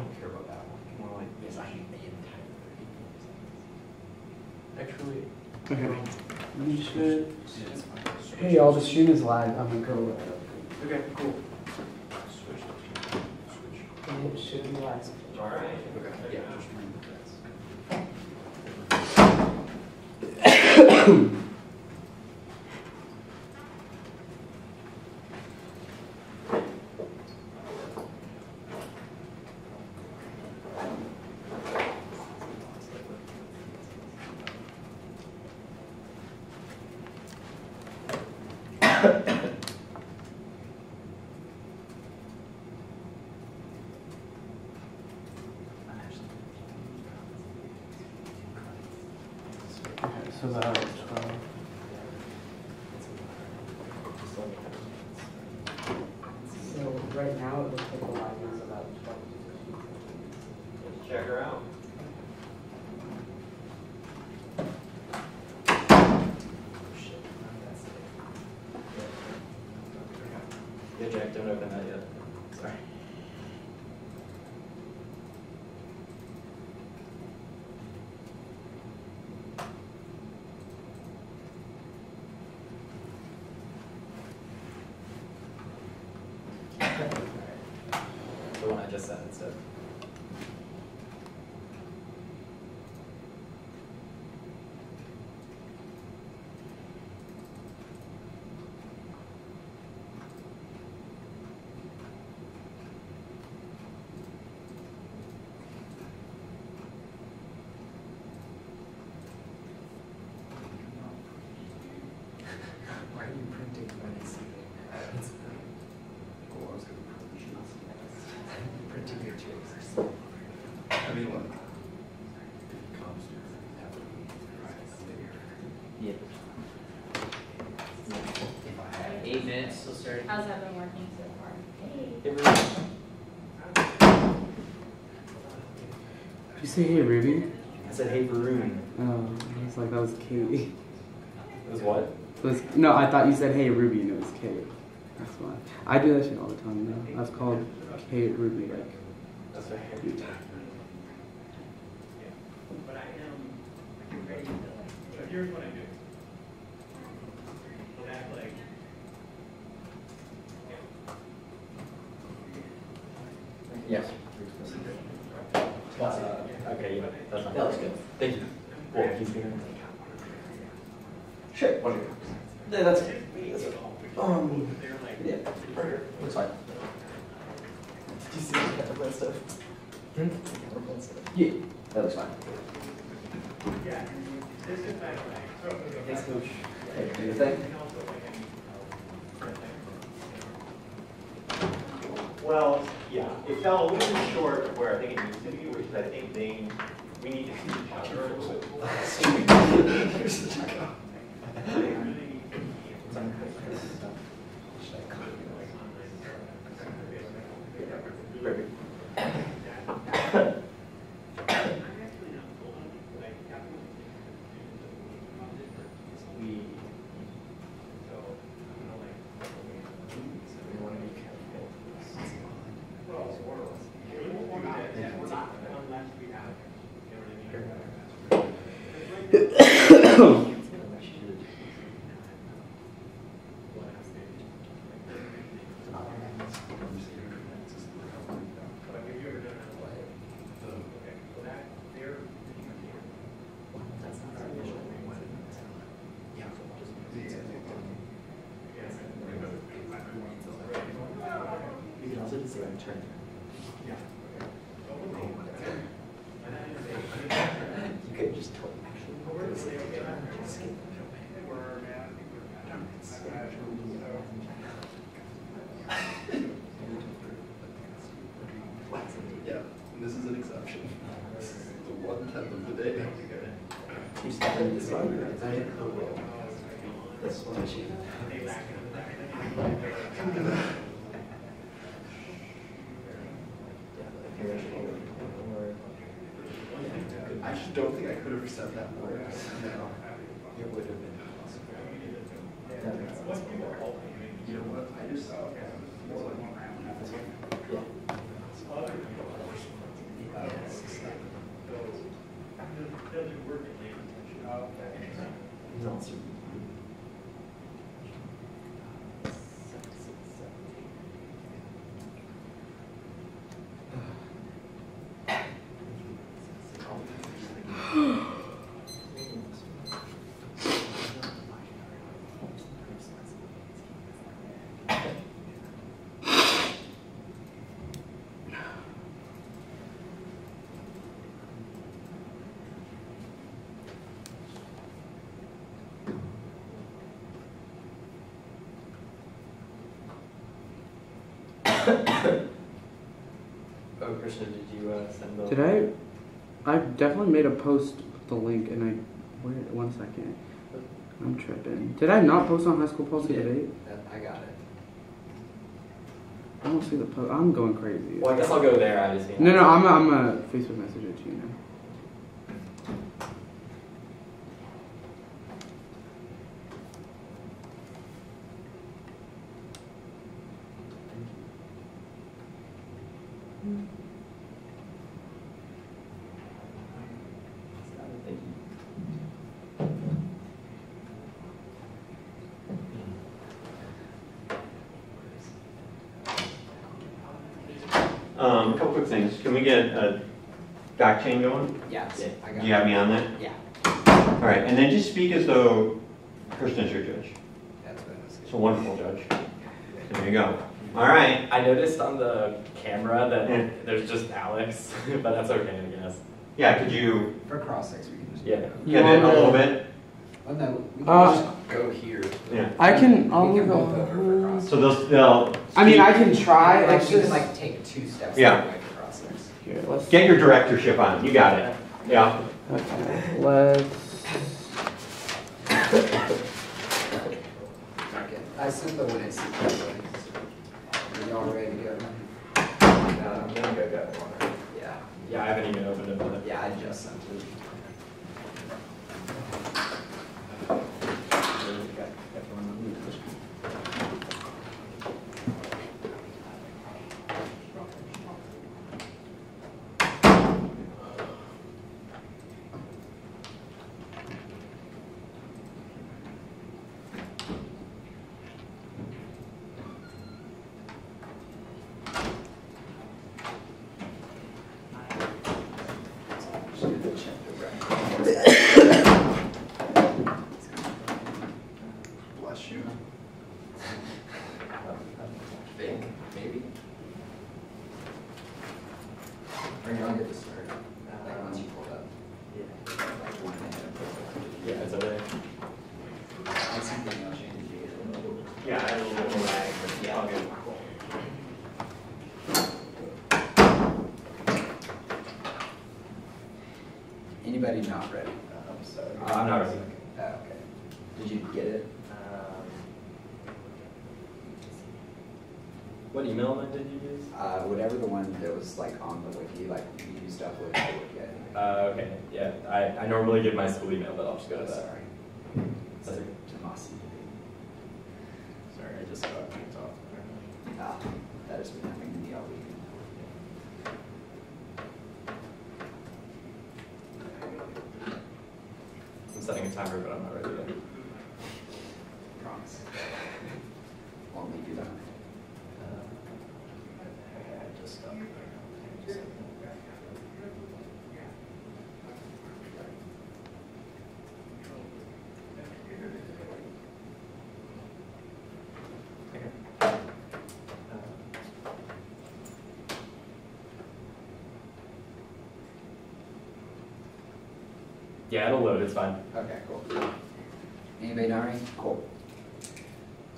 don't care about that one. More like, yes, I hate the entire. Actually, okay. You should. Hey, y'all, the stream is live. I'm gonna go. Okay, cool. It should be live. All right. Okay. Yeah. So about 12. So right now it looks like the line is about 12. Check her out. Yeah, Jack, don't open that yet. Sorry. The one I just said instead. Why are you printing when it's printing your chicks? I mean, what? Yeah. 8 minutes till starting. How's that been working so far? Did you say hey Ruby? I said hey Varun. Oh, I was like that was Kate. It was what? No, I thought you said hey Ruby and it was Kate. That's why. I do that shit all the time, you know. I was called Kate Ruby like. That's right. But I am ready to like, so here's what I do. I'll act like, Yes. Okay, yeah, that's fine. That looks good. Thank you. Well, he's gonna. Sure. What? Yeah, that's good. That's good. Yeah. Looks fine. Did you see the counterpoint stuff? Counterpoint stuff? Yeah, that looks fine. yeah, this is kind of like, Thanks, Coach. Hey, do your thing. well, yeah, it fell a little bit short of where I think it needs to be, which is I think we need to see each other a little bit more. Perfect. We want to be careful. You can also just turn. You could just actually skip. Yeah, this is an exception. This is the 1/10 of the day. You started this one. This one. I just don't think I could have said that worse. No. It would have been possible. You know what? I just saw Yeah. Oh, Christian, did you send the... Did I definitely made a post with the link, and wait, 1 second. I'm tripping. Did I not post on High School Policy today? I got it. I don't see the post. I'm going crazy. Well, I guess I'll go there. I just... No, I'm a Facebook message it to you now. A couple quick things. Can we get a back chain going? Yes, I got Do you have me on that? Yeah. All right, and then just speak as though Kirsten's your judge. That's what I was It's a wonderful judge. There you go. All right. I noticed on the camera that Yeah. there's just Alex, but that's okay, I guess. Yeah, could you For cross-sex, we can just... Yeah. get it a little bit? Oh, no, we can just go here. Yeah. I can. We can both over for cross-sex. So they'll I mean, speak- I can try. Like, It's we can just like take 2 steps Yeah. that way for cross-sex. here. Let's get your directorship on. You got it. Yeah. Okay. Let's. Okay. I sent the one in sequence. Are y'all ready to go? I'm gonna go get one. Yeah. Yeah, I haven't even opened it, but... Yeah, I just sent it. Bless you. Think, maybe. Or y'all get to start. Like once you pull it up. Like 1 minute. Yeah, it's okay. I see something else changes you. Yeah, I have a little bit of lag, but yeah, I'll get it. Anybody not ready? I'm not ready. Oh, okay. Did you get it? What email did you use? Whatever the one that was like on the wiki, like you used to upload to the wiki. Okay, yeah. I normally give my school email, but I'll just go to that. Sorry. That's okay. Tomasi. Sorry, I just got kicked off. Ah, that has been happening to me all week. I'm setting a timer, but I'm not ready yet. Promise. Won't leave you behind. I just stopped. Yeah, it'll load, it's fine. Okay, cool. Anybody not ready? Cool.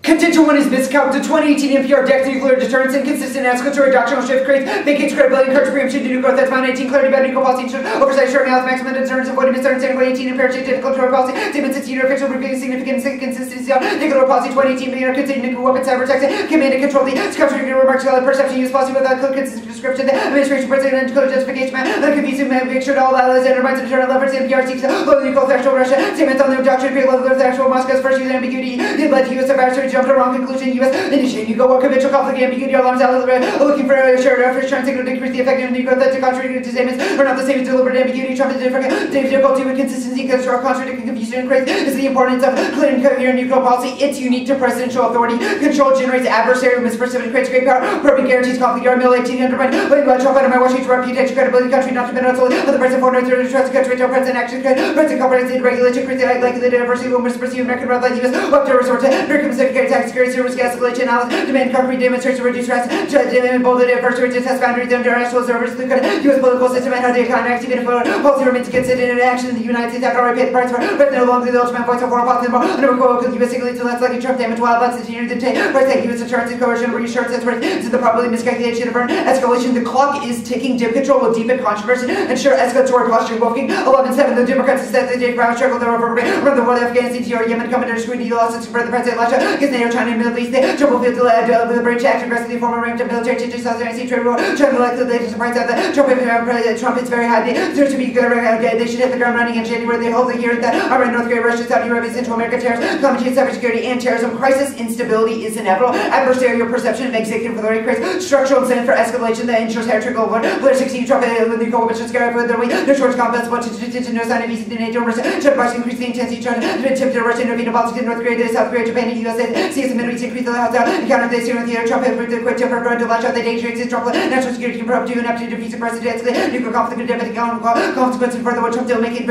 Contingent 1 is miscount. The 2018 NPR deck nuclear deterrence inconsistent escalatory doctrinal shift creates vacates credibility, encourage preemption to new growth. That's found 18 clarity about nuclear policy, oversight, short mouth, maximum deterrence, avoiding misdeterrence, 18 impaired declaratory policy, statement 16 official revealing significant inconsistency on declaratory policy, 2018 beginner continuing nuclear weapons, cyber text, command and control the country remarks about perception use policy without code consistent description, the administration president and code justification, the confusing make sure all allies and undermines the deterrent levers, NPR seeks low nuclear threshold Russia, statements on the doctrine of low nuclear threshold Moscow's first use ambiguity, it led to U.S. adversary jump to wrong conclusion. U.S. initiating nuclear war, conventional conflict, ambiguity, alarms out looking for a shared effort, trying to signal to decrease the effectiveness of nuclear threat to contradict statements are not the same as deliberate ambiguity. Trump is different. Difficulty with consistency, contradicting confusion, and craze is the importance of clear and coherent nuclear policy. It's unique to presidential authority. Control generates adversarial misperception, creates great power. Probing guarantees conflict. Yard militating undermine. Putting by Trump undermine Washington's reputation, credibility, country not depend on solely on the president for no third trust the country until president action. President comprehensive regulation, creates likely the adversity will misperceive American red like U.S. Up to resort to American secretary tax security risk escalation analysis, demand concrete demonstration to reduce stress, demand bolded adversary to test boundaries under international observers, the U.S. political system and how the economy acts even if policy remains considered in action in the United States after already paid the price for President no longer the ultimate voice of war upon them. And Repko could U.S. to let's like a Trump damage while let's continue to take price tag U.S. deterrence and coercion reassurance that's right to the probably miscalculation of escalation. The clock is ticking. Dim control will deepen controversy. Ensure escalatory posture. Wolfgang 11-7. The Democrats said the Dave Brown struggle their over around the world. Afghanistan, TR, Yemen, coming under scrutiny. Losses for the president. Russia, against NATO, China, and Middle East. Trouble field deliberation act aggressively former ramped up military changes. South Atlantic trade war. China like the latest surprise of the Trump is very high. There to be good. They should hit the ground running in January. They hold the year that Iran, North Korea, Russia, Saudi Arabia, Central America, terrorists, commentary, cybersecurity, and terrorism crisis. Instability is inevitable. Adversarial perception of executive authority creates structural incentive for escalation that ensures territorial war. Blair 16, Trump, the coalition scare with their way. No short confidence, but to no sign of easy to NATO, Russia, China, Russia, increase the intensity, China, attempt to Russia, intervene in Baltic, North Korea, South Korea, Japan, and USA, CS, and Middle East, increase the house out, and counter the Syrian theater, Trump, and the quick temper, to launch out the dangerous, Trump, national security, can probe to and up to defeat the president, nuclear conflict, and devastating consequences for the what Trump will make it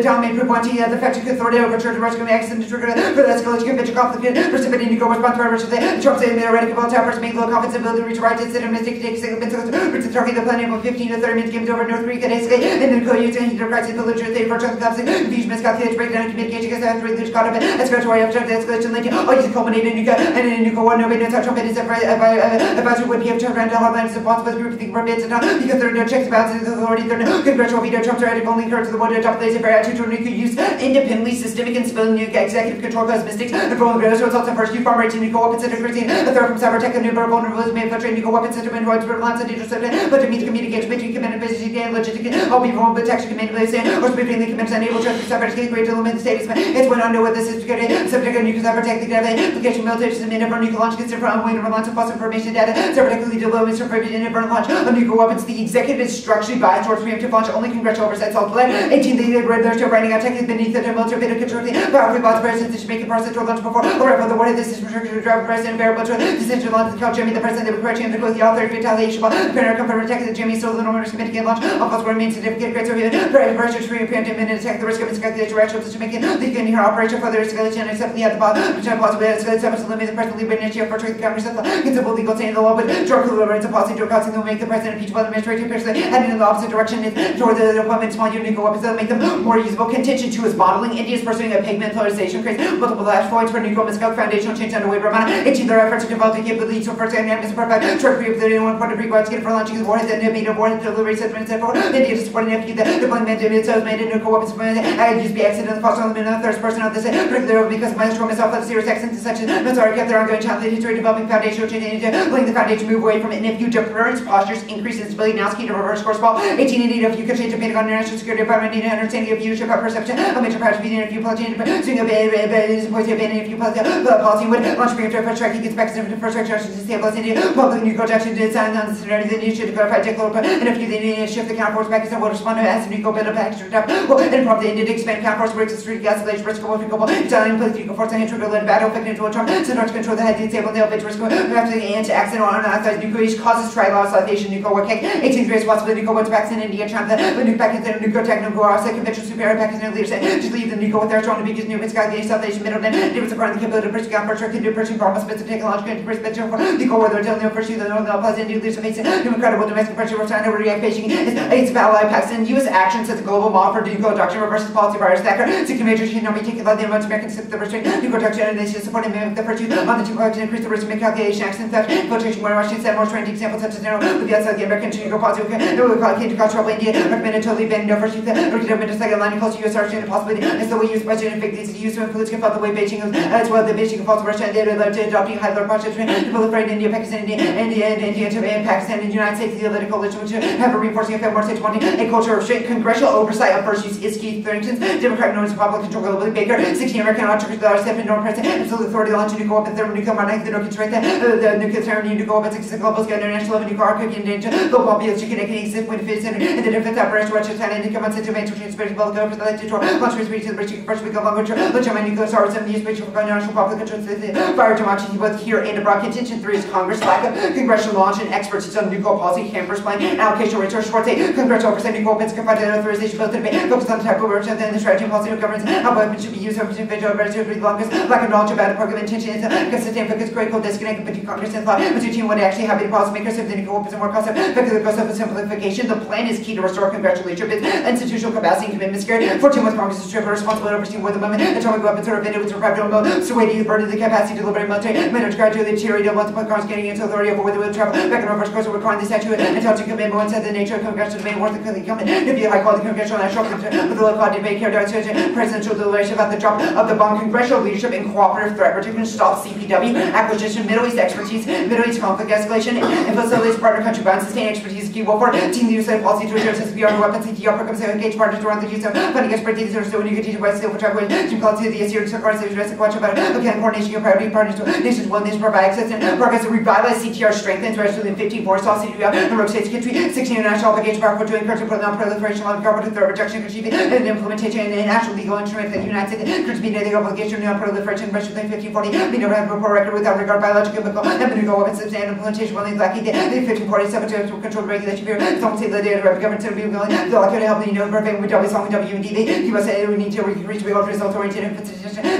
dominate, prove wanting the effective authority over church, Russia, can access to trigger for the escalation, convention, conflict, precipitating nuclear response by Russia, Trump saying the radical towers make low confidence ability to reach right to sit and mistake take single pencils, reach the target the planet of 15 to 30 minutes games over North Korea, escalate, and then co use and heat crisis, belligerent, they virtual collapse, confusion, miscalculation, breakdown, communication, because that's really caught up in escalatory after the escalation link, all use culminated in nuclear, and in nuclear war, nobody knows how Trump is advisor would be able to run to hardlines and responsible group to think forbids and not because there are no checks and balances authority, there are no congressional veto, Trump's radical only encouraged the one to adopt the laissez faire attitude to use independently systemic and civilian executive control cosmetics and vulnerabilities results in first new farm rating nuclear weapons center creating a threat from cyber tech and nuclear vulnerabilities manufacturing nuclear weapons center and widespread lines and dangerous subject, but it means communication between command and business and logistic all be vulnerable detection command and business or between the command and able to cyber tech great to limit the status. It's when I know what this is security subject of nuclear cyber tech the application military system in a nuclear launch consider for unwilling reliance on false information data cyber technically development for prohibited and launch of nuclear weapons. The executive is structurally biased towards preemptive launch. Only congressional oversight solves the 18 the red their show writing out tech beneath the military veto control powerfully boss president should make a process to launch before or for the what if this is restricted to drive the president bearable to decision launch the Jimmy the president they were correcting the the author retaliation apparent come from protecting Jimmy so the normal committee launch of course remain significant great pressure to preemptive and attack the risk of miscalculation reaction to make it the can hear operation for the escalation and accept the other possibly escalate so much to limit the president leave initiative for the Congress considerable legal chain the law with drug deliverance and policy drug causing will make the president impeachable administrative person heading in the opposite direction toward the appointment small nuclear weapons that will make them more usable. Contention 2 is modeling. India is pursuing a pigmentalization creates multiple flashpoints for nuclear miscal foundational change underway Ramana. 18 their efforts to develop the capability to first and perfect trade free of the one point of regards for launching the warheads and made of warhead delivery settlements and forward. India to support an FQ that deployment of itself made in nuclear weapons used by accident in the foster element of the third person of this particular because my strong myself of serious accidents such as Missouri kept their ongoing challenge history developing foundational change into letting the foundation move away from it. And if you deterrence postures increase in stability now key to reverse course fall. 1888 if you could change the Pentagon international security department need an understanding of viewership of perception of major powers beating if you policy swing of if you policy would launch preemptive first strike against Pakistan for first strike to stabilize India public nuclear action to design on the scenario that needs to clarify declare and if you then shift the counterforce Pakistan will respond to as nuclear build up action well and probably India to expand counterforce breaks the street gas legislation risk of global Italian place nuclear force and integral battle effect into Trump so not to control the head disabled nail bitch risk and accident on unauthorized nuclear causes trilateralization nuclear war cake 18th greatest possibility nuclear weapons Pakistan India China the nuclear Pakistan nuclear technical offset conventional superior Pakistan leaders just leave the nuclear with their strong to be just new miscalculation South Asian middle then difference according to the capability to pursue down first can do pursue for almost specific technological and perspective for nuclear whether until no pursue the northern plus Indian leaders facing human credible domestic pressure for China reactivation it's ally Pakistan U.S. action sets a global law for nuclear doctrine reverses policy virus attacker 60 major should not be taken by the American system the restrict nuclear doctrine and they should support and mimic the virtue on the two to increase the risk of miscalculation accident theft infiltration where Washington said more trending examples such as general with the outside the American nuclear policy will call it to cause trouble India recommended totally ban no first government to second line close to U.S. arson and possibly is the way U.S. budget and fake these use to influence can the way Beijing as well the Beijing falls Russia and they led to adopting high level projects to proliferate India Pakistan India and Pakistan and the United States the Atlantic coalition which have a reinforcing effect more stage wanting a culture of strict congressional oversight of first use is Keith Thurrington's Democrat known as Republican control globally Baker 16 American autocrators that are set in North President absolute authority to launch a nuclear weapon thermal nuclear monarch the nuclear threat the nuclear terror nuclear weapons exist global scale international level nuclear arcade in danger global population can exist when it fits in and the defense apparatus Russia China and come on such a major change space both over the to launch reach to the British first week of longer launch my nuclear stars and use spatial for international public control fire democracy both here and abroad. Contention 3 is Congress lack of congressional launch and expertise on nuclear policy hampers plan allocation resource short say congressional oversight nuclear weapons confronted authorization built to debate focus on the type of work and the strategy and policy of governance how weapons should be used over individual registered with longest lack of knowledge about the program intention is consistent focus critical disconnect between Congress and law but team would actually have the policymakers if the nuclear weapons are more cost effective cost of simplification. The plan is key to restore congressional leadership institutional capacity and commitment scared 14 with Congress is triple responsible for overseeing war the moment, atomic weapons are invented with deprived mode, so waiting the burden of the capacity to deliberate military, men are gradually deteriorate multiple cars getting into authority over where they will travel, back and reverse course requiring the statute, and touching commitment, one said the nature of Congressional debate, worth the commitment, to be a high quality Congressional national with the low quality debate, carried out presidential deliberation about the drop of the bomb, Congressional leadership and cooperative threat protection, stop CPW, acquisition, Middle East expertise, Middle East conflict escalation, and facilities partner country bound, sustain expertise, key war for, team use of policy to address beyond weapons, CTR programs, engage partners around the use of funding expertise, or so when you continue to steel for travel, team policy of the SER, to cars, address the question about okay, coordination, your priority partners to nations, one nation provide access and progress to revitalize CTR strengthens, rest within 15 Warsaw City, and Rogue States country, 16 international obligation power to encourage and put non-proliferation of government threat reduction, achieving and implementation and actual legal instruments that United States could be the obligation of non-proliferation, rest within 1540, being a report record without regard biological, chemical, and nuclear weapons, substantial implementation, while lacking the 1547 to control regulation period, don't say the data of government to be willing, the likelihood to help the prevent with WSD, USA, we need to reach the result oriented and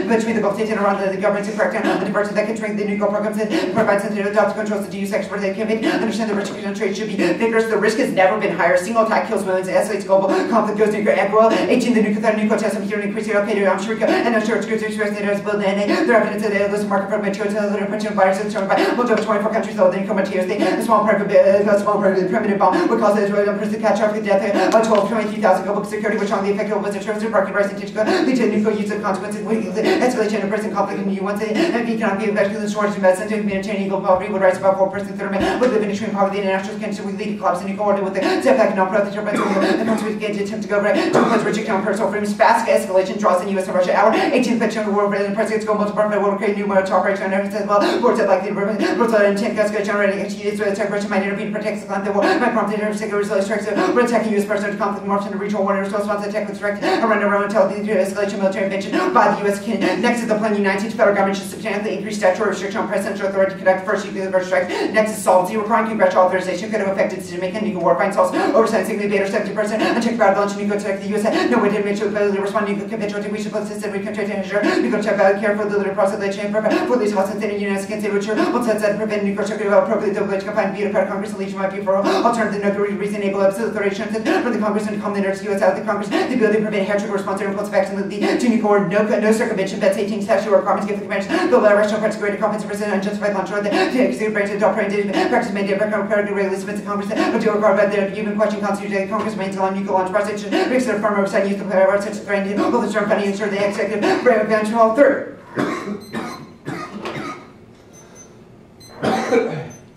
between the Gulf states and around the government to crack down on the diversion that can train the nuclear programs and provide sensitive adopt controls to use experts that can understand the restriction on trade should be vigorous. The risk has never been higher. Single attack kills millions, escalates global conflict, goes nuclear egg oil. 18, the nuclear test of here increasing Al-Qaeda, I'm sure, and I'm sure it's good to express that as build and their evidence of the illicit market for materials and other potential viruses shown by most of 24 countries, though the income materials, a small private primitive bomb would cause Israel to catch up with death of 23,000 global security, which on the effect of was a terrorist parking rights and lead to nuclear use of consequences, escalation of present conflict in the U.S. and economic impact to the shortage of medicine to humanitarian equal poverty would rise about 4% third with living extreme poverty. The international condition would lead to collapse in equality with the setback and non-productive the country again to attempt to go right to close restriction on personal freedoms. Fast escalation draws in U.S. and Russia hour. 18th century world president presidents go multiple will create new military operation and as well. Boards that likely brutal intent escalation generating Israel attack Russia might intervene protects the climate war. Might prompt the second result strikes we're attacking U.S. president conflict morphs into regional war response attack with direct around until the escalation military intervention by the U.S. Next is the plan United States federal government should substantially increase statutory restriction on presidential authority to conduct first nuclear strikes. Next is solvency requiring congressional authorization could have affected decision-making nuclear war fines also oversight significantly better 70% unchecked about launch nuclear attack the U.S. No way to admit to ability to respond to nuclear conventional we should post system recontract and ensure nuclear check value care for the limited process of chain for these hostile state and United States can say which are once that prevent nuclear check appropriately double confined via part Congress legion might be for alternative nuclear reasonable absolute authority from the Congress and commoners U.S. out of the Congress the ability to prevent hair trigger response and impulsive action that lead to nuclear no circumvention bets 18 statutory requirements give the convention the rational parts greater competence to present unjustified launch or the executive branch of operating practice mandate regularly submits to Congress but do require by their human question constitution Congress maintains on nuclear launch process makes it a firm oversight use the player of such a threat and hold the term funding ensure the executive branch of control third.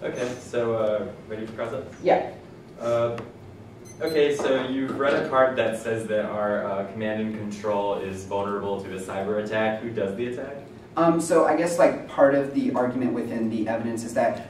Okay, so ready for process? Yeah. Okay, so you've read a card that says that our command and control is vulnerable to a cyber attack. Who does the attack? So I guess like part of the argument within the evidence is that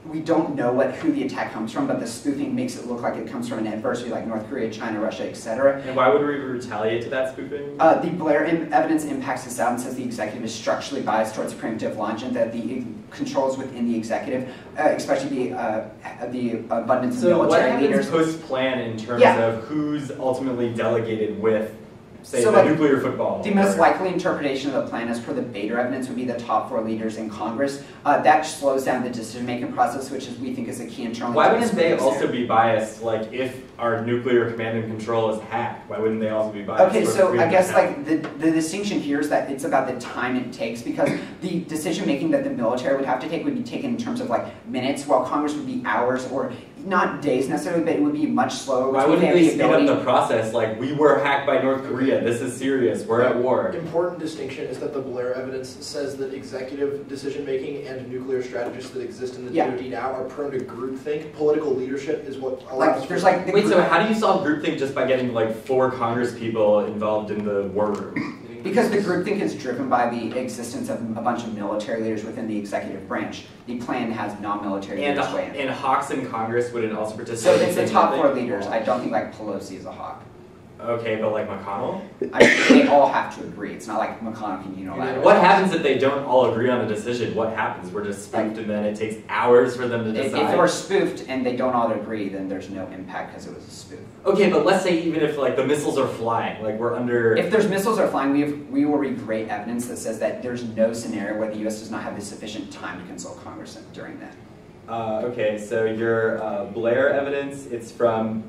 we don't know who the attack comes from, but the spoofing makes it look like it comes from an adversary like North Korea, China, Russia, etc. And why would we retaliate to that spoofing? The Blair evidence impacts this out and says the executive is structurally biased towards preemptive launch and that the controls within the executive, especially the abundance of military leaders. So what happens post-plan in terms of who's ultimately delegated with, say, so the nuclear football? The most likely interpretation of the plan as per the Bader evidence would be the top 4 leaders in Congress. That slows down the decision-making process, which we think is a key internal. Why wouldn't they also be biased? Like, if our nuclear command and control is hacked, why wouldn't they also be biased? Okay, so I guess like the distinction here is that it's about the time it takes because the decision-making that the military would have to take would be taken in terms of like minutes, while Congress would be hours or not days necessarily, but it would be much slower. Why wouldn't they speed up the process? Like, we were hacked by North Korea. This is serious. We're at war. Important distinction is that the Blair evidence says that executive decision-making and nuclear strategists that exist in the DoD now are prone to groupthink. Political leadership is what allows Wait, so how do you solve groupthink just by getting like 4 Congress people involved in the war room? Because the groupthink is driven by the existence of a bunch of military leaders within the executive branch. The plan has non-military leaders weigh in. And hawks in Congress wouldn't also participate? So it's the top 4 leaders. I don't think like Pelosi is a hawk. Okay, but like McConnell? They all have to agree. It's not like McConnell can unilaterally. What happens if they don't all agree on a decision? What happens? We're just spoofed and then it takes hours for them to decide? If they were spoofed and they don't all agree, then there's no impact because it was a spoof. Okay, but let's say even if like the missiles are flying, like we're under... If there's missiles are flying, we will read great evidence that says that there's no scenario where the U.S. does not have the sufficient time to consult Congress during that. Okay, so your Blair evidence, it's from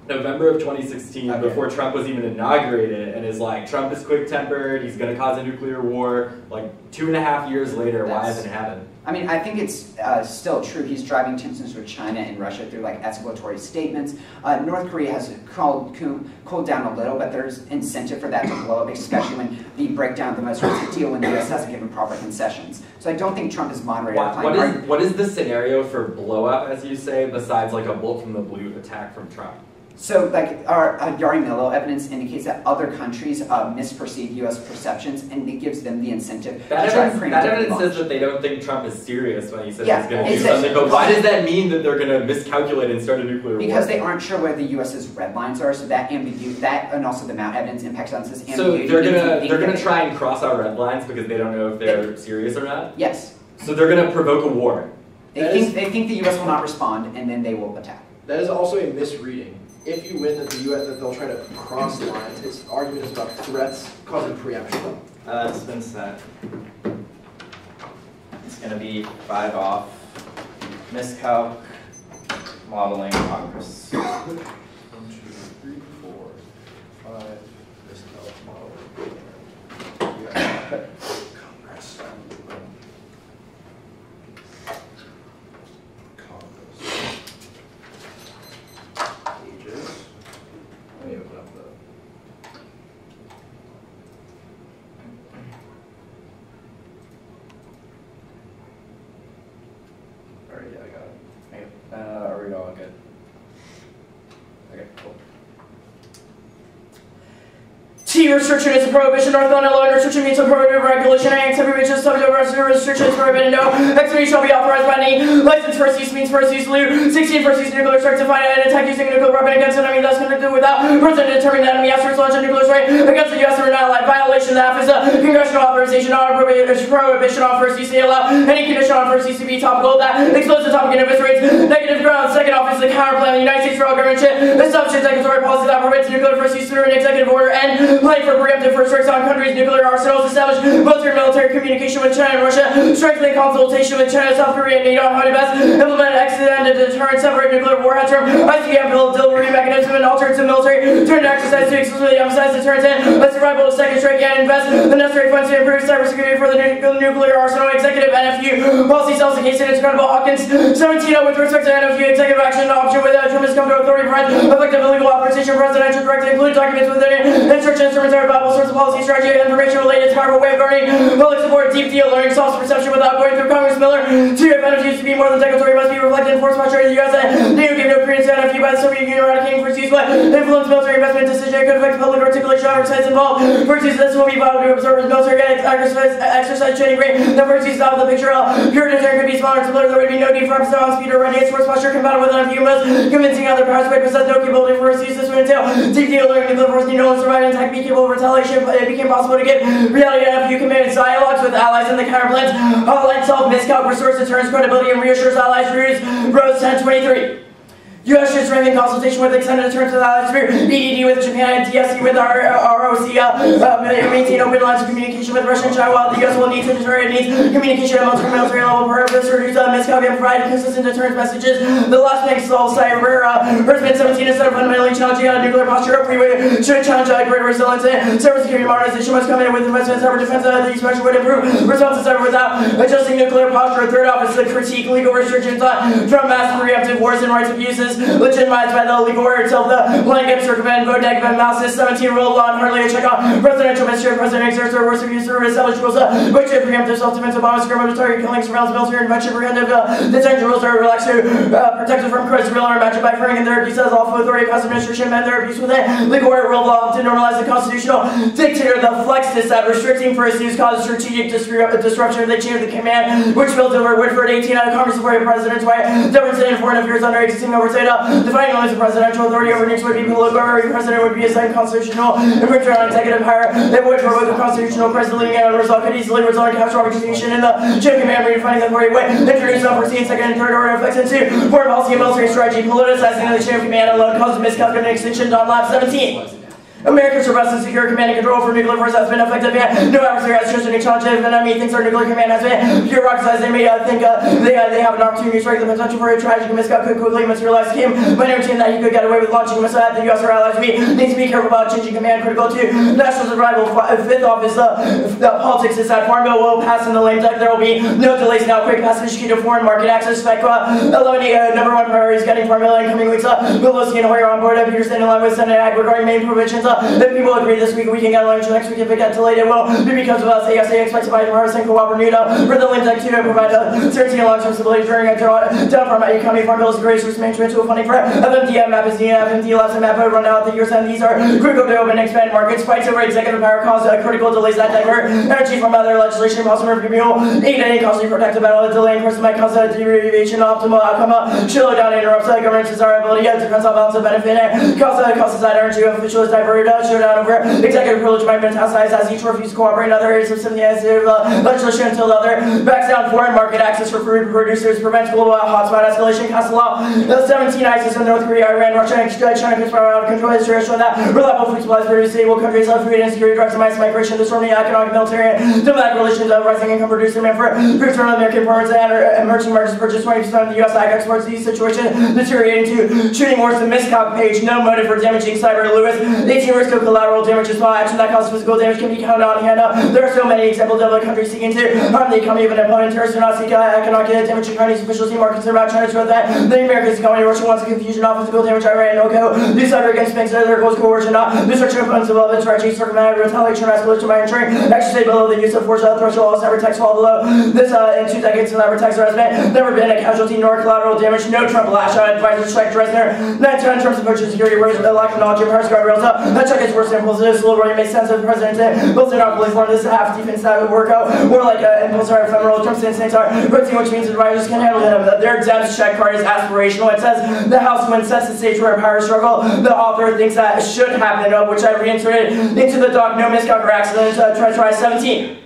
November of 2016, Okay. before Trump was even inaugurated, and is like, Trump is quick-tempered, he's going to cause a nuclear war. Like 2.5 years later, why hasn't it happened? I mean, I think it's still true. He's driving tensions with China and Russia through like escalatory statements. North Korea has cooled down a little, but there's incentive for that to blow up, especially when the breakdown of the most recent deal when the U.S. hasn't given proper concessions. So I don't think Trump is moderated. What is the scenario for blow up, as you say, besides like a bolt from the blue attack from Trump? So, like, our Yari-Millo evidence indicates that other countries misperceive U.S. perceptions, and it gives them the incentive That to try evidence, to that evidence says that they don't think Trump is serious when he says Yeah, he's going to do it says- something, but why does that mean that they're going to miscalculate and start a nuclear war? because they aren't sure where the U.S.'s red lines are, so that ambiguity, that and also the Mount evidence impacts on this So ambiguity. they're gonna try and cross our red lines because they don't know if they're serious or not? Yes. So they're going to provoke a war. They think the U.S. will not respond, and then they will attack. That is also a misreading. If you win that the U.S. that they'll try to cross lines, its argument is about threats causing preemption. It's been set. It's going to be 5 off. Miscalc. Modeling Congress. 1, 2, 3, 4, 5. Miscalc model. Yeah. Congress. Pages. Let me open up the. Alright, yeah, I got it. Okay. Are we all good? Okay, cool. T restriction is a prohibition. North Carolina law restriction means a prohibitive regulation. Any activity which is subject to restriction is prohibited. No activity shall be authorized by any license. First use means first use. Loot 16. First use nuclear strike to find an attack using a nuclear weapon against an enemy. Thus conducted without president determining the enemy after its launch a nuclear strike against the U.S. or an allied. Violation of that is a congressional authorization. Not a prohibition on first use. They allow any condition on first use to be topical that exposes the topic and eviscerates negative grounds. Second off is the counterplan. The United States federal government should establish a regulatory policy that permits nuclear first use through an executive order and plan for preemptive first strikes on countries' nuclear arsenals, establish military communication with China and Russia, strengthen consultation with China, South Korea, and NATO on how to best implement an extended deterrent separate nuclear warhead term, ICBM build delivery mechanism, and alternative military turn exercise to exclusively emphasize deterrence and the survival of second strike and invest the necessary funds to improve cybersecurity for the nuclear arsenal. Executive NFU policy sells the case in its credible Hawkins 17 with respect to NFU executive action option with a tremendous come to authority provides effective legal authorization presidential directive include documents with instruction instruments are about all sorts of policy, strategy, and information related to powerful way of guarding public support, deep deal learning, self-perception without going through Congress. Miller, to your benefits to be more than declaratory must be reflected in force by the U.S. and NATO gave no credence to NFU by the Soviet Union eradicating first use, but influence military investment decision could affect public articulation on our sides involved. First use, this will be vital to observers, military exercise training rate. The first use out of the picture, pure deterrent could be smaller and similar. There would be no need for emphasis on speed or readiness. Force posture compatible with NFU most convincing other powers would possess no capability for first use. This would entail deep deal learning. Nuclear force need no one survive and attack, be capable of retaliation. It became possible to get reality NFU commanded dialogues with allies in the counterplans. Allied self-miscalc restores deterrence credibility and reassures allies. Rose 1023. U.S. should strengthen consultation with extended deterrence with allies through EDD with Japan and DSC with our ROC. Maintain open lines of communication with Russia and China while the U.S. will need to deter it needs communication at military level purpose, reduce miscalc and provide consistent deterrence messages. The last thing solves cyber Earthman 17 instead of fundamentally challenging nuclear posture. We should challenge greater resilience and cybersecurity modernization must come in with investment in cyber defense. These measures would improve response to cyber without adjusting nuclear posture. Third off is the critique legal restrictions from mass preemptive wars and rights abuses legitimized by the legal order until the blanket circumvent vote negative analysis 17 rule of law and hardly a check on presidential ministry. President exerts their worst abuse through established rules which should preemptive self-defense, Obama skirmish, target killing, surveillance, military intervention, preventive detention rules are relaxed to protect us from crisis, real or imagined by freeing their abuse as lawful authority, past administration, and their abuse within legal order, rule of law to normalize the constitutional dictator. The flex this that restricting first use causes strategic disruption of the chain of the command, which will deliver Woodford 18 out of Congress supported president's way, difference in foreign affairs under existing oversight. Defining limits of presidential authority over nukes would be political. Every president would be assigned constitutional infringement on executive power. It would provoke a constitutional crisis leading out of result could easily result in catastrophic execution in the chain of command, redefining the authority way, introducing unforeseen second and third order effects into foreign policy and military strategy, politicizing the chain of command alone causes miscalculation. Extinction. Lab 17. America's robust and secure command and control for nuclear force has been effective, and no adversary has chosen any challenge if an enemy thinks our nuclear command has been pure rock size. They may think they have an opportunity to strike the potential for a tragic miscalculation could quickly materialize. Him by never that he could get away with launching a missile at the U.S. or allies. We need to be careful about changing command critical to national survival. Fifth office, the politics is that Farm Bill will pass in the lame duck. There will be no delays now. Quick passage key to foreign market access. Eliminate number one priority is getting Farm Bill in coming weeks. Pelosi and Hoyer on board. Peterson in line with Senate Act regarding main provisions. If people agree this week, we can get lunch next week. If it gets delayed, it will be because of us. ASA expects bipartisan cooperation for the lame duck to provide certainty and long-term stability during a down from economy. Farm Bill is great resource management tool funding for FMD map is needed. FMD labs and map run out at the year's end. These are critical to open and expand markets. Fights over executive power cause critical delays that divert energy from other legislation. Possible review aid any costly protective battle. Delay in course might cause a deterioration. Optimal outcome. Slow down and interrupts government's desirability. Depends on balance of benefit. Causes that energy official is diverted. Showdown over executive privilege might metastasize as each refuses to cooperate in other areas of substantive legislation until the other backs down. Foreign market access for food producers prevents global hotspot escalation. Cast law 17 ISIS in North Korea, Iran, Russia, and China conspire out of control. History showing that reliable food supplies produce stable countries have food insecurity, drugs, and mass migration, distorting economic, military, and diplomatic relations of rising income producer demand for food from American farmers and emerging markets purchase 20% of the U.S. ag exports. These situations deteriorating to shooting worse than miscalc page. No motive for damaging cyber Lewis. 18 risk of collateral damage is small action that causes physical damage can be counted on hand. There are so many examples of countries seeking to harm the economy of an opponent. Terrorists do not seek economic damage. Chinese officials seem more concerned about China to that the Americans economy. Russia wants a confusion of physical damage. Iran no go. These cyber against banks and their goals coercion not destruction of opponents development strategy circumvent retaliation escalation by ensuring actually stay below the use of force threshold. Cyber attacks fall below this in 2 decades. Cyber attacks there has been never been a casualty nor collateral damage. No Trump lash advisor strike Dresner 9-10 Trump's approach to security whereas the lack of knowledge of Paris guardrails that check is worse than impulsive. Slow really makes sense of the president. Bills are not police learn this half defense that would work out more like impulse or ephemeral. Trump's instincts are routine, which means advisors can handle them. Their Dems check card is aspirational. It says the House win sets the stage for a power struggle. The author thinks that should happen, which I reinserted into the doc. No miscalc or accident. Try 17.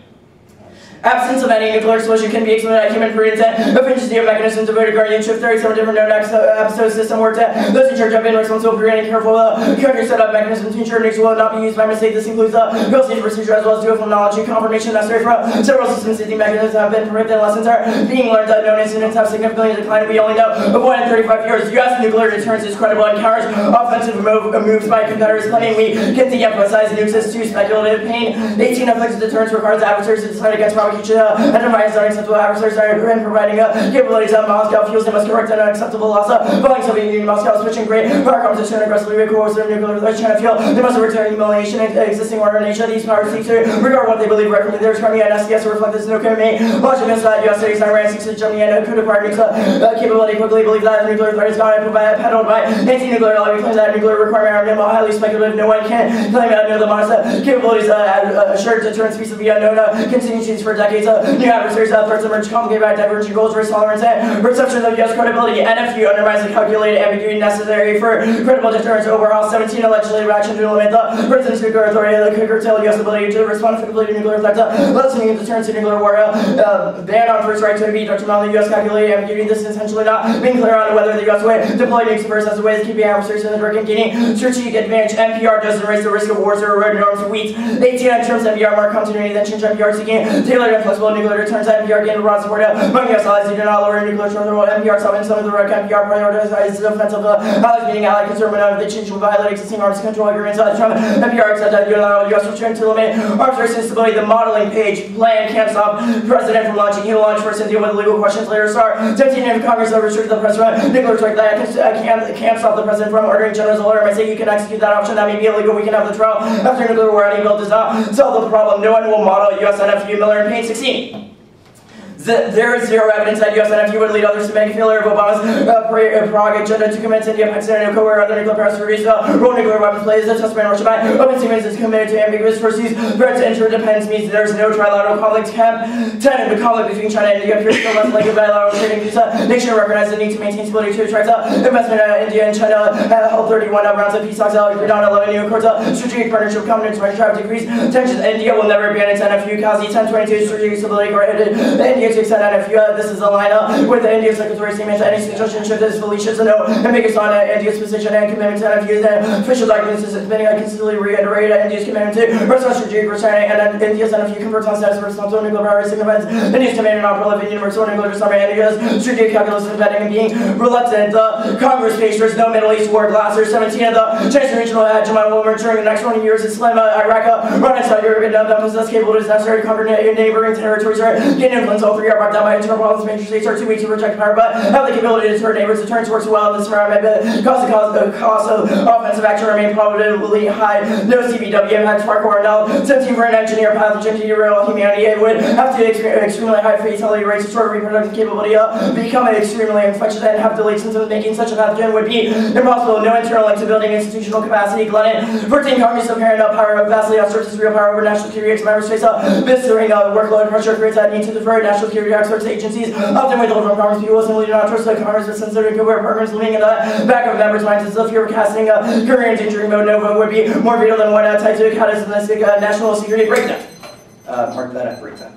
Absence of any nuclear solution can be explained by human prudence and efficiency of mechanisms devoted to guardianship. 37 different known episode system worked at. Those in charge have been responsible for creating careful country set up mechanisms to ensure nukes will not be used by mistake. This includes real safety procedure as well as dual knowledge and confirmation necessary for several system safety mechanisms have been prevented. Lessons are being learned that known incidents have significantly declined. We only know of 1 in 35 years. U.S. nuclear deterrence is credible and counters offensive moves by competitors claiming we can de-emphasize nukes as too speculative. Pain 18 effective deterrence requires adversaries to decide against provocation. Enterprise are acceptable adversaries are in providing capabilities of Moscow fuels they must correct an unacceptable loss of following Soviet Union Moscow switching great power competition and aggressively coercive nuclear China fuel. They must return humiliation in existing order in Asia. These powers seek to regard what they believe rightfully theirs. Crimea and SDS to reflect this nuclear main launch against U.S. cities. Iran seeks to Germany and could acquire nuclear capability quickly. Believe that the nuclear threat is gone and peddled by anti-nuclear lobby claims that nuclear requirement are minimal, highly speculative. No one can claim that the modest capabilities assured deterrence peace of the unknown contingencies for decades. New adversaries threats emerge complicated by divergent goals, risk tolerance, and perceptions of U.S. credibility. NFU undermines the calculated ambiguity necessary for credible deterrence. Overall, 17 legislative action to limit the president's nuclear authority that could curtail U.S. ability to respond effectively to nuclear threats, lessening the deterrence to nuclear war. Ban on first right to be detrimental to U.S. calculated ambiguity. This is essentially not being clear on whether the U.S. would deploy nukes first as a way of keeping adversaries in the dark and gaining strategic advantage. NPR doesn't raise the risk of wars or erode norms. Wheat 18 in terms of NPR more continuity than change. NPR seeking tailored and flexible nuclear deterrence. NPR gained broad support among U.S. allies. They do not lower nuclear threshold. NPR summons some of the right. NPR prioritizes the defense of allies, meaning allied concern whenever they change will violate existing arms control agreements. NPR accepts that you allow U.S. return to limit arms race instability. The modeling page plan can't stop president from launching. He will launch first and deal with legal questions later. Star 17 if Congress will restrict the president nuclear strike that can't stop the president from ordering generals order. I say you can execute that option. That may be illegal. We can have the trial after nuclear war. Any bill does not solve the problem. No one will model U.S. NFU. Miller and Payne 16. There is zero evidence that U.S. NFU would lead others to make failure of Obama's Prague agenda to convince India, Pakistan, and co-where other nuclear powers to reduce role nuclear weapons plays. The testament Russia by open statements is committed to ambiguous pursuits. Threats to interdependence means there is no trilateral conflict. 10. The conflict between China and India appears still less likely bilateral trading. These nation recognize the need to maintain stability to attract investment. India and China held 31 rounds of peace talks. Agreed on 11 new accords. Strategic partnership covenants to decrease tensions. India will never abandon its NFU. Kazi 1022 strategic stability granted India to extent NFU, this is a line with the India Secretary statement any suggestion should this Felicia to know and make us on India's position and commitment to NFU. The official documents is admitting consistently reiterate India's commitment to restore strategic returning and India's NFU converts on status for responsible nuclear power significance. India's commitment not prolific universal nuclear disarmament. India's strategic calculus is embedding and being reluctant. The Congress pastors no Middle East war glassers. 17 of the Chinese regional hegemony will emerge during the next 20 years. Islam, Iraq, run inside Europe, and none of them possess capable is necessary to conquer neighboring territories or gain influence. All three are brought down by internal problems. Major states are too weak to reject power, but have the capability to deter neighbors. Deterrence works well in this environment. The cost of offensive action remain probably high. No CBW impacts far core. Now, 17 for an engineer pathogen to derail humanity. It would have to extremely high fatality rates to sort of reproductive capability become extremely infectious and have delayed symptoms. Making such a pathogen would be impossible. No internal link to building institutional capacity. Glennon, 14 Congress apparent power vastly outstrips real power over national security. Member states blistering workload pressure creates that need to defer national security experts agencies. Often withhold from Congress. People simply do not trust the Congress, but since they're good partners living in the back of members' minds as if you're casting career endangering mode, no vote would be more vital than one tied to a catastrophic national security breakdown. Mark that at breakdown.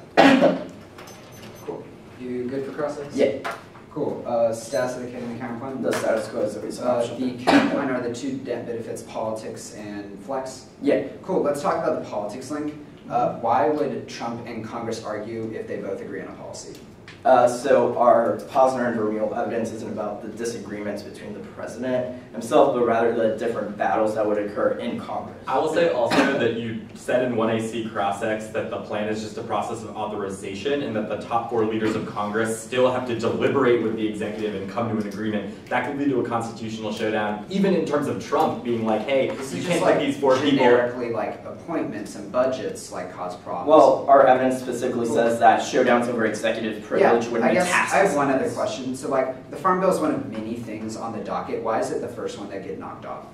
Cool. You good for cross-legs? Yeah. Cool. Status of the counterplan? The status quo is always the counterplan are the two benefits, politics and flex? Yeah. Cool. Let's talk about the politics link. Why would Trump and Congress argue if they both agree on a policy? So our positive and real evidence isn't about the disagreements between the president himself, but rather the different battles that would occur in Congress. I will say also that you said in 1AC Cross-X that the plan is just a process of authorization and that the top 4 leaders of Congress still have to deliberate with the executive and come to an agreement. That could lead to a constitutional showdown, even in terms of Trump being like, hey, you can't pick these 4 people. Generically, like appointments and budgets like cause problems. Well, our evidence specifically says that showdowns over executive privilege would I be guess taxed. I have one other question. So, like, the Farm Bill is one of many things on the docket. Why is it the first one that get knocked off?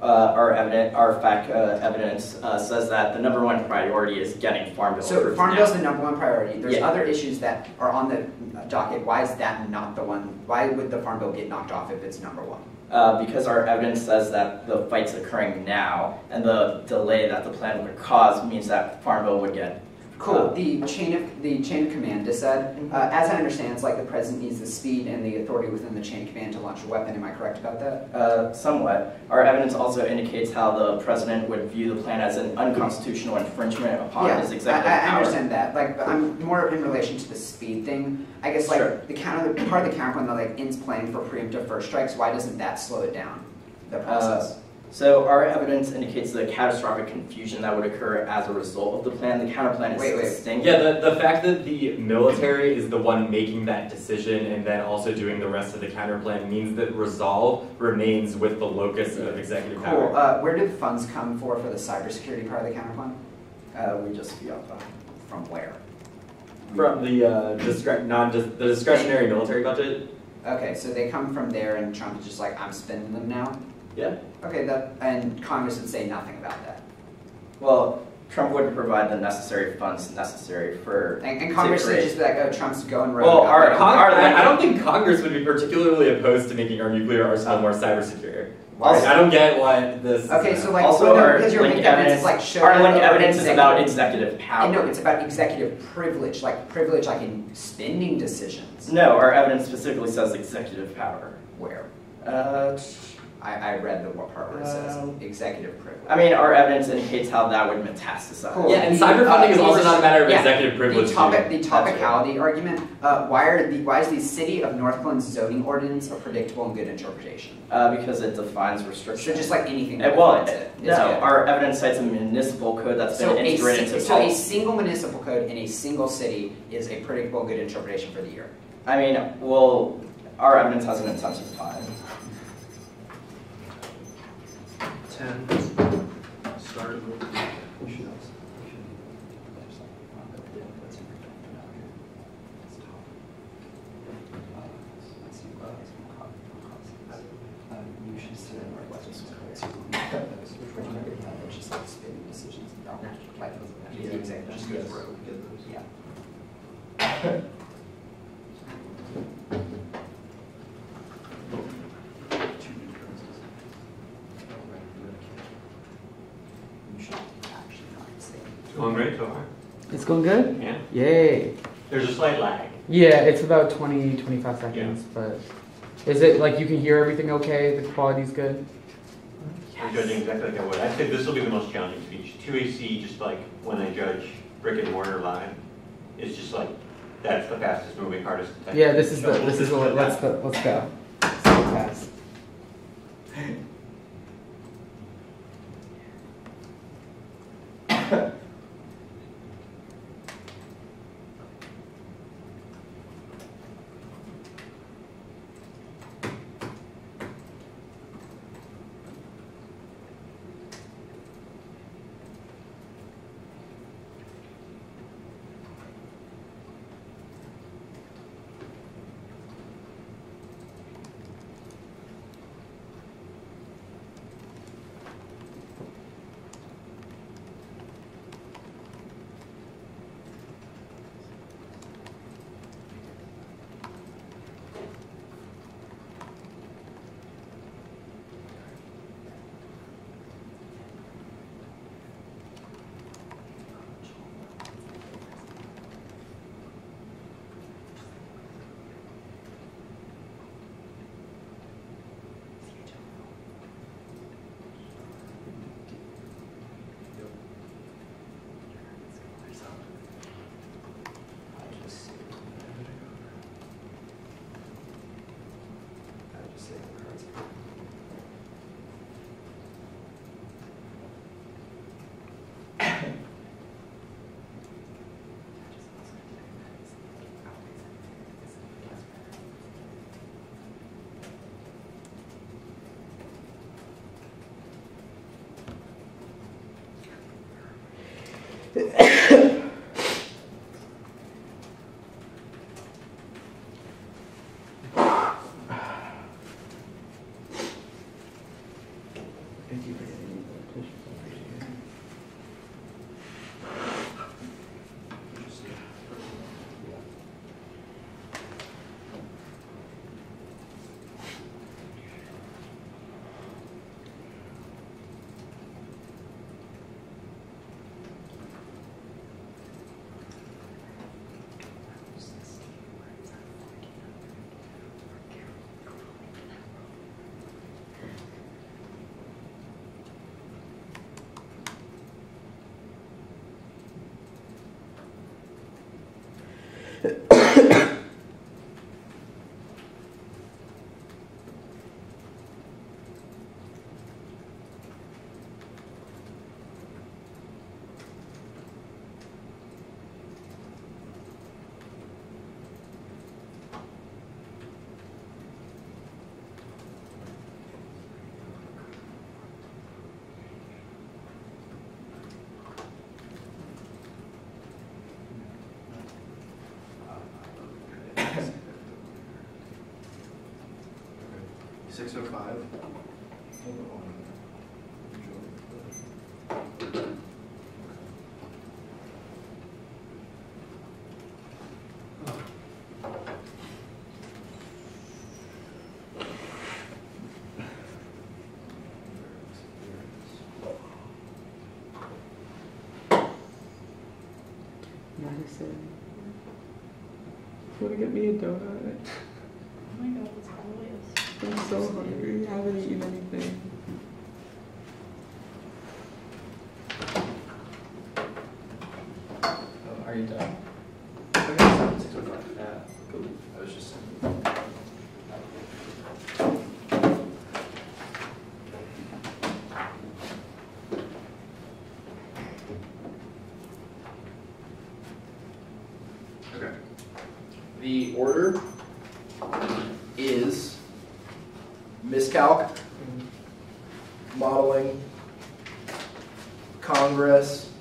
Our evidence says that the #1 priority is getting Farm Bill. So, Farm Bill is the #1 priority. There's Yeah. other issues that are on the docket. Why is that not the one? Why would the Farm Bill get knocked off if it's #1? Because our evidence says that the fight's occurring now, and the delay that the plan would cause means that Farm Bill would get. Cool. The chain of command is said, as I understand, it's like the president needs the speed and the authority within the chain of command to launch a weapon. Am I correct about that? Somewhat. Our evidence also indicates how the president would view the plan as an unconstitutional infringement upon his executive power. I understand that. Like, but I'm more in relation to the speed thing. I guess like Sure. the part of the counterplan that like ends planning for preemptive first strikes. Why doesn't that slow it down? The process. So our evidence indicates the catastrophic confusion that would occur as a result of the plan. The counterplan is distinct. Yeah, the fact that the military is the one making that decision and then also doing the rest of the counterplan means that resolve remains with the locus of executive power. Cool. Where do the funds come for the cybersecurity part of the counterplan? We just fee off them. From where? From the discretionary military budget. Okay, so they come from there, and Trump is just like, I'm spending them now. Yeah. Okay, and Congress would say nothing about that. Well, Trump wouldn't provide the necessary funds necessary for. And Congress would just be like, oh, Trump's going rogue. Well, I don't think Congress would be particularly opposed to making our nuclear arsenal more cyber secure. Also, I don't get why this. Okay, so like, also our link evidence is like our link evidence is about executive power. No, it's about executive privilege, like in spending decisions. No, our evidence specifically says executive power. Where? I read the part where it says executive privilege. I mean, our evidence indicates how that would metastasize. Cool. Yeah, and cyber funding is also not a matter of executive privilege. The topicality argument. Why is the City of Northglen's zoning ordinance a predictable and good interpretation? Because it defines restrictions. So just like anything that defines it. No, our evidence cites a municipal code that's been integrated into So a single municipal code in a single city is a predictable and good interpretation for the year. I mean, well, our evidence has an intensive time. 10. Started with Going great so far. It's going good? Yeah. Yay. There's a slight lag. Yeah, it's about 20-25 seconds, but is it like you can hear everything okay? The quality's good? I'm judging exactly like I would. I'd say this will be the most challenging speech. 2AC, just like when I judge brick and mortar live, it's just like, that's the fastest moving, hardest to type. Yeah, let's go. So fast. Madison. Wanna get me a donut? Oh my god, that's glorious. I'm so hungry. I haven't eaten anything. Oh, are you done? Okay, 6:05. Yeah, cool. I was just. Okay. The order is miscalc, modeling, Congress,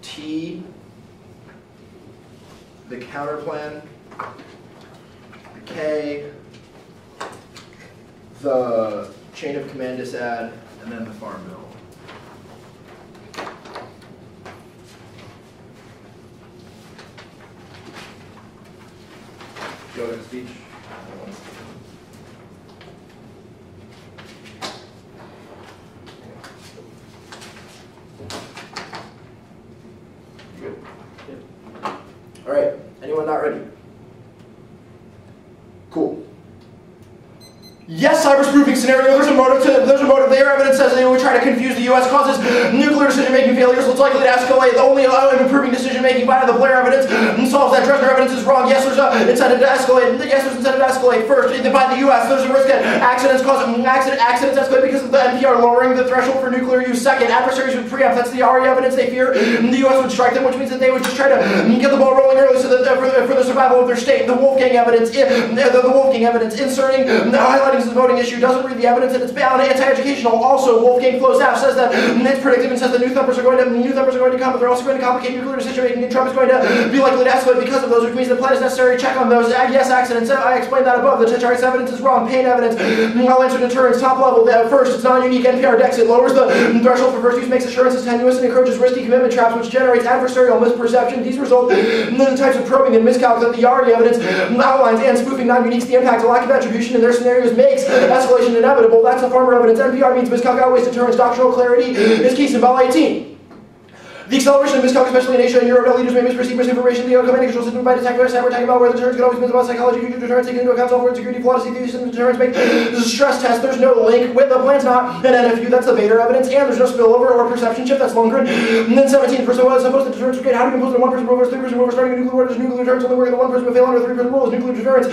T, the counterplan, the K, the chain of command disad, and then the farm bill. Go ahead, speech. All Anyone not ready? Cool. Yes, cyber-spoofing scenario, there's a motive there. Evidence says they would try to confuse the U.S. causes nuclear decision-making failures, so it's likely to escalate. Only improving decision-making via the Blair evidence solves that. Dresner evidence is wrong. Yes, there's incentive to escalate. Yes, there's incentive to escalate. First, by the U.S., there's a risk that accidents escalate because of the NPR lowering the threshold for nuclear use. Second, adversaries would preempt. That's the RE evidence they fear. The U.S. would strike them, which means that they would just try to get the ball rolling early so that for the survival of their state. The Wolfgang evidence, inserting, highlighting the voting issue, doesn't read the evidence, and it's bound anti-educational. Also, Wolfgang Flows out says that it's predictive and says that new thumpers are going to come, but they're also going to complicate nuclear decision making, and Trump is going to be likely to escalate because of those, which means the plan is necessary. Check on those. Yes, accidents. I explained that above. The Deterrence evidence is wrong. Pain evidence. I'll answer Deterrence top level. First, it's non-unique. NPR decks it, lowers the threshold for first use, makes assurances tenuous, and encourages risky commitment traps, which generates adversarial misperception. These result in the types of probing and miscalc that the RE evidence outlines, and spoofing non-uniques. The impact, a lack of attribution in their scenarios makes escalation inevitable. That's the former evidence. NPR means miscalc outweighs deterrence. Doctrinal clarity is key. Symbol 18. The acceleration of miscalc, especially in Asia and Europe, leaders may misperceive misinformation. The command and control system by detecting cyber attacking about where the deterrence can always mean about psychology, future deterrence, taking into account software and security flaws. The system deterrence make this is a stress test. There's no link with the plan's not an NFU. That's the Vader evidence, and there's no spillover or perception chip. That's Lundgren. And then 17. First of all, supposed to deterrence great. How do you impose on one person rule versus 3-person rule for starting a nuclear war? There's nuclear deterrence only working. The one person will fail under 3-person rule is nuclear deterrence.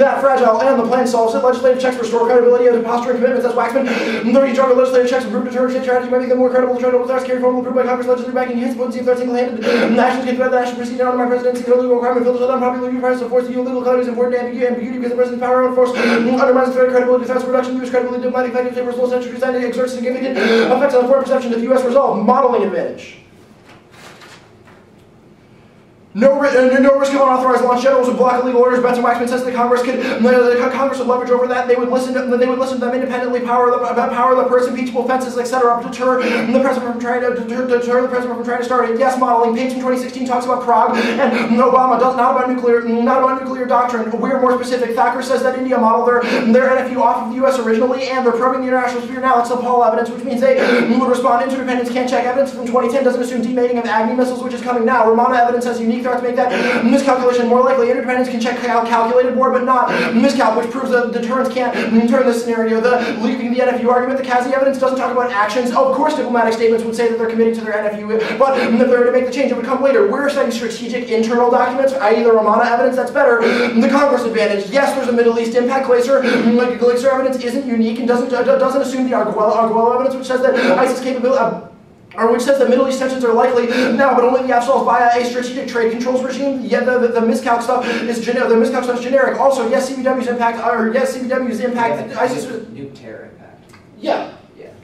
That fragile, and the plan solves it. Legislative checks restore credibility of posture and commitments. That's Waxman. 30. Stronger legislative checks improve deterrence strategy by making them more credible. Deterrence threats carried forward approved by Congress. Legislative backing enhance potency of threats nations can threat the national proceeding under my presidency. The legal requirement filters on unpopular use prices of force. The illegal code is important to ambiguity because the president's power on force undermines the threat credibility, threats reduction, use credibility, diplomatic effectiveness, personal century design exerts significant effects on foreign perception of the U.S. resolve. Modeling advantage. No risk of unauthorized launch. Generals would block illegal orders. Benson Waxman says that Congress would leverage over that. They would listen to them independently, power the person, impeachable offenses, etc. Deter the president from trying to start it. Yes, modeling. Page in 2016 talks about Prague, and Obama does not about nuclear doctrine. We're more specific. Thacker says that India modeled their NFU off of the U.S. originally, and they're probing the international sphere now. That's the Paul evidence, which means they would respond. Interdependence can't check. Evidence from 2010 doesn't assume demating of Agni missiles, which is coming now. Romana evidence has unique threats make that miscalculation more likely. Interdependence can check calculated war, but not miscalc, which proves that deterrence can't turn this scenario. The leaving the NFU argument, the Kazi evidence doesn't talk about actions. Of course, diplomatic statements would say that they're committing to their NFU, but if they're to make the change, it would come later. We're studying strategic internal documents, i.e. the Romana evidence. That's better. The Congress advantage. Yes, there's a Middle East impact. Glacier evidence isn't unique and doesn't assume the Arguello evidence, which says that ISIS capability. Or which says that Middle East tensions are likely now, but only the absolves via a strategic trade controls regime. Yeah, the miscalc stuff is generic. Also, yes, CBW's impact. ISIS nuke terror impact. Yeah.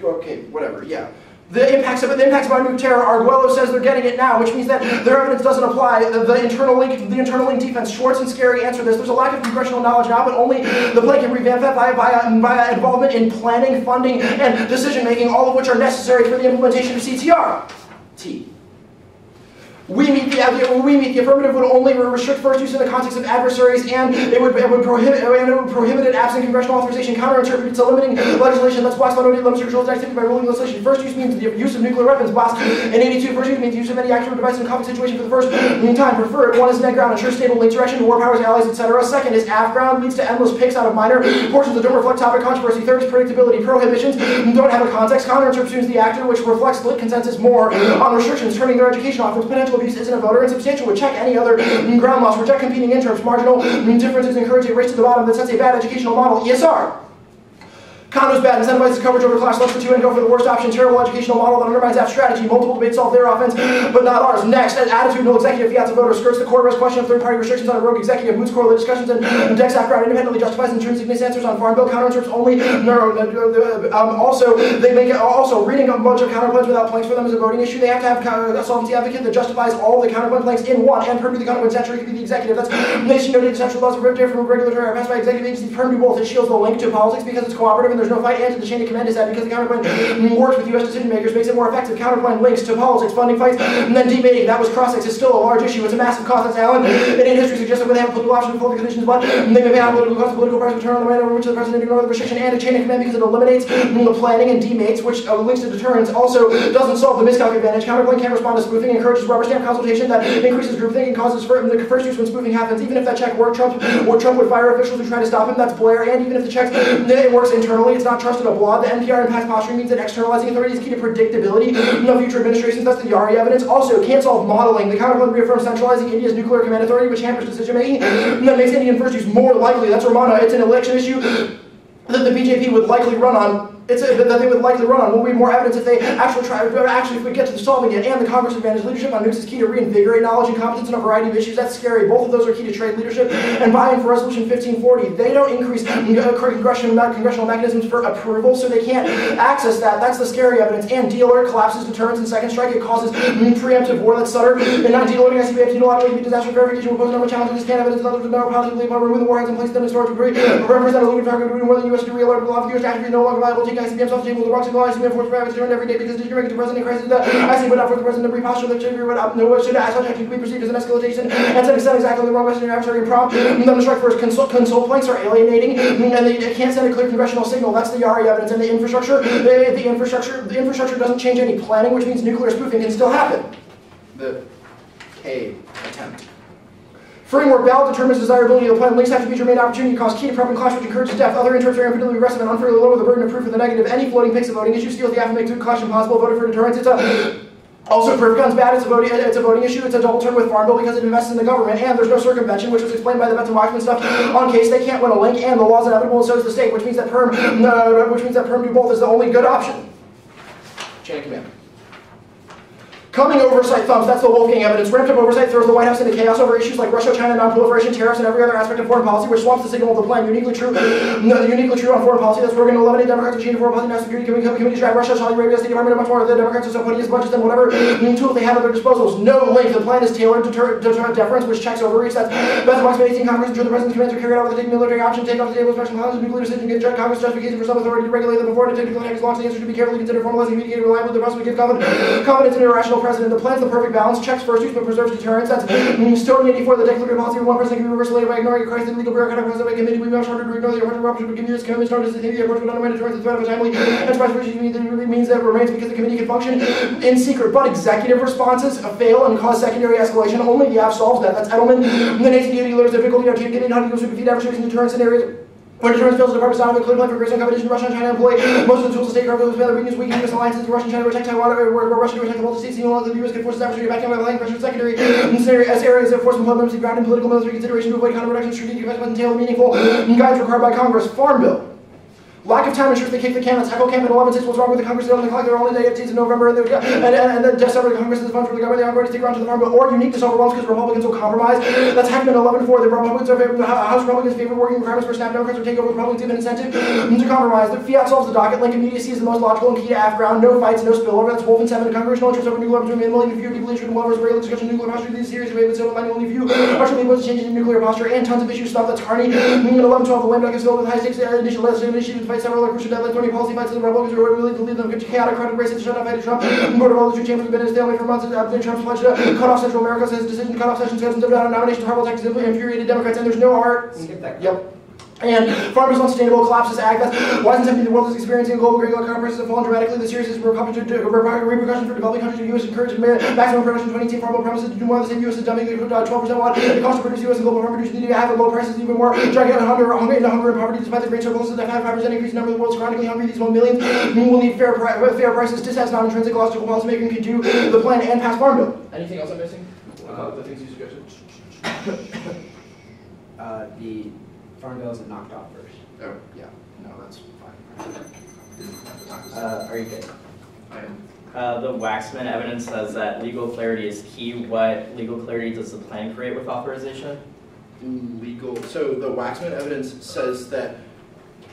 Okay. Whatever. Yeah. The impacts of nuke terror, Arguello says they're getting it now, which means that their evidence doesn't apply. The internal link defense. Schwartz and Scary answer this. There's a lack of congressional knowledge now, but only the play can revamp that via involvement in planning, funding, and decision making, all of which are necessary for the implementation of CTR. T. We meet the affirmative would only restrict first use in the context of adversaries, and it would prohibit it absent congressional authorization. Counterinterprets a limiting legislation that's blocks minority limits controls activity by ruling legislation. First use means the use of nuclear weapons. Blast in 82. First use means use of any actual device in a conflict situation for the first time. Preferred. One is net ground, ensures stable link direction to war powers, allies, etc. Second is aft ground, leads to endless picks out of minor portions that don't reflect topic controversy. Third is predictability. Prohibitions don't have a context. Counterinterprets the actor, which reflects split consensus more on restrictions, turning their education off. Its potential abuse isn't a voter, and substantial would check any other ground loss, reject competing interests, marginal differences, encourage a race to the bottom that sets a bad educational model. ESR. Condo's bad, incentivizes coverage over class less for two and go for the worst option. Terrible educational model that undermines that strategy. Multiple debates solve their offense, but not ours. Next, attitudinal executive fiat to voter skirts the core risk question of third-party restrictions on a rogue executive, moots correlate discussions, and decks background independently justifies intrinsic misanswers on farm bill. Counterinterprets only. Also reading a bunch of counterpoints without planks for them is a voting issue. They have to have a solvency advocate that justifies all the counterpoint planks in one, and Purdue the counterpoint century could be the executive. That's nation noted central laws are different from regulatory are passed by executive agencies. Purdue both. It shields the link to politics because it's cooperative and there's no fight, and to the chain of command is that because the counterplan works with U.S. decision makers, makes it more effective. Counterplan links to politics, funding fights, and then debating. That was cross-sex is still a large issue. It's a massive cost. That's Allen. And in history suggests that when they have a political option before the conditions, but they may have political cost, political price return on the right over which the president ignore the restriction, and a chain of command because it eliminates the planning and demates, which links to deterrence. Also doesn't solve the miscalc advantage. Counterplan can't respond to spoofing, encourages rubber stamp consultation that increases groupthink and causes the first use when spoofing happens. Even if that check worked, Trump would fire officials who try to stop him. That's Blair. And even if the checks it works internally, it's not trusted abroad. The NPR and past posturing means that externalizing authority is key to predictability of future administrations. That's the Yari evidence. Also, can't solve modeling. The counterplan reaffirms centralizing India's nuclear command authority, which hampers decision making, and that makes Indian first use more likely. That's Romana. It's an election issue that the BJP would likely run on. That they would likely run on. Will be more evidence if they actually if we get to solving it. And the Congress advantage leadership on nukes is key to reinvigorate knowledge and competence in a variety of issues. That's scary. Both of those are key to trade leadership and buy-in for Resolution 1540. They don't increase congressional mechanisms for approval, so they can't access that. That's the scary evidence. And D-alert collapses deterrence and second strike. It causes preemptive war. That's Sutter. And not D-alerting ICBF, D-alerting disaster verification will pose a number of challenges. Can't evidence others with no positively remove the warheads and place them in storage debris. Represent a leader target doing more than U.S. to re-alert. A lot of U.S. actors no longer viable. Take ICBMs off the table. The rocks and lies we have forced private to every day because the directed president crisis that I see, but not for the president. The reposture that should be as such actually be perceived as an escalation and to extent exactly the wrong message and adversary prompt. And then the strike force consult blanks are alienating, and they can't send a clear congressional signal. That's the Yari evidence. And the infrastructure doesn't change any planning, which means nuclear spoofing can still happen. The K attempt. Framework ballot determines desirability of the plan. Links have to be germane opportunity cost. Key to prep and clash, which encourages death. Other interrupts are infinitely aggressive and unfairly lower the burden of proof for the negative. Any floating picks of voting issue steals the affirmative to clash impossible. Voted for deterrence. It's also perfect guns bad. It's a voting issue. It's a double turn with Farm Bill because it invests in the government. And there's no circumvention, which was explained by the Benton Watchman stuff. On case they can't win a link, and the law's inevitable, and so is the state, which means that perm do both is the only good option. Chain of command. Coming oversight thumbs, that's the Wolfgang evidence. Ramped up oversight throws the White House into chaos over issues like Russia, China, non-proliferation, tariffs, and every other aspect of foreign policy, which swamps the signal of the plan. Uniquely true on foreign policy. That's we're going to eliminate Democrats and change foreign policy, national security committees, drive Russia, Saudi Arabia, State Department, and much more. The Democrats are so putting as budgets and whatever tool they have at their disposals. No link. The plan is tailored to deference, which checks overreach. That's best of 18 Congress ensure the president's commands are carried out with a military option, take off the table, special powers, nuclear decision, get Congress justification for some authority to regulate them before technical attacks launch. The answer should be carefully considered, formalizing, communicated, reliably. The prospect give confidence in a rational president. The plan's the perfect balance, checks first use but preserves deterrence. That's still in 84. The declarative policy of one person can be reversed later by ignoring a crisis in legal bureaucratic process by committee. We must harder to ignore the important option to communities commitments notice the approach would undermine deterrence. The threat of a timely enterprise version means that it remains because the committee can function in secret. But executive responses fail and cause secondary escalation. Only the app solves that. That's Edelman. The nation duty learns difficulty articulating how to use defeat adversaries in deterrence in areas where deterrence fails, the department's not a clear plan for aggressive competition. Russia and China employ most of the tools to stay current with the weakness, weakening U.S. alliances. Russia and China protect Taiwan, where Russia to attack the multi-state scene, along the U.S. can force its adversary back down by applying pressure secondary as areas of force and diplomacy, ground and political military consideration to avoid counter-reduction, strategic investment, entail meaningful guidance required by Congress. Farm Bill. Lack of time ensures they kick the can. Let's heckle camp at 11-6. What's wrong with the Congress? They're on the clock. They're only day in November. And then December, the Congress is the funds for the government. They aren't going to stick around to the Farm Bill. Or uniqueness overwhelms because Republicans will compromise. That's Heckman 11-4. The Republicans are House Republicans favor working requirements for snap Democrats or take over the Republicans give an incentive to compromise. The fiat solves the docket. Link immediacy is the most logical and key to half ground. No fights, no spillover. That's Wolf and 7. The Congressional interest over nuclear between minimal and few people issued and well-versed regular discussion of nuclear posture. These series of able to find only few partially opposed changes in nuclear posture and tons of issue stuff. That's Carney. 11-12. The lame duck is filled with high stakes initial legislative issues to fight several crucial deadlines. 20 policy fights to the Republicans are willing to lead them into chaotic crowded races to shut down fight Trump. Board of all the two chambers have been in a stalemate for months. Trump's pledge to cut off Central America says decision to cut off Sessions goes into nomination horrible tactics infuriated Democrats, and there's no art. Skip that. Yep. And farm is unsustainable, collapses ag. That's why since the world is experiencing a global great car prices have fallen dramatically. The series is repercussions for developing countries. The U.S. encouraged maximum production 2018 farm bill promises to do more of the same. U.S. is dumping 12% watt. The cost to produce U.S. and global farm producers need to have low prices even more. Trying to get hunger and poverty despite the great surplus that 5% increase in number of the world's chronically hungry. These millions will need fair prices. This has non-intrinsic logical policymaking can do the plan and pass farm bill. Anything else I'm missing? The things you suggested. The Farm Bill isn't knocked off first. Oh, yeah. No, that's fine. Are you good? I am. The Waxman evidence says that legal clarity is key. What legal clarity does the plan create with authorization? So the Waxman evidence says that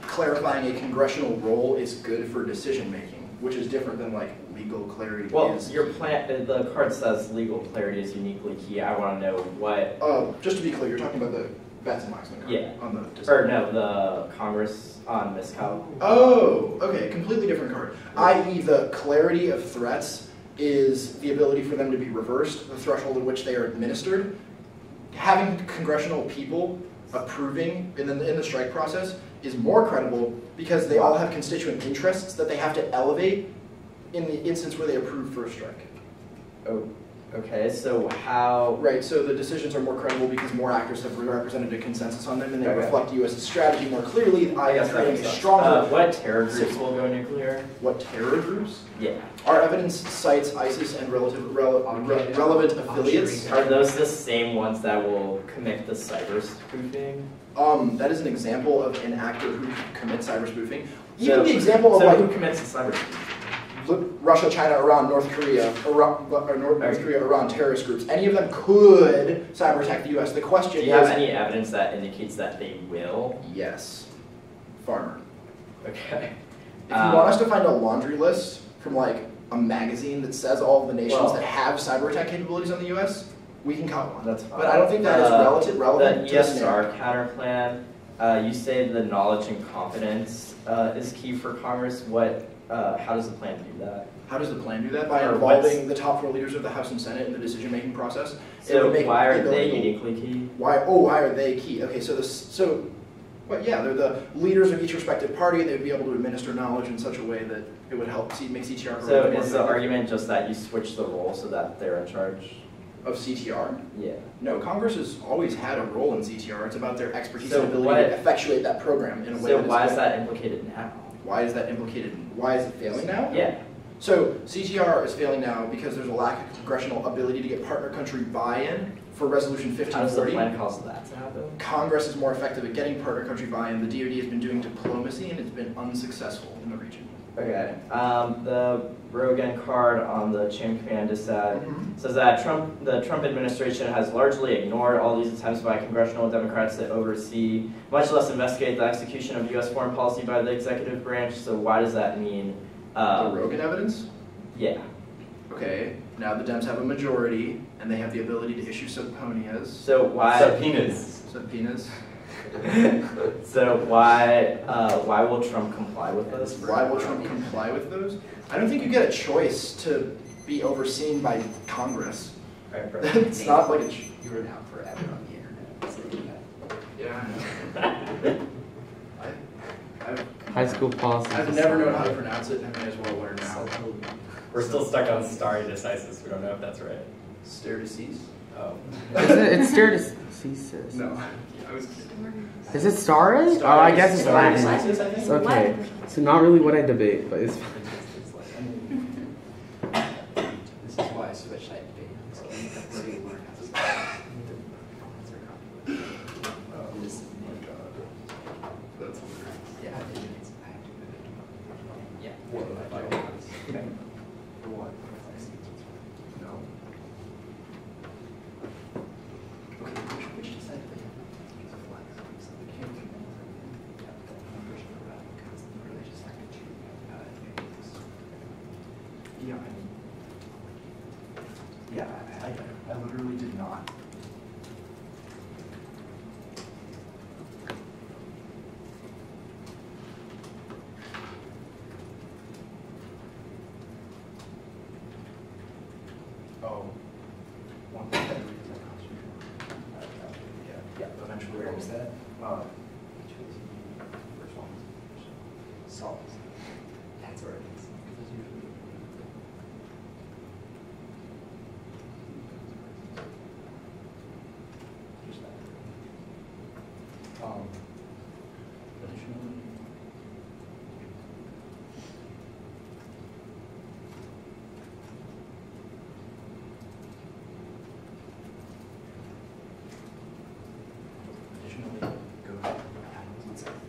clarifying a congressional role is good for decision making, which is different than like legal clarity Well, is. your plan, the card says legal clarity is uniquely key. I want to know what. Just to be clear, you're talking about the Betts and Waxman card? Yeah. On the Or no, the Congress on miscal. Oh, okay, completely different card. I.e., the clarity of threats is the ability for them to be reversed, the threshold at which they are administered. Having congressional people approving in the strike process is more credible because they all have constituent interests that they have to elevate in the instance where they approve for a strike. Oh, okay. So how? Right, so the decisions are more credible because more actors have represented a consensus on them and they Okay. reflect the U.S.'s strategy more clearly. I guess that creating makes a sense. stronger. What terror groups will go nuclear? What terror groups? Yeah. Our evidence cites ISIS and relevant affiliates. Are those the same ones that will commit the cyber spoofing? That is an example of an actor who commits cyber spoofing. So- Even the example of So like who commits the cyber spoofing? Russia, China, Iran, North Korea, North Korea, Iran terrorist groups. Any of them could cyber attack the U.S. The question Do you have is, any evidence that indicates that they will? yes, Farmer. Okay. If you want us to find a laundry list from like a magazine that says all of the nations Well- that have cyber attack capabilities on the U.S., we can cut one. That's fine. But I don't think that is relevant The to this ESR counter plan. You say the knowledge and confidence is key for Congress. How does the plan do that? How does the plan do that? By Or involving the top 4 leaders of the House and Senate in the decision-making process. It So would make why are the they illegal- uniquely key? Why are they key? Okay, so they're the leaders of each respective party, and they would be able to administer knowledge in such a way that it would help make CTR So more is the effective. argument just that you switch the role so that they're in charge? Of CTR? Yeah. No, Congress has always had a role in CTR. It's about their expertise So and ability what- to effectuate that program in a way So that why is good. that implicated now? Why is that implicated? Why is it failing now? Yeah. So CTR is failing now because there's a lack of congressional ability to get partner country buy-in for Resolution How does the 1540. plan cause that to happen? Congress is more effective at getting partner country buy-in. The DoD has been doing diplomacy and it's been unsuccessful in the region. Okay. The Rogan card on the chain of command is that says that the Trump administration has largely ignored all these attempts by congressional Democrats to oversee, much less investigate the execution of U.S. foreign policy by the executive branch. So why does that mean? The Rogan evidence? Yeah. Okay, now the Dems have a majority and they have the ability to issue subpoenas. So why? Subpoenas. Subpoenas. So why will Trump comply with this? Why will Trump comply with those? I don't think you get a choice to be overseen by Congress. Right, right. It's not like a... You were out forever on the internet. So Yeah, High school policy. I've never known how to pronounce it and I may as well learn now. We're still stuck on stare decisis. We don't know if that's right. Stare decisis? Oh. It's stare. No, I was kidding. Is it stare? Oh, I guess it's Stare Latin. decisis, I think. It's okay. So not really what I debate, but it's fine. This is why I switched that debate. So I'm going to learn how to spell. That's hilarious. Yeah, I have to do it. Yeah. Okay. For what? No. Okay, which decided they Yeah, I mean, yeah, I literally did not. Oh, one thing. Yeah, eventually. Where was that? First one. Salt. That's where it is. Additionally. Additionally, go ahead. One second.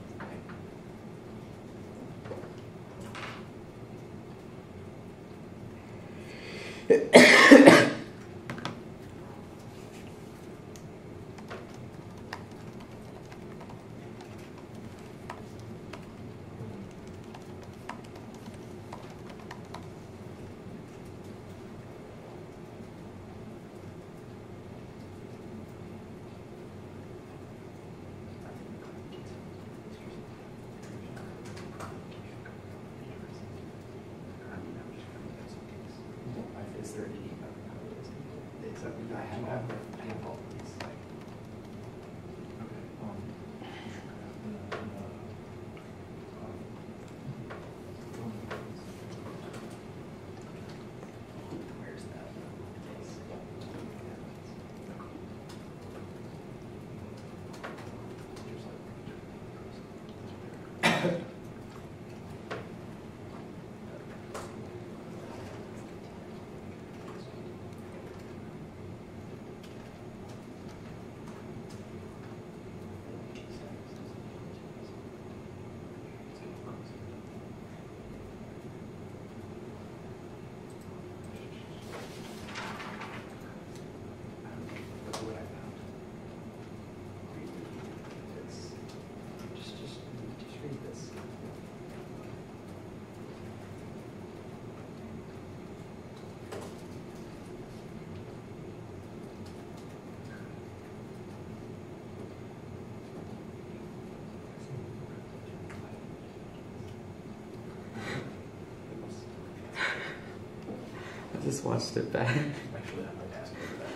just watched it back. Actually, I might ask for that.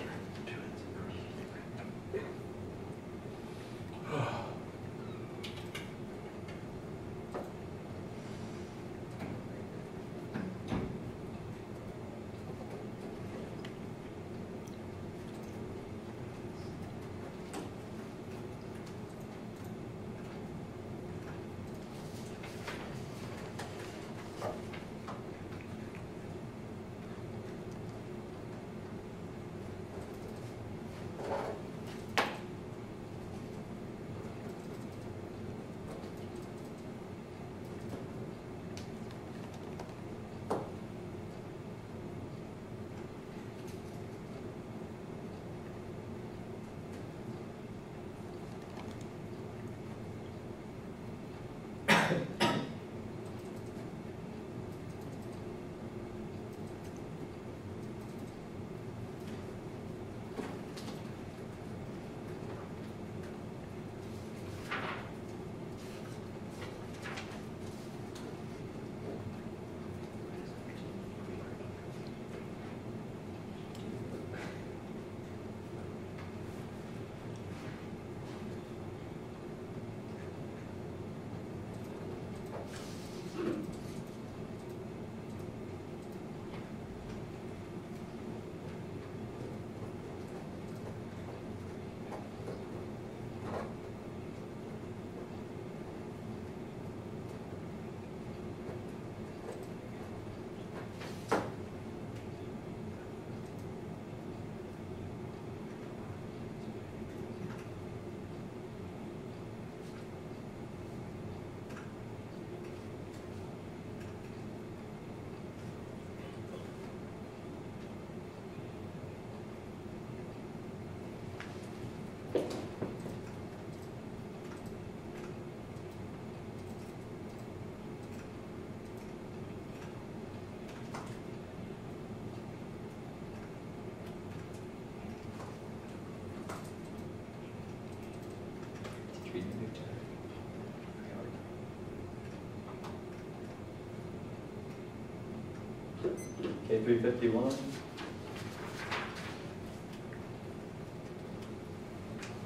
Okay, 351.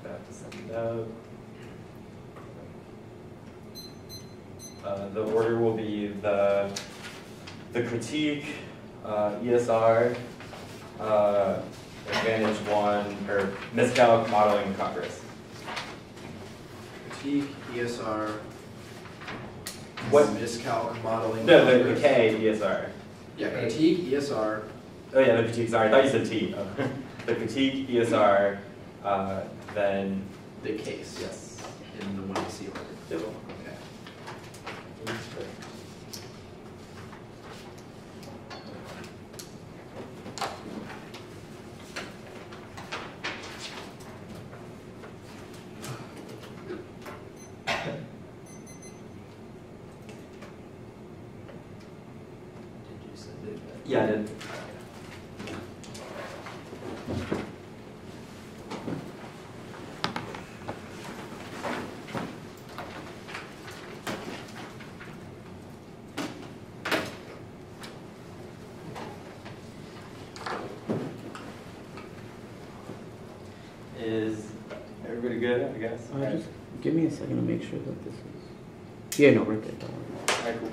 About to send it out. The order will be the critique, ESR, advantage 1, or miscalc modeling Congress. Critique, ESR, What? miscalc modeling. No, the K, ESR. Yeah, critique, ESR. Oh yeah, the critique, sorry, I thought you said T. Oh. The critique, ESR, then... The case. Yes. In the 1AC order. Yep. Okay. Yeah, I did. Is everybody good, I guess? Just give me a second to make sure that this is... Yeah, no, right there. Don't worry. Alright, cool.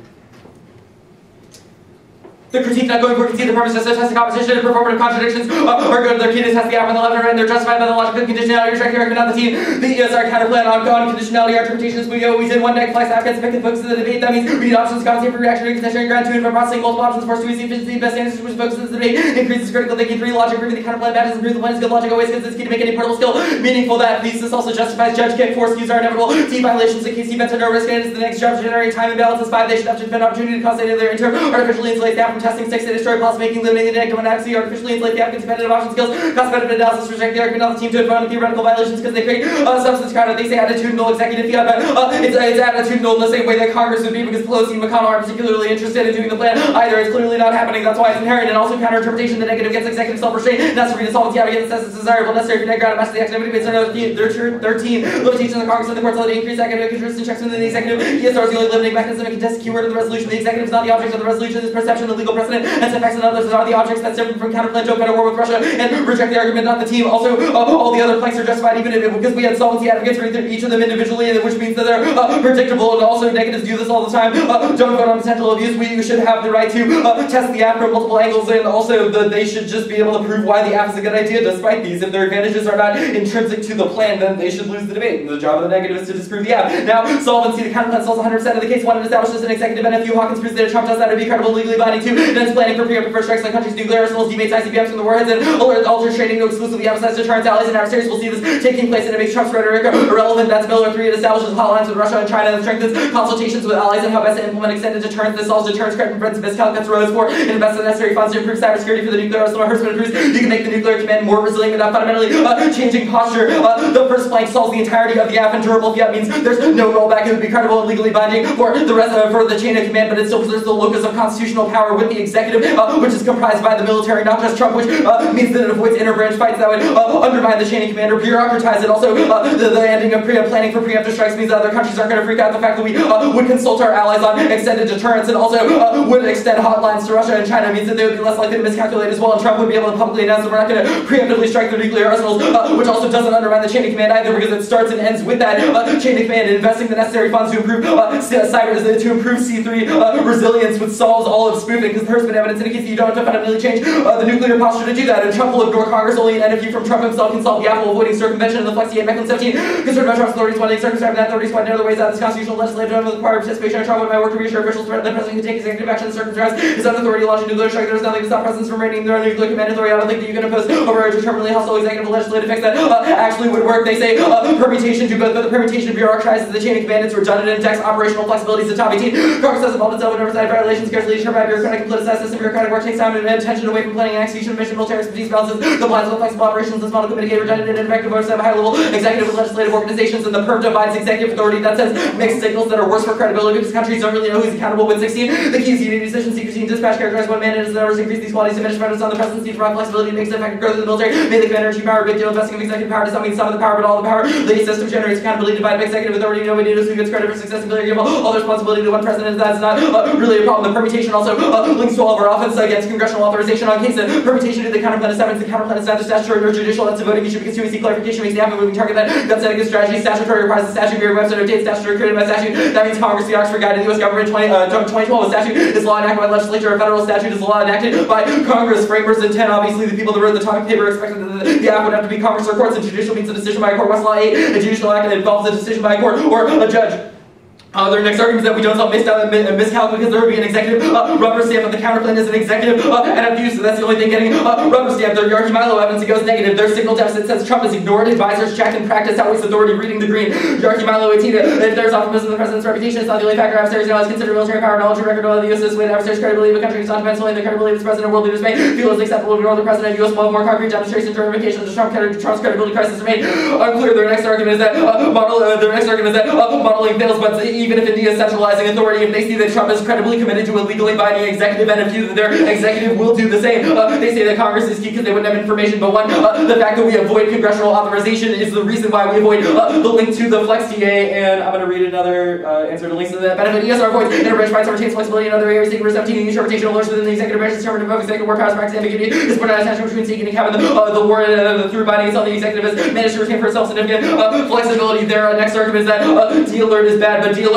The critique not going for concede the purpose of testing opposition and performative contradictions are good. Their key to test the gap on the left and right, and they're justified by the logical conditionality track here, not the team. The ESR counterplan on conditionality, our interpretation is we always in one deck, flex applicants, pick and focus of the debate. That means we need options, comments, for reaction, concession, ground 2, and for processing multiple options, force 2 easy efficiency, best answers, which focuses the debate, increases critical thinking, 3 logic, proving the counterplan matches, improves the plan, skill logic, always gets this key to make any portable skill meaningful. That thesis also justifies judge, kick, force, cues are inevitable. T violations in case events are no risk, and it's the next job to generate time imbalances. 5, they should have to defend opportunity to cause any of their inter artificially insulate staff from testing. 6, they destroy making limiting the negative inadequacy, artificially inflate the applicant's competitive option skills, cost benefit analysis, reject the argument of the team to advance theoretical violations because they create substance counter. They say attitudinal executive fiat, but it's attitudinal in the same way that Congress would be because Pelosi and McConnell aren't particularly interested in doing the plan either. It's clearly not happening. That's why it's inherent and also counter interpretation. The negative gets executive self-restraint. Necessary to solve the against says it's desirable, necessary for net ground match the activity based on 13 limitations of the Congress and the courts let increase academic interest and checks within the executive. ESR is the only limiting mechanism and contest keyword of the resolution. The executive is not the object of the resolution. This perception of legal the president and set facts and others are the objects that stem from counterplan joke at a war with Russia and reject the argument, not the team. Also, all the other planks are justified even if because we had solvency advocates for each of them individually, which means that they're predictable, and also negatives do this all the time. Don't vote on potential abuse. We should have the right to test the app from multiple angles, and also they should just be able to prove why the app is a good idea despite these. If their advantages are not intrinsic to the plan, then they should lose the debate. And the job of the negative is to disprove the app. Now, solvency, the counterplan solves 100% of the case. One, it establishes an executive NFU. Hawkins proves that Trump does that to be credible, legally binding. Two, then it's planning for preemptive first strikes like countries' nuclear arsenals, demates ICBMs from the warheads, and alters training to exclusively emphasize deterrence. Allies and adversaries will see this taking place, and it makes Trump's rhetoric irrelevant. That's Miller 3. It establishes hotlines with Russia and China and strengthens consultations with allies and how best to implement extended deterrence. This solves deterrence credit and prevents miscalc. That's Rose 4. It invests the necessary funds to improve cybersecurity for the nuclear arsenal. Hertzman proves you can make the nuclear command more resilient without fundamentally changing posture. The first plank solves the entirety of the app, and durable fiat means there's no rollback. It would be credible and legally binding for the rest for the chain of command, but it still preserves the locus of constitutional power with the executive, which is comprised by the military, not just Trump, which means that it avoids interbranch fights that would undermine the chain of command or bureaucratize it. Also, the ending of planning for preemptive strikes means that other countries aren't going to freak out. The fact that we would consult our allies on extended deterrence and also would extend hotlines to Russia and China means that they would be less likely to miscalculate as well, and Trump would be able to publicly announce that we're not going to preemptively strike their nuclear arsenals, which also doesn't undermine the chain of command either, because it starts and ends with that chain of command, investing the necessary funds to improve to improve C3 resilience, which solves all of spoofing, because there's been evidence indicates that you don't have to fundamentally change the nuclear posture to do that, and Trump will ignore Congress. Only an NFU from Trump himself can solve the apple, avoiding circumvention in the Flexi 8 Mechanism 17. Concerned about Trump's authorities wanting circumscribe that authorities find other ways out of this constitutional legislative with required participation. I try with my work to reassure officials that the president can take executive action to circumscribe his own authority launching nuclear strike. There's nothing to stop presidents from raiding their nuclear command authority. I don't think that you can impose over a determinately hostile executive legislative fix that actually would work. They say permutation to both, but the permutation bureaucratizes the chain of command. It's redundant and index operational flexibilities to top 18. Congress has involved itself in oversight violations scarcely determined by bureaucratic and politicized system. Bureaucratic work takes time and attention away from planning and execution of mission. Military expertise balances the plans with flexible operations. This model can mitigate redundant and ineffective oversight of high-level executive and legislative organizations, and the perm divides executive authority that sends mixed signals that are worse for credibility because countries don't really know who's accountable with 16. The key is unity, decision, secrecy, and dispatch characterized one man, and as the numbers increase, these qualities diminish dependence on the presidency to provide flexibility makes the effective growth of the military. May the commander-in-chief power a big deal. Investing of executive power does not mean some of the power, but all the power. The system generates accountability divided by executive authority. Nobody knows who gets credit for success and failure. Give all the responsibility to one president. That's not really a problem. The permutation also links to all of our offense against congressional authorization on case. The permutation to the counterplan is severance. The counterplan is neither statutory nor judicial. That's a voting issue because 2AC clarification makes the app a moving target that gun setting a strategy. Statutory requires the statute via website update. Statutory created by statute. That means Congress, the Oxford Guide to the U.S. government 2012. A statute is law enacted by legislature. A federal statute is law enacted by Congress. Framers intent. Obviously, the people that wrote the topic paper expected that the app would have to be Congress or courts, and judicial means a decision by a court. Westlaw 8, a judicial act that involves a decision by a court or a judge. Their next argument is that we don't solve miscalc because there would be an executive rubber stamp, but the counterplan is an executive NFU, so that's the only thing getting rubber stamp. Their Yarky Milo evidence, it goes negative. Their signal deficit says Trump has ignored advisors, checked, and practiced outweighs authority, reading the green. Yarky Milo 18, if there's optimism in the president's reputation, it's not the only factor. Adversaries now is considered military power, knowledge, and record of the U.S. this way. Adversaries' credibility of a country is not depends solely on the credibility of its president. World leaders may feel it's acceptable to ignore the president. U.S. will have more concrete demonstrations and verifications of Trump's credibility crisis remain unclear. Their next argument is that modeling fails, but even if India is centralized authority, if they see that Trump is credibly committed to a legally binding executive NFU, that their executive will do the same. They say that Congress is key because they wouldn't have information, but one, the fact that we avoid congressional authorization is the reason why we avoid the link to the Flex TA, and I'm going to read another answer to links to that benefit. ESR avoids interbranch rights or retains flexibility in other areas. Taking 17 in interpretation of laws within the executive branch is determined above executive war powers, practice ambiguity is put on attention between seeking and having the war through binding itself. The executive has managed to retain for itself significant flexibility. Their next argument is that D-alert is bad, but D-alert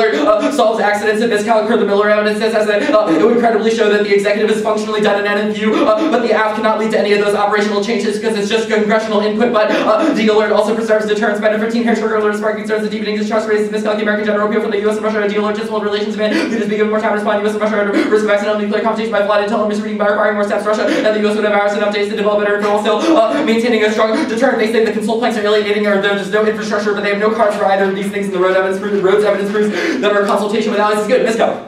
solves accidents and miscalculations. The Miller evidence says that it would credibly show that the executive has functionally done an NFU, but the app cannot lead to any of those operational changes because it's just congressional input. But D-alert also preserves deterrence. Benefit 15 hair sugar alert spark concerns the deepening distrust raises miscalculating American general appeal from the U.S. and Russia. D-alert just hold relations man. Leaders be given more time to respond. U.S. and Russia are at risk of accidental nuclear competition by flight intel and misreading by requiring more steps. Russia and the U.S. would have hours and updates to develop better while still maintaining a strong deterrent. They say the consult planks are alienating or there's no infrastructure, but they have no cards for either of these things. And the road evidence proves that our consultation with allies is good. Miscal.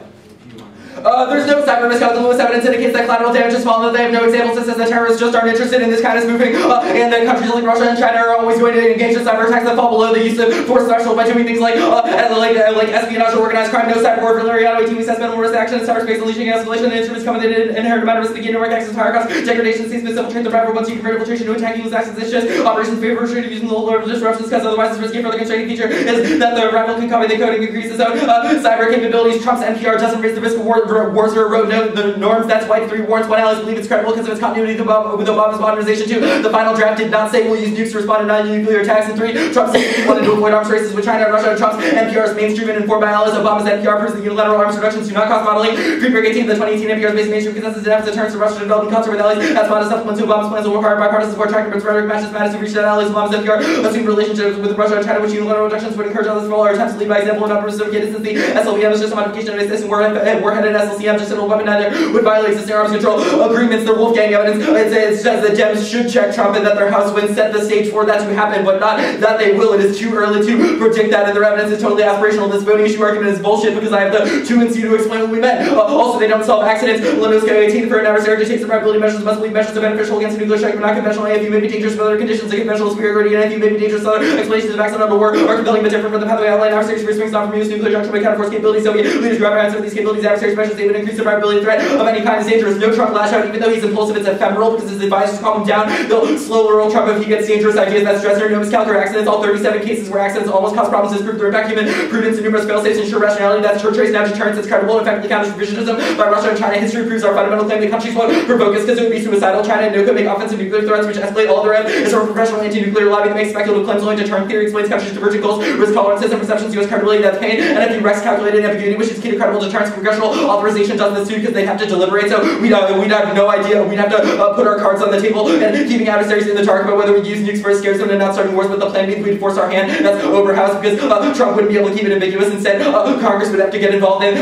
There's no cyber miscalc. The Lewis evidence indicates that collateral damage is small, and that they have no examples that says that terrorists just aren't interested in this kind of spoofing, and that countries like Russia and China are always going to engage in cyber attacks that fall below the use of force threshold by doing things like espionage or organized crime. No cyber warfare, Lariano 18 assessment, risk action, and cyberspace, unleashing escalation, and instruments come with an inherent amount of risk, begin to work access, higher cost, degradation, seismic, infiltrate the private once you convert infiltration to attack, use access, it's just operations favor restrictive using the whole level of disruptions, because otherwise it's risky. Further constraining feature is that the rival can copy the code and increase its own cyber capabilities. Trump's NPR doesn't raise the risk of war Warzer wrote the norms, that's why 3 warrants, 1 allies believe it's credible because of its continuity with Obama's modernization. 2, the final draft did not say we'll use nukes to respond to non-nuclear attacks. And 3, Trump said he wanted to avoid arms races with China and Russia. Trump's NPR is mainstream and informed by allies. Obama's NPR proves that unilateral arms reductions do not cause modeling. Greenberg 18, the 2018 NPR is based mainstream consensus and deterrence to Russia developing concert with allies. That's modest supplements to Obama's plans will require bipartisan support. Tracking rhetoric matches matters to reach out allies. Obama's NPR assumed relationships with Russia and China, which unilateral reductions would encourage others to follow our attempts to lead by example and not reciprocated since the SLBM is just a modification of existing warheaded SLCM, just a weapon neither would violate existing arms control agreements. The Wolfgang evidence it says that Dems should check Trump and that their House win set the stage for that to happen, but not that they will. It is too early to predict that, and their evidence is totally aspirational. This voting issue argument is bullshit because I have the 2 and C to explain what we meant. Also, they don't solve accidents. Limos 18 for an adversary to take survivability measures must believe measures are beneficial against a nuclear strike, but not conventional. AFU may be dangerous for other conditions. A conventional superiority and AFU may be dangerous. Other explanations of accidental war are compelling but different from the pathway outlined. Adversaries for swings not from use nuclear junction by counterforce capabilities. Soviet leaders who apprehend some of these capabilities. Adversaries measures they would increase survivability threat of any kind is dangerous. No Trump lash out, even though he's impulsive. It's ephemeral because his advisors calm him down. They'll slow roll Trump if he gets dangerous ideas. That's stressor, no miscalculate accidents. All 37 cases where accidents almost cause problems is proof through impact human prudence and numerous fail-safes ensure rationality. That's church race now deterrence. It's credible and effectively counters revisionism by Russia and China. History proves our fundamental claim. The countries won't provoke us because it would be suicidal. China and no could make offensive nuclear threats which escalate all their end. It's our professional anti-nuclear lobby that makes speculative claims only deterrent theory explains countries' divergent goals, risk tolerances, and perceptions, U.S. credibility, that's pain, and if you Rex calculated ambiguity, which is key to credible deterrence. Congressional authorization does this too because they have to deliberate, so we'd have no idea. We'd have to put our cards on the table and keeping adversaries in the dark about whether we use nukes for a scare zone and not starting wars, but the plan means we'd force our hand. That's Oberhaus because Trump wouldn't be able to keep it ambiguous. Instead, Congress would have to get involved and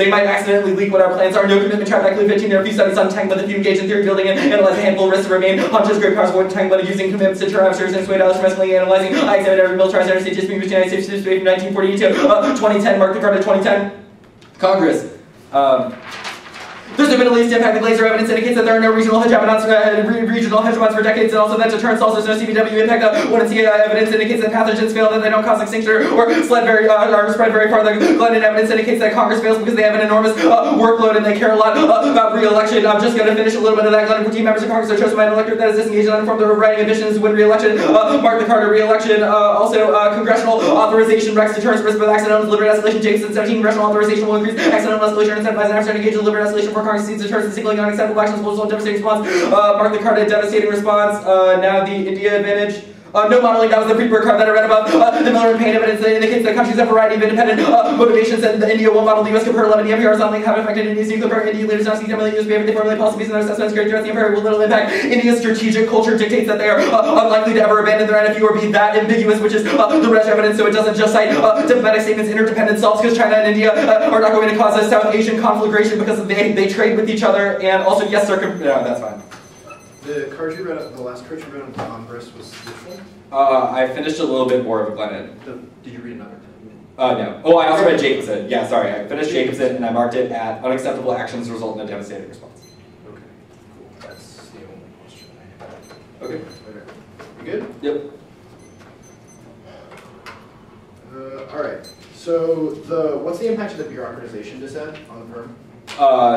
they might accidentally leak what our plans are. No commitment trap actually 15. There are a few studies on entanglement if you engage in theory building and analyze a handful of risks to remain. Hunches great powers avoid entanglement using commitments to deter adversaries and sway dollars from escalating analyzing. I examined every military interstate dispute between the United States from 1948 to 2010. Mark the card to 2010. Congress. There's no Middle East impact. The laser evidence indicates that there are no regional hegemons for decades, and also that deterrence also there's no CBW impact. The 1 and C evidence indicates that pathogens fail, that they don't cause extinction or spread very far. The Glennon evidence indicates that Congress fails because they have an enormous workload and they care a lot about re-election. I'm just going to finish a little bit of that. Glennon 14 members of Congress are chosen by an electorate that is disengaged and uninformed. Their overriding ambitions to win re-election. Mark the card to re-election. Also, congressional authorization, Rex deterrence risk with accidental deliberate escalation. Jacobson 17 congressional authorization will increase accidental escalation and incentivize an adversary to engage in deliberate escalation for Congress seats deterrence and singling unacceptable actions will result in devastating response. Mark the card a devastating response. Now the India advantage. No modeling, that was the pre-bird card that I read about. The Miller and Payne evidence that indicates that countries have a variety of independent motivations, and the India will model the US compared to 11 MPRs on have affected India's nuclear program. Indian leaders not seeking to use behavior they formulate policies and their assessments great threats the empire will little impact. India's strategic culture dictates that they are unlikely to ever abandon their NFU or be that ambiguous, which is the rest evidence, so it doesn't just cite diplomatic statements, interdependent selves, because China and India are not going to cause a South Asian conflagration because they trade with each other, and also, yes, yeah, that's fine. The card you read, the last card you read on Congress was which one? I finished a little bit more of a Glennon. Did you read another? No. Oh, I also read Jacobson. Yeah, sorry. I finished Jacobson and I marked it at unacceptable actions result in a devastating response. Okay, cool. That's the only question I have. Okay. You good? Yep. All right. So what's the impact of the bureaucratization dissent on the firm?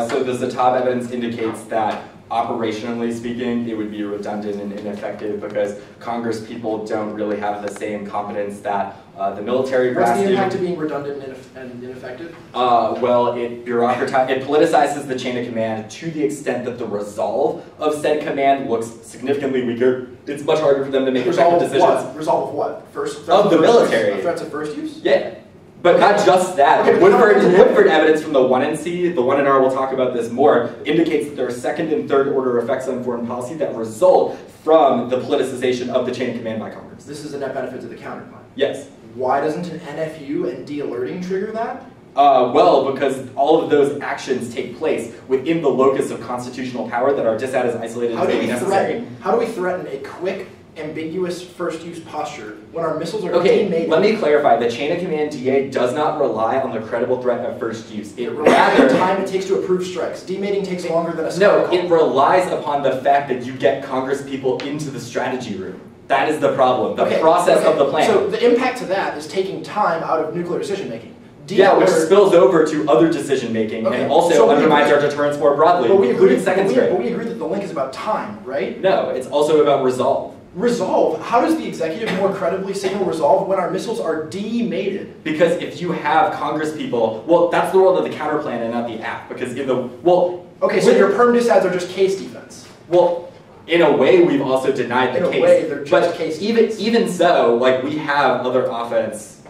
So the Zatab evidence indicates that operationally speaking, it would be redundant and ineffective because Congress people don't really have the same competence that the military brass do. What's the impact of being redundant and ineffective? Well, it politicizes the chain of command to the extent that the resolve of said command looks significantly weaker. It's much harder for them to make effective decisions. What? Resolve of what? Of the military. Threats of first use? Yeah. But not just that. Okay, Woodford evidence from the 1NC, the 1NR, we'll talk about this more, indicates that there are second and third order effects on foreign policy that result from the politicization of the chain of command by Congress. This is a net benefit to the counterclaim. Yes. Why doesn't an NFU and de-alerting trigger that? Well, because all of those actions take place within the locus of constitutional power that are just as isolated as may be necessary. How do we threaten a quick, ambiguous first-use posture when our missiles are okay, let me clarify. The chain of command DA does not rely on the credible threat of first use. It relies on the time it takes to approve strikes. Demating takes longer than a No, it relies upon the fact that you get Congress people into the strategy room. That is the problem, the process of the plan. So the impact to that is taking time out of nuclear decision-making. Yeah, which spills over to other decision-making and also undermines our deterrence more broadly, including second strike. But we agree that the link is about time, right? No, it's also about resolve. Resolve? How does the executive more credibly signal resolve when our missiles are demated? Because if you have Congress people, well, that's the role of the counter plan and not the act. Because in the, well... Okay, so your perm disads are just case defense. Well, in a way, we've also denied the case. In a way, they're just case defense. Even so, like, we have other offense.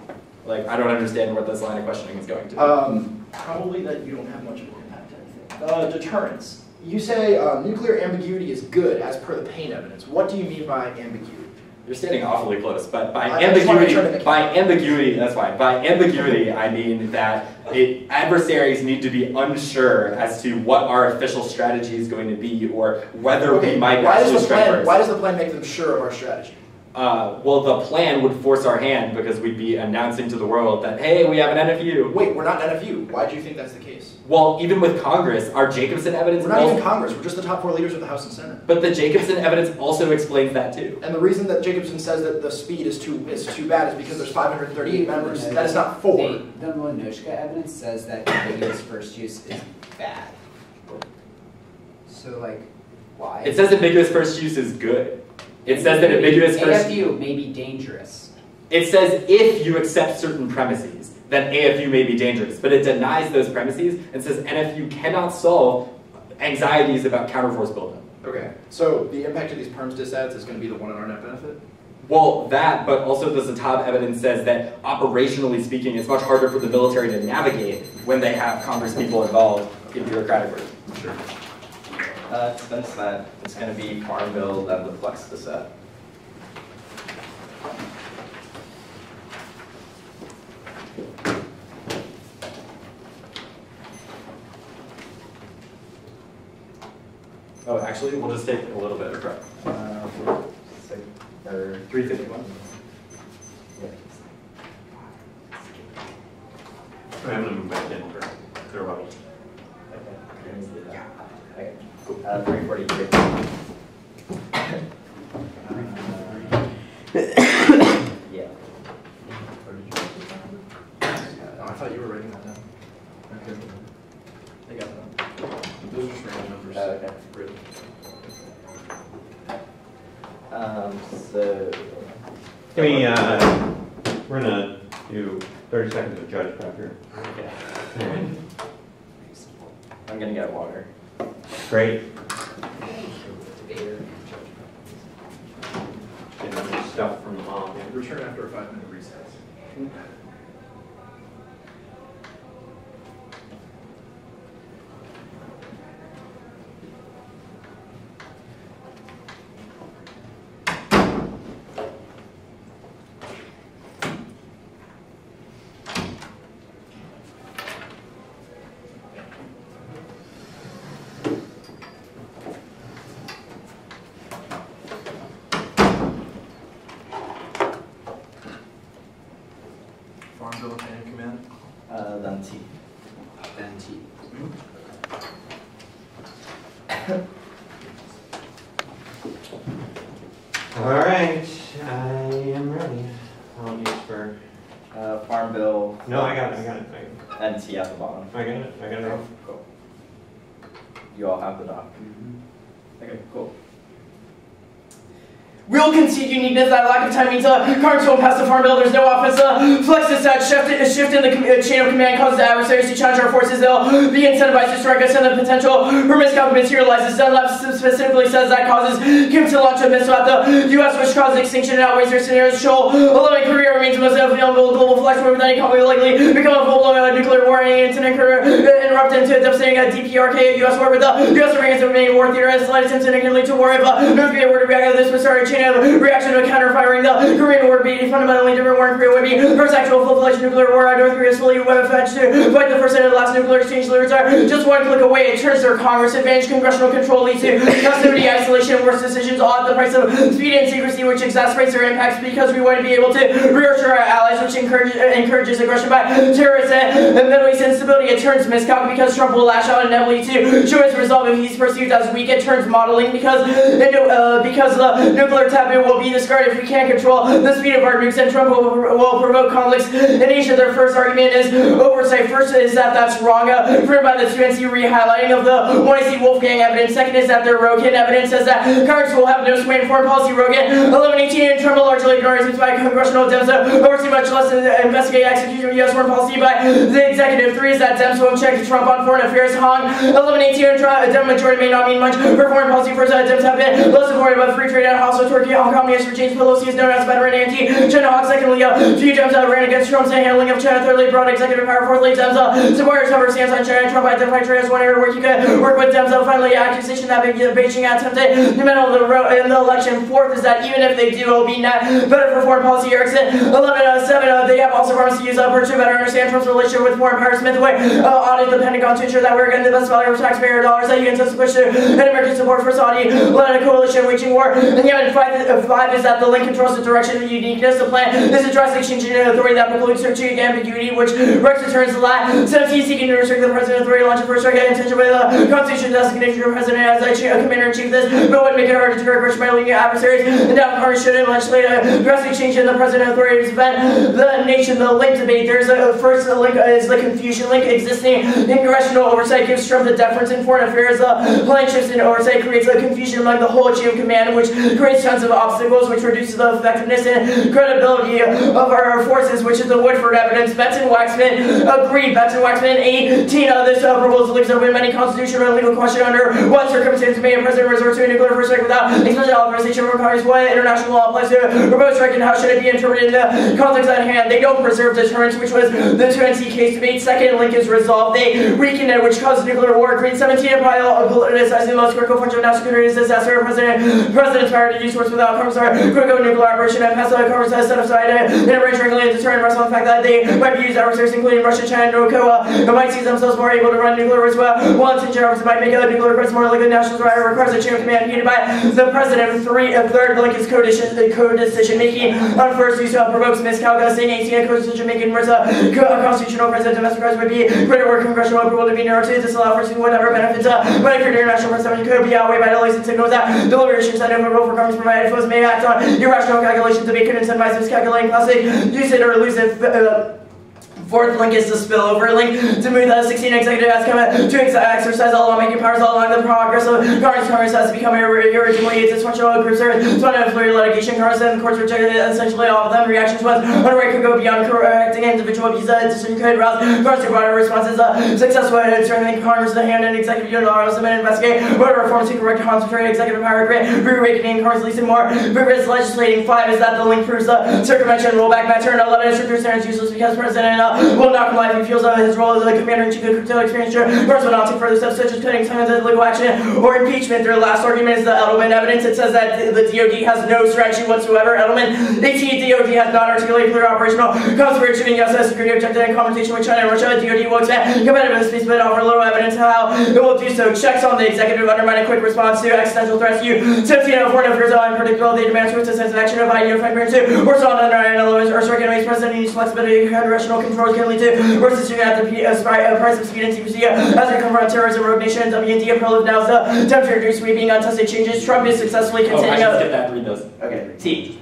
Like, I don't understand what this line of questioning is going to. Probably that you don't have much of an impact to anything. Deterrence. You say nuclear ambiguity is good as per the Payne evidence. What do you mean by ambiguity? You're standing awfully close, but by ambiguity, that's fine. By ambiguity, I mean that adversaries need to be unsure as to what our official strategy is going to be, or whether we might actually strike first. Why does the plan make them sure of our strategy? Well, the plan would force our hand because we'd be announcing to the world that, hey, we have an NFU. Wait, we're not an NFU. Why do you think that's the case? Well, even with Congress, our Jacobson evidence... We're not even Congress. We're just the top 4 leaders of the House and Senate. But the Jacobson evidence also explains that too. And the reason that Jacobson says that the speed is too bad is because there's 538 members. That is not 4. The Mlinoshka evidence says that ambiguous first use is bad. So, like, why? It says ambiguous first use is good. It says that ambiguous first... AFU may be dangerous. It says if you accept certain premises, then AFU may be dangerous. But it denies those premises and says NFU cannot solve anxieties about counterforce buildup. Okay, so the impact of these perms disads is going to be the one on our net benefit? Well, that, but also the Zatab evidence says that operationally speaking, it's much harder for the military to navigate when they have Congress people involved in bureaucratic work. Sure. Since that, it's going to be Farm Bill, then the Flex Dissent. Oh, actually, we'll just take a little bit of prep. 351. I'm going to move back in for rebuttals. Yeah. Okay. Cool. 343. Yeah. Oh, I thought you were writing that down. Okay. I got that. Those are just random numbers. Okay. Really. So. Give me, we're going to do 30 seconds of judge prep here. Okay. I'm going to get water. Great. Getting stuff from the mom. Return after a 5-minute recess. Farm bill chain of command? Then T. Then T. All right, I am ready. Apologies for... Farm Bill. No, I got it. And T at the bottom. I got it. Cool. You all have the doc. Okay, cool. We'll concede uniqueness that lack of time means Congress won't pass the Farm Bill. There's no offense. Flex Dissent shift in the chain of command causes adversaries to challenge our forces. They'll be incentivized to strike us, and the potential for miscalc materializes. Dunlap specifically says that causes Kim to launch a missile at the U.S., which causes extinction and outweighs their scenarios. Shoal 11 Korea remains the most available global flex move that economy will likely become a full-blown nuclear war, and internet interrupt into a devastating DPRK U.S. war with the U.S. Iranians remaining war theater. As slight attempt to lead to war if North Korea were to react to this would start a chain of reaction to counter-firing. The Korean War would be a fundamentally different war in Korea. Would be first actual full-fledged nuclear war. North Korea is fully fledged to fight the first and the last nuclear exchange. Leaders are just one click away. It turns their Congress advantage. Congressional control leads to passivity, isolation, and worse decisions, all at the price of speed and secrecy, which exacerbates their impacts because we want to be able to reassure our allies, which encourages aggression by terrorists and Middle East instability. It turns miscalc because Trump will lash out inevitably to show his resolve if he's perceived as weak. It turns modeling because the nuclear taboo will be discarded if we can't control the speed of our nukes, and Trump will provoke conflicts in Asia. Their first argument is oversight. First is that that's wrong, proven by the 2NC re-highlighting of the 1AC Wolfgang evidence. Second is that their Rogan evidence says that Congress will have no sway in foreign policy. Rogan 1118 and Trump will largely ignore it by Congressional Dems oversee much less than investigate execution of U.S. foreign policy by the executive. 3 is that Dems won't check Trump on foreign affairs. Hong 1118 and Trump, a Dem majority may not mean much for foreign policy. First, Dems have been less supportive of free trade and also Turkey. Hong Kong Minister James Pelosi is known as veteran anti-China hawk. Secondly, few Dems ran against Trump's handling of China. Thirdly, broad executive power. Fourthly, Dems supporters cover stance on China. Trump identified China as one area where he could work with Dems. Finally, accusation that Beijing attempted to meddle in the election. Fourth is that even if they do, it will be not better for foreign policy. Erickson 1107. They have also promised to use upward to better understand Trump's relationship with foreign powers. Smith way audit the Pentagon to ensure that we're getting the best value of taxpayer dollars that you can push to an American support for Saudi-led coalition waging war. And Yemen 5 is that the link controls the direction of uniqueness. The plan is a drastic change in authority that precludes strategic ambiguity, which Rex returns to that. 17 seeking to restrict the president's authority, launch a first strike at intention with the Constitution designation of the president as a commander-in-chief. This but would make it hard to deter aggression by leading adversaries. And now Congress should legislate a drastic change in the president's authority to defend the nation. The link debate. There's a first link is the confusion link. Existing in congressional oversight gives Trump the deference in foreign affairs. Plan shifts in oversight creates a confusion among the whole chain of command, which creates tons of obstacles, which reduces the effectiveness and credibility of our forces, which is the Woodford evidence. Benson Waxman agreed. Benson Waxman 18. This proposal leaves open many constitutional and legal questions under what circumstances may a president resort to a nuclear first strike without explicit authorization from Congress. What international law applies to a proposed strike, and how should it be interpreted in the context at hand? They don't preserve deterrence, which was the 2NC case debate. Second link is resolved. They weaken it, which caused nuclear war. Green 17 apply politicizing the most critical function of national security is disaster. President's power to use force without Congress are critical nuclear operation and pass the Congress has set aside in a range regulated deterrent rest on the fact that they might be used adversaries, including Russia, China, and North Korea, and might see themselves more able to run nuclear as well. One intention officers might make a nuclear threats more likely. National right requires a chain of command needed by the president. Third link is co-decision making. On first use provokes miscalculation. 18 co-decision making where a constitutional president domestic rights would be greater where congressional approval to be narrowed to disallow for whatever benefits but if your international president could be outweighed by delays and signals that deliberations that no role for governments provided foes may act on irrational calculations to be could incentivize miscalculating classic use it or lose it. Fourth link is the spillover link. To move the 16 executive has come to exercise all lawmaking powers all along the progress of Congress has become irredeemably dysfunctional groups are influence litigation. Congress and the courts rejected essentially all of them. Reactions was on a right could go beyond correcting individual abuse decision could rouse Congress to broader responses. Successful in strengthening Congress the hand and executive unit laws and investigate what reforms to correct concentrate executive power grant reawakening Congress leasing more vigorous legislating. 5 is that the link proves the circumvention rollback matter. And 11 is stricter standards useless because President will not comply if he feels that his role as a commander-in-chief could curtail experience. Congress will not take further steps such as cutting time into legal action or impeachment. Their last argument is the Edelman evidence. It says that the DOD has no strategy whatsoever. Edelman 18 DOD has not articulated clear operational costs for achieving U.S. security objective in competition with China and Russia. DOD will expand competitive space but offer little evidence how it will do so. Checks on the executive undermine a quick response to existential threats. You 17 of foreign affairs are unpredictable. They demand swift sense of action of high unified grants to or on under elements or striking ways. President needs flexibility. Congressional controls can lead to versus at the price of speed and secrecy as we confront terrorism, rogue nation, WND, and prolive now is the time to introduce sweeping untested changes. Trump is successfully containing I skip that. Read those. Okay. T.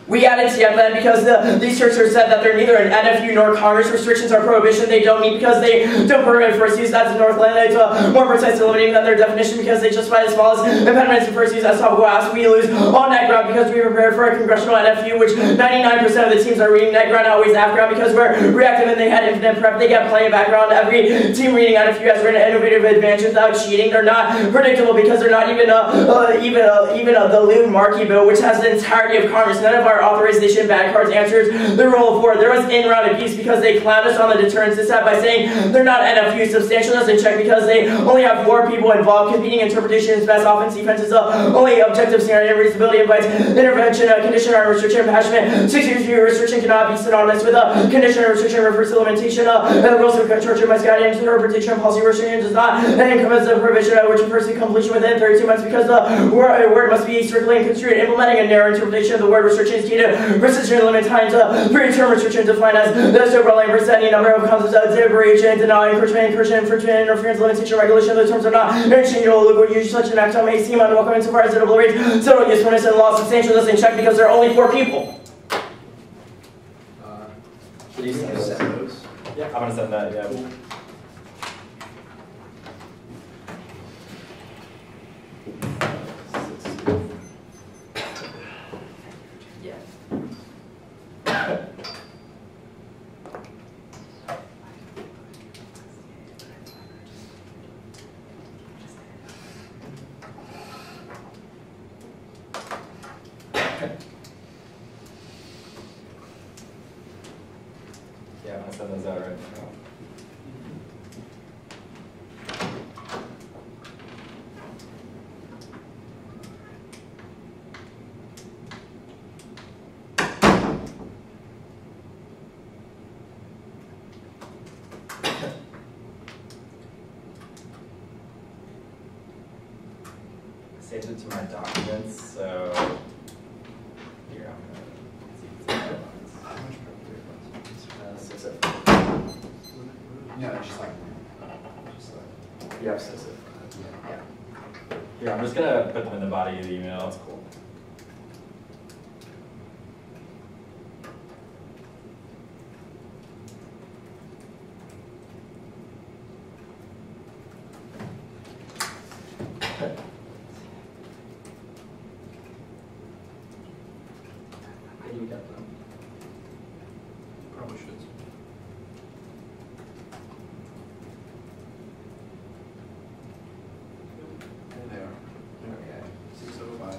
We added TF then because these researchers said that they're neither an NFU nor Congress restrictions or prohibition. They don't mean because they don't prohibit first use. That's Northland. It's more precise limiting than their definition because they justify the smallest impediments to first use as topical ask. We lose on net ground because we prepared for a congressional NFU, which 99% of the teams are reading net ground outweighs half ground because we're reactive and they had infinite prep. They get plenty of background. Every team reading NFU has written innovative advantage without cheating. They're not predictable because they're not even the Lou Markey bill, which has the entirety of Congress. None of our authorization bad cards answers the rule of 4. There was in-round abuse because they clowned us on the deterrence stat by saying they're not NFU. Substantial doesn't check because they only have 4 people involved. Competing interpretations, best offense, defense is the only objective standard. Reasonability invites intervention, condition or restriction, punishment. 6 years view restriction cannot be synonymous with a condition or restriction refers to limitation. The rules of torture must guide interpretation. Policy restriction does not encompass the provision which refers to completion within 32 months because the word must be strictly construed. Implementing a narrow interpretation of the word restriction is data, restriction limit times, predetermined restriction defined as the overall percent, any number of concepts of deliberation, denial, encouragement, infringement, interference, limitation, regulation. Those terms are not interchangeable. Look what usually such an act may seem unwelcome insofar as it obliterates total usefulness and law substantial doesn't check because there are only 4 people. Should you send those? Yeah, I'm gonna send that, yeah. Yeah, I'm gonna send those out right now. Saved it to my documents, so here I'm gonna. No, just like. You have 6 of Yeah. Here, I'm just gonna put them in the body of the email. That's cool. Where do you get them? Probably should. There they are. Okay. 6:05.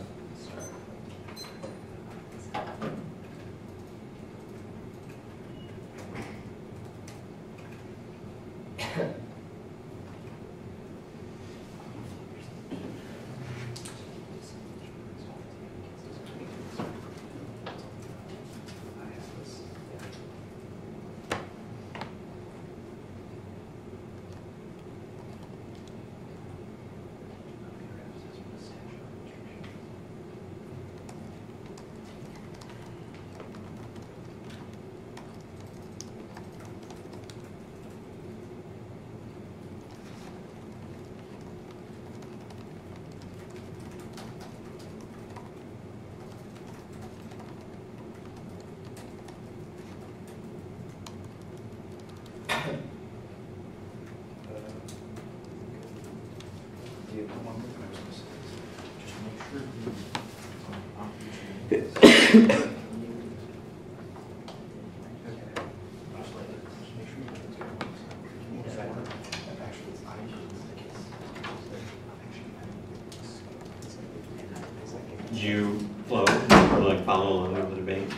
Did you flow or like follow along with the debate?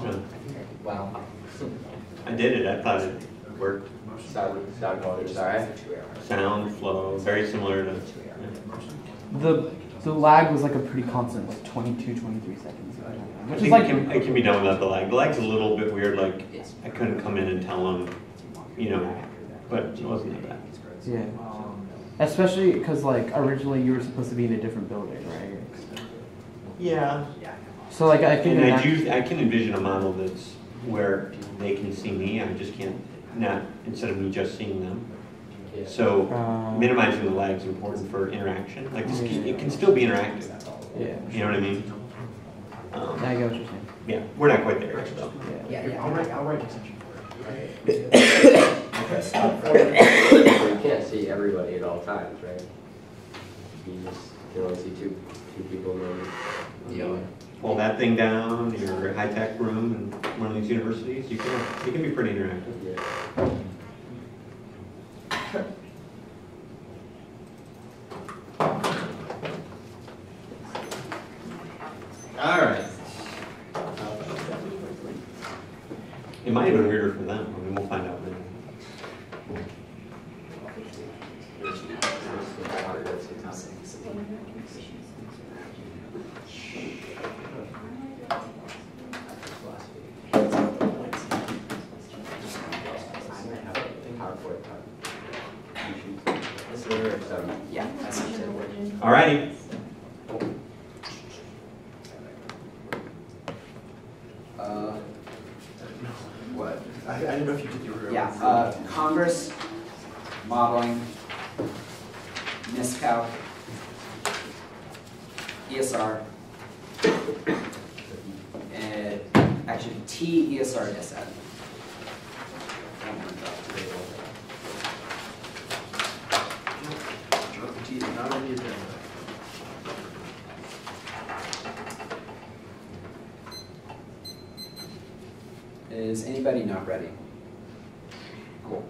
No. Wow. I did it. I thought it worked. Sorry. Sound, flow, very similar to. The lag was like a pretty constant, like 22, 23 seconds. I think it can be done without the lag. The lag's a little bit weird. Like I couldn't come in and tell them, you know, but it wasn't that bad. Yeah. Especially because like originally you were supposed to be in a different building, right? Yeah. So like I think. And I can envision a model that's where they can see me. I just can't not instead of me just seeing them. So minimizing the lag is important for interaction. Like this, it can still be interactive. Yeah. You know what I mean? I get what you're saying. Yeah, we're not quite there yet, though. Yeah. I'll write an extension for it. You can't see everybody at all times, right? You just can only see two people maybe. Pull that thing down, your high-tech room in one of these universities, it can be pretty interactive. Yeah. All right. It might have been weirder for them. I mean, we'll find out later. All righty. I didn't know if you did your real Yeah, Congress, modeling, miscalc, ESR, and actually T, ESR, and SN. Drop the T is not on the agenda. Is anybody not ready? Cool.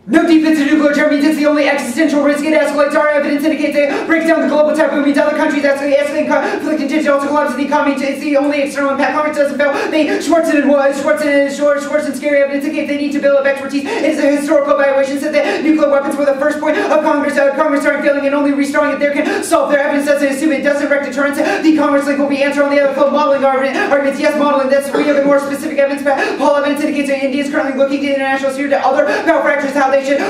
No defense of nuclear terror means it's the only existential risk. It escalates. Our evidence indicates it breaks down the global taboo. Means other countries escalating conflict and also collapse the economy. It's the only external impact. Congress doesn't fail. Schwartz and scary evidence indicates they need to build up expertise. It is a historical evaluation said that nuclear weapons were the first point of Congress starting failing and only restarting it there can solve their evidence. Doesn't assume it doesn't wreck deterrence. The Congress link will be answered on the other flow modeling arguments. Yes, modeling. That's we have a more specific evidence. Paul evidence indicates that India is currently looking to international sphere to other powerful actors how they should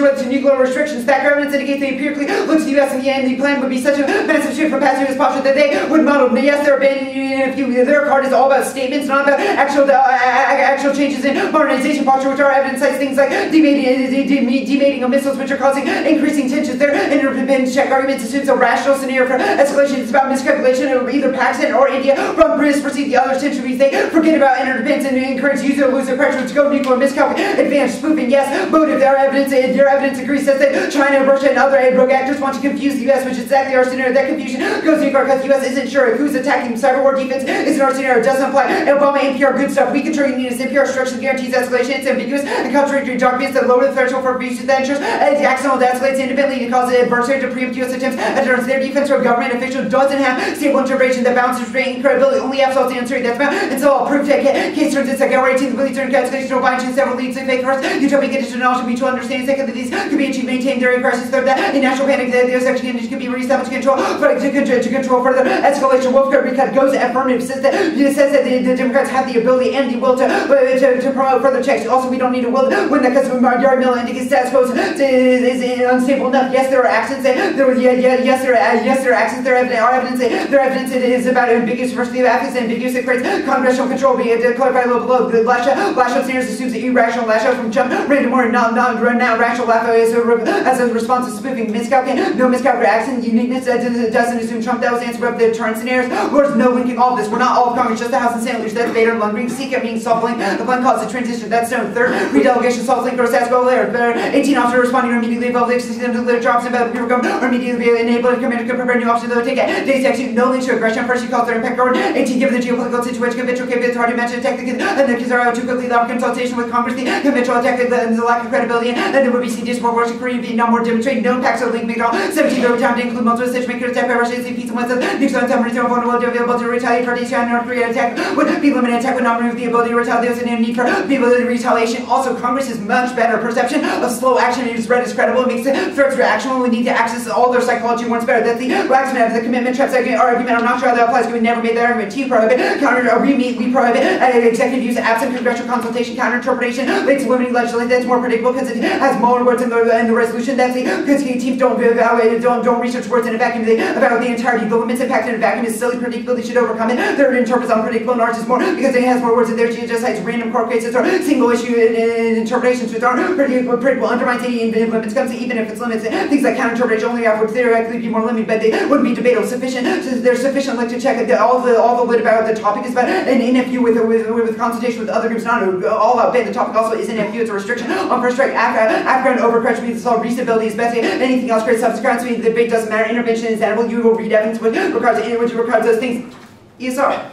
relate to nuclear restrictions. That evidence indicates they empirically look to the U.S. and the plan would be such a massive shift from past years posture that they would model. Yes, there have been a few. Their card is all about statements, not about actual changes in modernization posture, which our evidence cites things like demating of missiles, which are causing increasing tensions. Their independent check arguments assumes a rational scenario for escalation. It's about miscalculation of either Pakistan or India. From British perceive the other centuries. They forget about interdependence and encourage user to lose their pressure to go nuclear miscalculation, advanced spoofing. Yes, motive. Their evidence agrees says that China, Russia, and other rogue actors want to confuse the U.S., which is exactly our scenario. That confusion goes nuclear because the U.S. isn't sure who's attacking. Cyber war defense isn't our scenario. It doesn't apply. And Obama NPR good stuff. We control units. NPR instruction guarantees escalation. It's ambiguous and contradictory documents that lower the threshold for abuse of that interest. The accidental escalates independently to cause the adversary to preempt U.S. attempts at deterrence. Their defense or government official doesn't have stable intervention that balances strength and credibility. Only absolute answer that's about. And so I'll prove that case turns it's like guaranteeing the ability to turn escalation to bind to several leads to fake first. Utopian conditional knowledge and mutual understanding. Second, that these could be achieved, maintained during crisis. Third, that in national panic, the section conditions could be reestablished to control further escalation. Wolfgang Recut goes affirmative, says that the Democrats have the ability and the will to promote further checks. Also, we don't need to will when the customer Yard Mill indicates status quo is unstable enough. Yes, there are accidents. Yes, there are accidents. Their evidence is about ambiguous diversity of ethics and ambiguous. It creates congressional control. Be clarified a little below. The lash out standards assumes that irrational lash out from jump random or non-rational lash out as a response to spoofing. Miscalculation, no miscalculation, accident, uniqueness doesn't assume Trump. That was the answer of the deterrence scenarios. There's no linking all of this. We're not all of Congress, just the House and Senate leaders. That's Vader and Lundgren. Secret means soft link. The blank causes the transition. That's no third. Redelegation, soft link, or status quo layer. 18 officers responding to immediately involved. 16 nuclear drops in the people or immediately be enabled to commander could prepare new officers that would take it. Days actually no link to aggression. First, you call their impact forward. 18, given the geopolitical situation, conventional capability, it's hard to imagine attack and the kids are out too quickly. Without consultation with Congress, the conventional attack and the lack of credibility, and then there would be CDs for Russia, Korea, Vietnam, more demonstrate no impacts of link made at all. 17 over time to include multiple situation maker attack by Russia, peace and West, Nixon and Tamarind, vulnerable to available to retaliate for Asia and North Korea attack would be limited. Attack would not remove the ability to retaliate. There's a need for people to retaliation. Also, Congress is much better perception of slow action and is read as credible. It makes it threats reactional. We need to access all their psychology once better. That's the waxman of the commitment traps argument. I'm not sure how that applies because we never made that argument. T prohibit, counter, we prohibit executive use, absent congressional consultation, counter interpretation, leads to limiting legislation. That's more predictable because it has more words in the resolution. That's the because teams don't evaluate, don't research words in a vacuum. They evaluate the entirety. The limits impact in a vacuum is silly, predictable. They should overcome it. Third interprets unpredictable, and ours is more because it has more words in there. She just cites random court cases or single issue interpretations which aren't predictable, undermines any limits. Comes to even if it's limits, things like counter interpretation only would theoretically be more limited, but they wouldn't be debatable. Sufficient. So there's sufficient like to check all the lit about the topic is about an NFU with consultation with other groups. Not all out ban. The topic also is NFU. It's a restriction on first strike. After overcorrection means all reasonability is best. Anything else creates subsequence. The debate doesn't matter. Intervention is animal. You will read evidence which requires those things. ESR.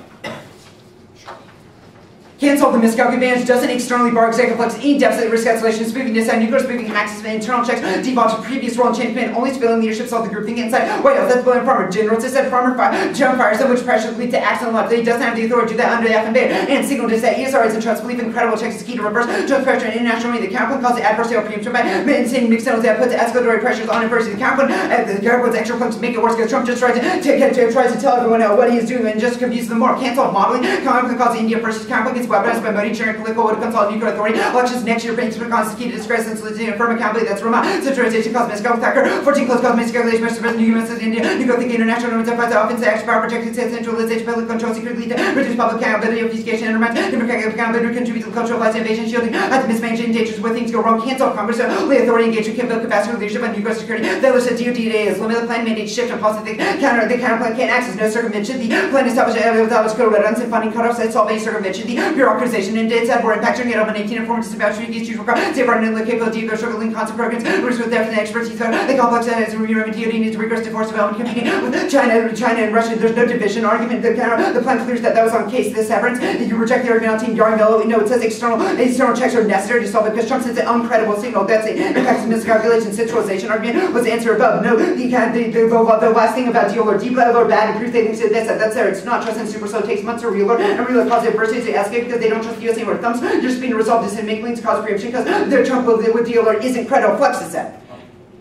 Can't solve the miscalculation advantage, doesn't externally bar executive flex, any deficit risk escalation, spoofing inside, nuclear spoofing, access to internal checks, default to previous role and change command, only civilian leadership solve the group thing inside. White House, that's William Farmer. General said Farmer jump fires, so which pressure lead to accident left. He doesn't have the authority to do that under the FMB. And signal to say ESR isn't trust, belief in credible checks is key to reverse trust pressure and international money. The counterpoint causes adversarial preemption by maintaining mixed signals that puts escalatory pressures on adversity. The counterpoint's extra point to make it worse because Trump just tries to tell everyone what he is doing and just confuse them more. Can't solve modeling. Counterpoint causes India versus counterpoint police weaponized by Modi, Churn, political would consult nuclear authority. Elections next year brings to constitute disgrace and solidity and firm accountability. That's Roma. Centralization, cosmetic attacker. 14 close cosmetic calculation, Mr. President, U.S. India. Nuclear thinking, international norms, offense, action, power, projected centralization, public control, secret lead, reduce public accountability, obfuscation, interment, democratic accountability, contribute to the cultural life, invasion, shielding, mismanaging dangers where things go wrong, cancel Congress, lay authority, engagement, can build capacity, leadership, and nuclear security. The other said DOD is limit the plan, mandate shift, and policy the counter plan can't access, no circumvention. The plan established code redundancy and funding cutoffs that solve any circumvention. The bureaucratization and data we're impacting it on 18 informants about treaties, issues, safeguarding the capability of struggling concept programs, works with depth and expertise. The complex and its review of DOD needs to rigorous divorce development campaign with China and Russia. There's no division argument. The plan clears that was on case. This severance. You reject the argument on Team Yarnville. No, it says external checks are necessary to solve it because Trump sends an uncredible signal. That's it. Impacts and miscalculation. Centralization argument was the answer above. No, the last thing about deal or deep level or bad and proof they think so that's there. It's not trust and super slow. It takes months to real and real cause adversity to escape because they don't trust the US anymore. Thumbs just being resolved decision making links cause preemption because their Trump with deal or isn't credible. Flex is that.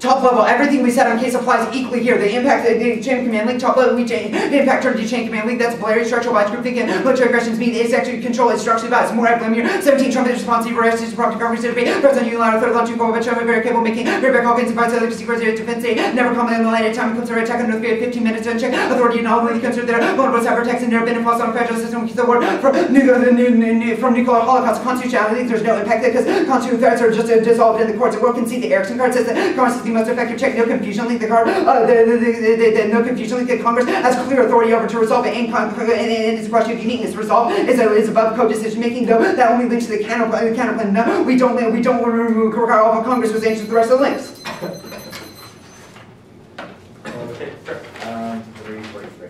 Top level, everything we said on case applies equally here. The impact of the chain command link, top level, the impact turned to chain command link, that's Blair, structural bias group thinking, military aggressions mean it's actually control, it's structurally biased. More emblem here. 17 Trump is responsive, arrested, to prompt Congress to debate, President unilateral, third launch, go, but very capable making, Repko Hawkins invites other secret defense, never comment on the line at time it comes to attack on North Korea, 15 minutes to uncheck, authority and all consider their vulnerable cyber attacks and never been enforced on a federal system, the war from nuclear holocaust constitutionality, there's no impact because constitutional threats are just dissolved in the courts. The world can see the Erickson card says that Congress is the most effective check, no confusion link the card, no confusion link that Congress has clear authority over to resolve it, and it's a question of uniqueness. Resolve is above co-decision making, though that only links to the counterplan. No, we don't require all of Congress was answers the rest of the links. Okay, sure. 343.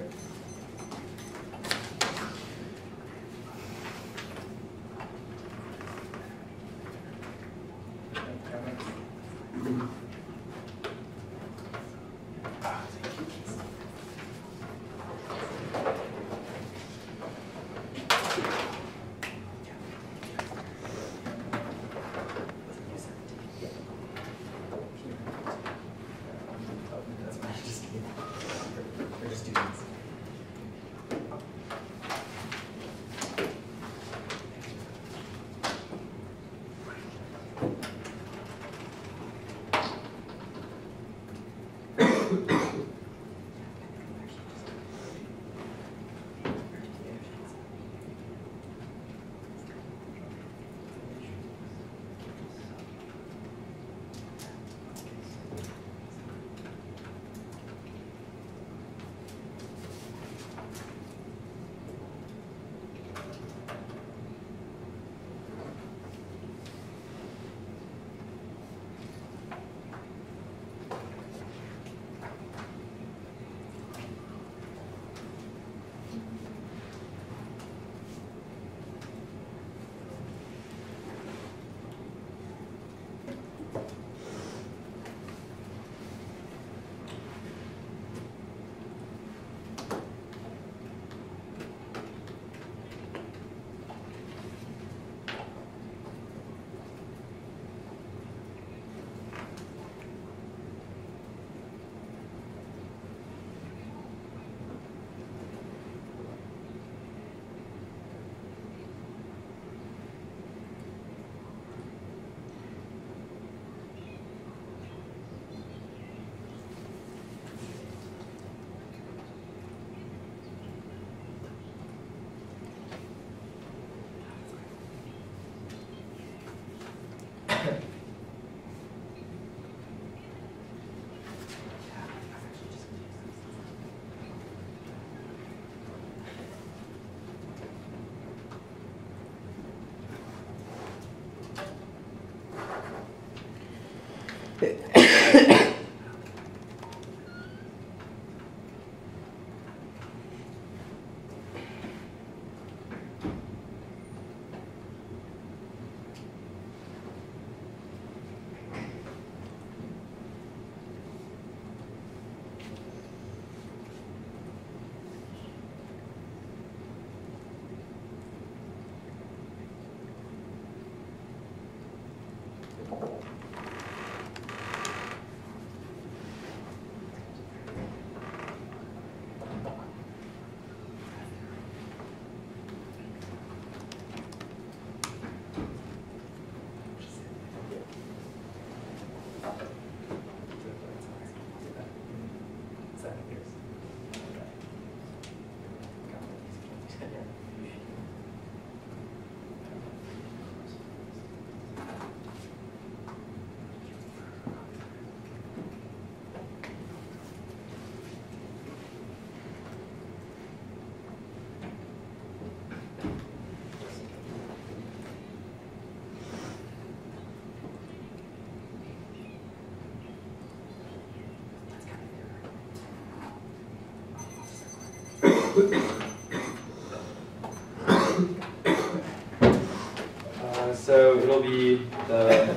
So it'll be the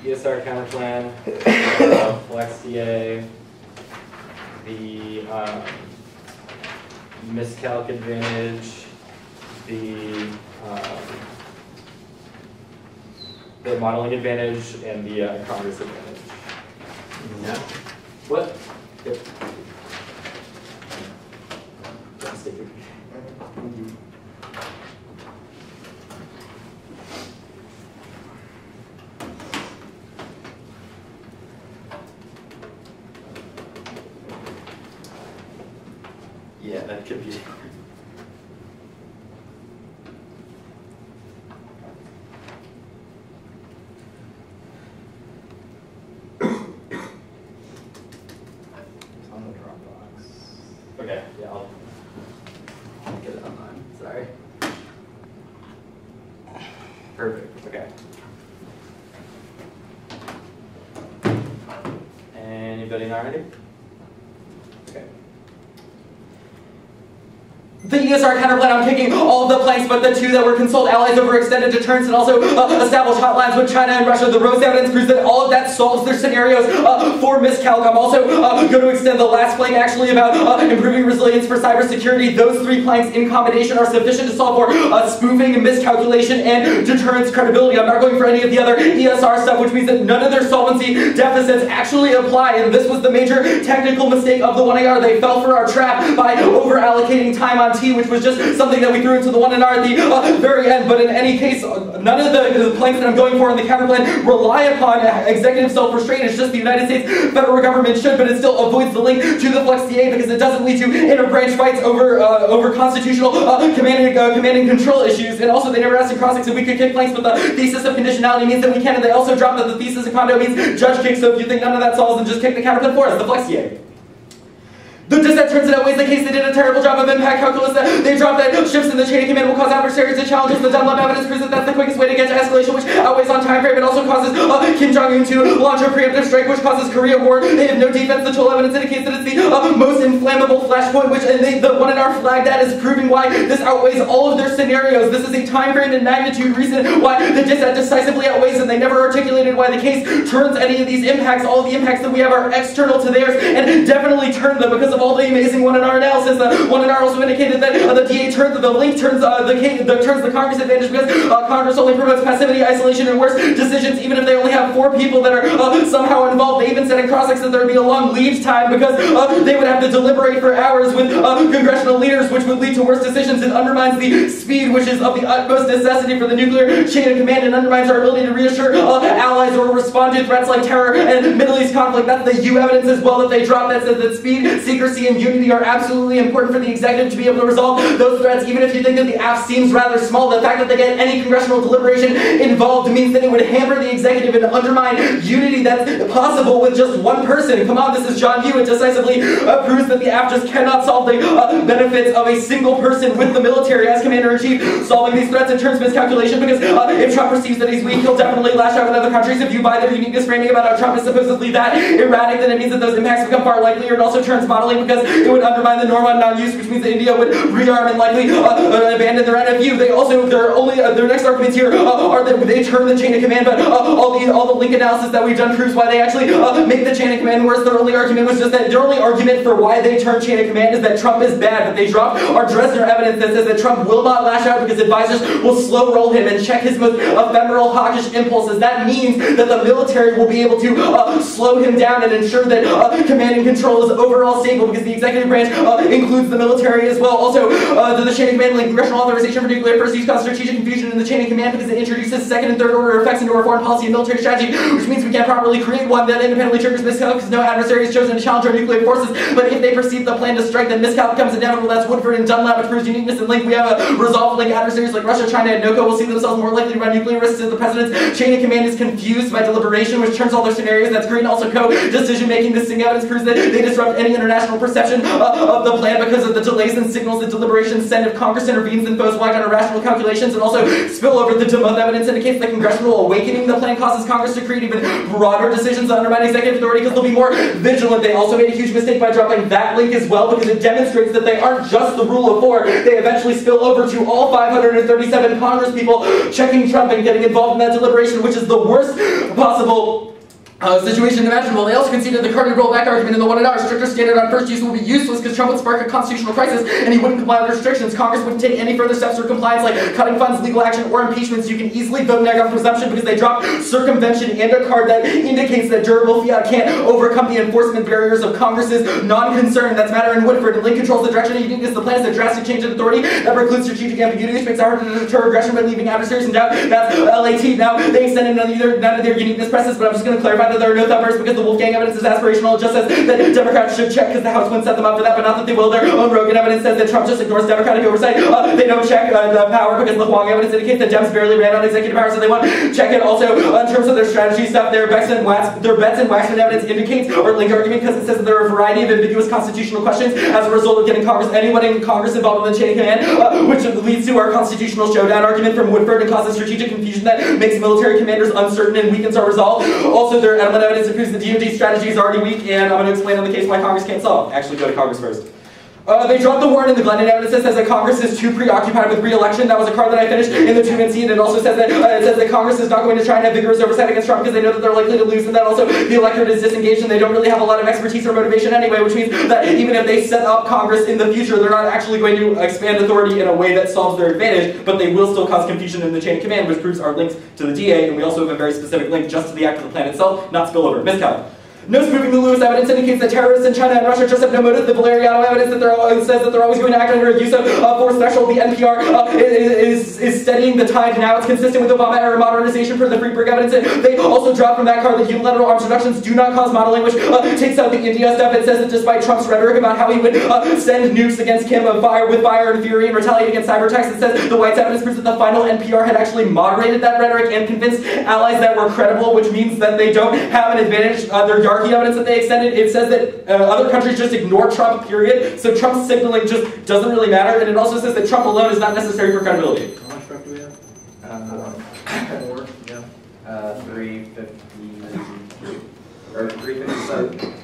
ESR counterplan, Flex DA, the miscalc advantage, the modeling advantage, and the Congress advantage. No. What? Yep. Just take it. Yeah, that could be. On the Dropbox. Okay, yeah, I'll get it online. Sorry. Perfect, okay. Anybody not ready? Okay. The ESR counterplan, I'm kicking all of the planks but the two that were consult allies over extended deterrence and also establish hotlines with China and Russia. The Rose evidence proves that all of that solves their scenarios for miscalc. I'm also going to extend the last plank actually about improving resilience for cybersecurity. Those three planks in combination are sufficient to solve for spoofing, miscalculation, and deterrence credibility. I'm not going for any of the other ESR stuff, which means that none of their solvency deficits actually apply. And this was the major technical mistake of the 1AR. They fell for our trap by over-allocating time on T, which was just something that we threw into the 1NR at the very end. But in any case, none of the planks that I'm going for in the counterplan rely upon executive self-restraint. It's just the United States federal government should, but it still avoids the link to the Flex DA because it doesn't lead to inter-branch fights over constitutional command and control issues. And also, they never asked in cross-ex if we could kick planks, but the thesis of conditionality means that we can. And they also dropped that the thesis of condo means judge kick. So if you think none of that solves, then just kick the counterplan for us, the Flex DA. The dissent turns it outweighs the case. They did a terrible job of impact calculus. They dropped that shifts in the chain of command will cause adversaries to challenge us. The Dunlop evidence proves that that's the quickest way to get to escalation, which outweighs on time frame. It also causes Kim Jong-un to launch a preemptive strike, which causes Korea war. They have no defense. The total evidence indicates that it's the most inflammable flashpoint, which the 1NR flag that is proving why this outweighs all of their scenarios. This is a time frame and magnitude reason why the dissent decisively outweighs, and they never articulated why the case turns any of these impacts. All of the impacts that we have are external to theirs, and definitely turn them because of all the amazing 1NR analysis. The 1NR also indicated that the DA turns the link turns the Congress advantage because Congress only promotes passivity, isolation, and worse decisions, even if they only have 4 people that are somehow involved. They even said in cross-ex that there would be a long lead time because they would have to deliberate for hours with congressional leaders, which would lead to worse decisions. It undermines the speed, which is of the utmost necessity for the nuclear chain of command, and undermines our ability to reassure allies or respond to threats like terror and Middle East conflict. That's the U evidence as well that they dropped that says that speed, secrecy, and unity are absolutely important for the executive to be able to resolve those threats. Even if you think that the AF seems rather small, the fact that they get any congressional deliberation involved means that it would hamper the executive and undermine unity that's possible with just one person. Come on, this is John Hewitt decisively proves that the AF just cannot solve the benefits of a single person with the military as commander-in-chief. Solving these threats in terms of miscalculation because if Trump perceives that he's weak, he'll definitely lash out with other countries. If you buy their uniqueness framing about how Trump is supposedly that erratic, then it means that those impacts become far likelier. It also turns modeling because it would undermine the norm on non-use, which means that India would rearm and likely abandon their NFU. They also, their next arguments here are that they turn the chain of command, but all the link analysis that we've done proves why they actually make the chain of command worse. Their only argument was just that their only argument for why they turn chain of command is that Trump is bad, but they dropped our Dresner evidence that says that Trump will not lash out because advisors will slow roll him and check his most ephemeral hawkish impulses. That means that the military will be able to slow him down and ensure that command and control is overall stable because the executive branch includes the military as well. Also, the chain of command link congressional authorization for nuclear first use causes strategic confusion in the chain of command because it introduces second and third order effects into our foreign policy and military strategy, which means we can't properly create one that independently triggers miscalc because no adversary is chosen to challenge our nuclear forces. But if they perceive the plan to strike, then miscalc becomes inevitable. That's Woodford and Dunlap, which proves uniqueness and link. We have a resolved link. Adversaries like Russia, China, and NOCO will see themselves more likely to run nuclear risks if the president's chain of command is confused by deliberation, which turns all their scenarios. That's green. Also, co-decision making. This thing evidence proves that they disrupt any international national perception of the plan because of the delays and signals that deliberations send if Congress intervenes and foes will act on irrational calculations, and also spill over the DeMuth evidence indicates that congressional awakening the plan causes Congress to create even broader decisions that undermine executive authority because they'll be more vigilant. They also made a huge mistake by dropping that link as well because it demonstrates that they aren't just the rule of 4. They eventually spill over to all 537 Congress people checking Trump and getting involved in that deliberation, which is the worst possible situation imaginable. They also conceded the Carter rollback argument in the 1 stricter standard on first use will be useless because Trump would spark a constitutional crisis and he wouldn't comply with restrictions. Congress wouldn't take any further steps for compliance like cutting funds, legal action, or impeachments. You can easily vote neg on presumption because they dropped circumvention and a card that indicates that durable fiat can't overcome the enforcement barriers of Congress's non-concern. That's matter in Woodford. And Link controls the direction of uniqueness. The plan is a drastic change in authority that precludes strategic ambiguity, which makes it harder to deter aggression by leaving adversaries in doubt. That's LAT. Now, they extended none of their uniqueness presses, but I'm just going to clarify that there are no thumbers because the Wolfgang evidence is aspirational. It just says that Democrats should check because the House wouldn't set them up for that, but not that they will. Their own Rogan evidence says that Trump just ignores Democratic oversight. They don't check the power because the Huang evidence indicates that Dems barely ran on executive power, so they won't check it. Also, in terms of their strategy stuff, their Betts and Waxman evidence indicates, or Link argument, because it says that there are a variety of ambiguous constitutional questions as a result of getting anyone in Congress involved in the chain of command, which leads to our constitutional showdown argument from Woodford and causes strategic confusion that makes military commanders uncertain and weakens our resolve. Also, their Edelman evidence proves the DoD strategy is already weak, and I'm going to explain on the case why Congress can't solve. Actually, go to Congress first. They dropped the warrant in the Glennon evidence that says that Congress is too preoccupied with re-election. That was a card that I finished in the 2-minute scene. It also says that Congress is not going to try and have vigorous oversight against Trump because they know that they're likely to lose, and that also the electorate is disengaged and they don't really have a lot of expertise or motivation anyway, which means that even if they set up Congress in the future, they're not actually going to expand authority in a way that solves their advantage, but they will still cause confusion in the chain of command, which proves our links to the DA, and we also have a very specific link just to the act of the plan itself, not spillover. Miscount. No spoofing the Lewis evidence indicates that terrorists in China and Russia just have no motive. The Valeriano evidence that says that they're always going to act under a use of force threshold. The NPR is steadying the tide now. It's consistent with Obama-era modernization for the Friedberg evidence. They also dropped from that card that unilateral arms reductions do not cause modeling, which takes out the India stuff. It says that despite Trump's rhetoric about how he would send nukes against Kim with fire and fury and retaliate against cyber attacks, it says the White's evidence proves that the final NPR had actually moderated that rhetoric and convinced allies that were credible, which means that they don't have an advantage. Their Yarky evidence that they extended, it says that other countries just ignore Trump, period. So Trump's signaling just doesn't really matter. And it also says that Trump alone is not necessary for credibility. How much Repko do we have? 4, yeah. 350, or 357.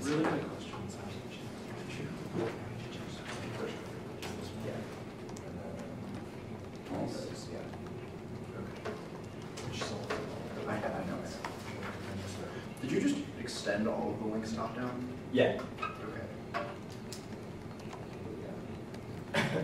Really quick question. I know. Did you just extend all of the links top down? Yeah. Okay.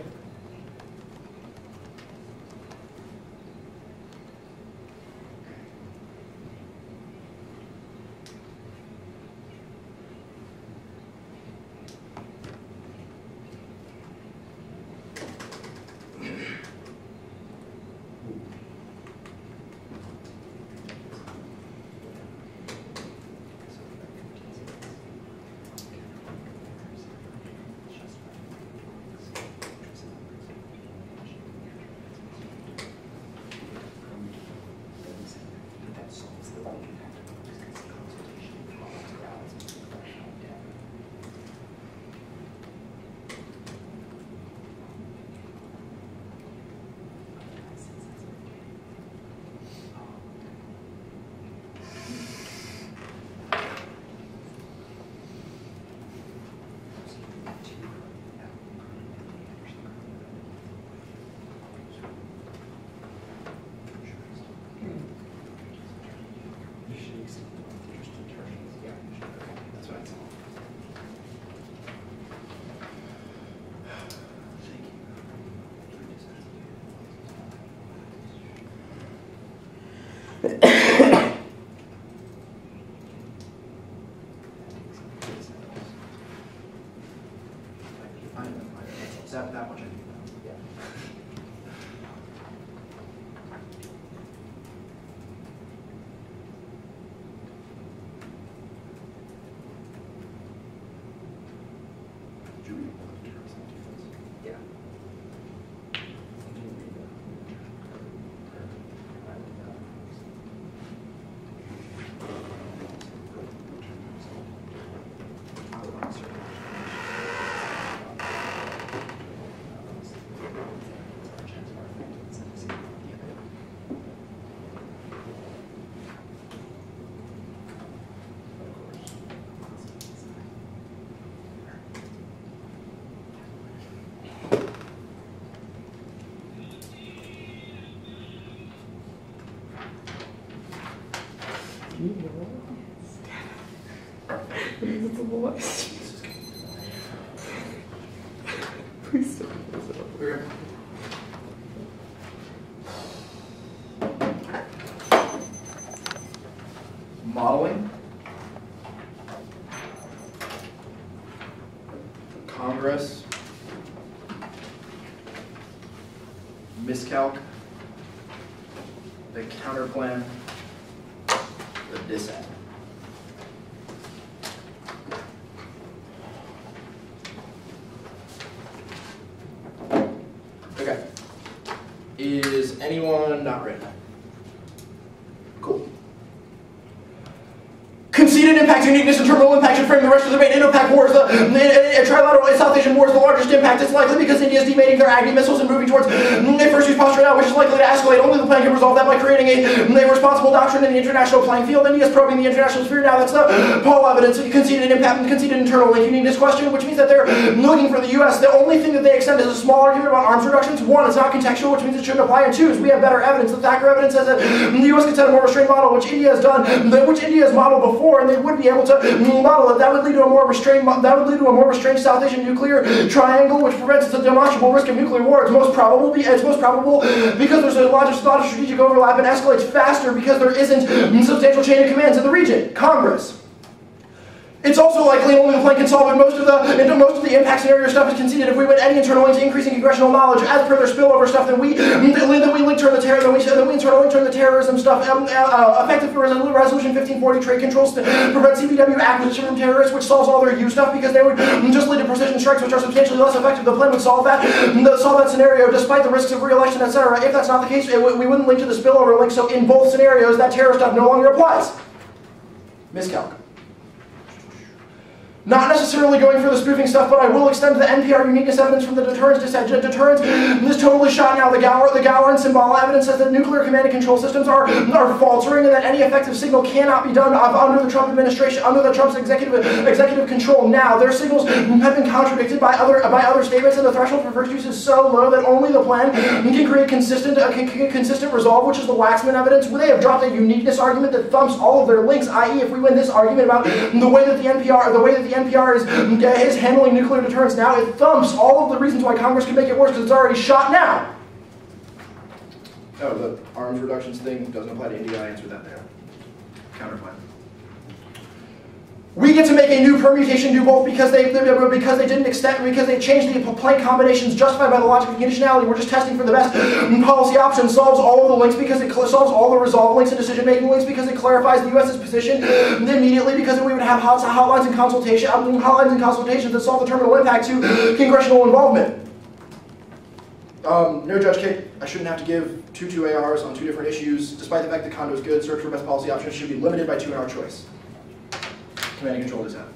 That much I do know. Yeah. Did you read all the deterrence and defense? Yeah. I would answer. It's a voice. Please don't close it up. Okay. Modeling. Congress. Miscalc. The counterplan. The dissent. Okay. Is anyone not ready? Cool. Conceded impact, uniqueness, and terminal impact should frame the rest of the main Indo-Pac wars. The trilateral South Asian war is the largest impact. It's likely because India is demating their Agni missiles and moving towards a first use posture now, which is likely to escalate. Only the plan can resolve that by creating a responsible doctrine in the international playing field. India is probing the international sphere now. That's the Paul evidence. Conceded impact and conceded internal link uniqueness question, which means that they're looking for the U.S. The only thing that they extend is a small argument about arms reductions. One, it's not contextual, which means it shouldn't apply. And two, is we have better evidence. The Thacker evidence says that the U.S. can set a more restrained model, which India has done, which India has modeled before, and they would be able to model it. That would lead to a more restrained. South Asian nuclear triangle, which prevents the demonstrable risk of nuclear war. It's most probable because there's a lot of strategic overlap and escalates faster because there isn't a substantial chain of commands in the region. Congress. It's also likely only the plan can solve it. Most of the impact scenario stuff is conceded. If we went any internal links increasing congressional knowledge as per their spillover stuff, then we internally turn the terrorism stuff. Effective resolution 1540 trade controls to prevent CBW acquisition from terrorists, which solves all their U stuff because they would just lead to precision strikes, which are substantially less effective. The plan would solve that scenario despite the risks of re-election, etc. If that's not the case, we wouldn't link to the spillover link. So in both scenarios, that terror stuff no longer applies. Miscalc. Not necessarily going for the spoofing stuff, but I will extend the NPR uniqueness evidence from the deterrence. Deterrence is totally shot now. The Gower and Symbol evidence says that nuclear command and control systems are faltering, and that any effective signal cannot be done under the Trump administration, under the Trump's executive control. Now their signals have been contradicted by other statements, and the threshold for first use is so low that only the plan can create consistent resolve, which is the Waxman evidence. They have dropped a uniqueness argument that thumps all of their links. I.e., if we win this argument about the way that the NPR is handling nuclear deterrence now, it thumps all of the reasons why Congress can make it worse because it's already shot now. Oh, the arms reductions thing doesn't apply to India. I answered that there. Counterplan. We get to make a new permutation do both because they changed the Planck combinations justified by the logic of conditionality. We're just testing for the best policy option. Solves all of the links because it solves all the resolve links and decision-making links because it clarifies the U.S.'s position immediately because we would have hotlines and consultations that solve the terminal impact to congressional involvement. No, Judge Kate, I shouldn't have to give two ARs on two different issues. Despite the fact that condo is good, search for best policy options should be limited by 2 in our choice. Command and control dissent.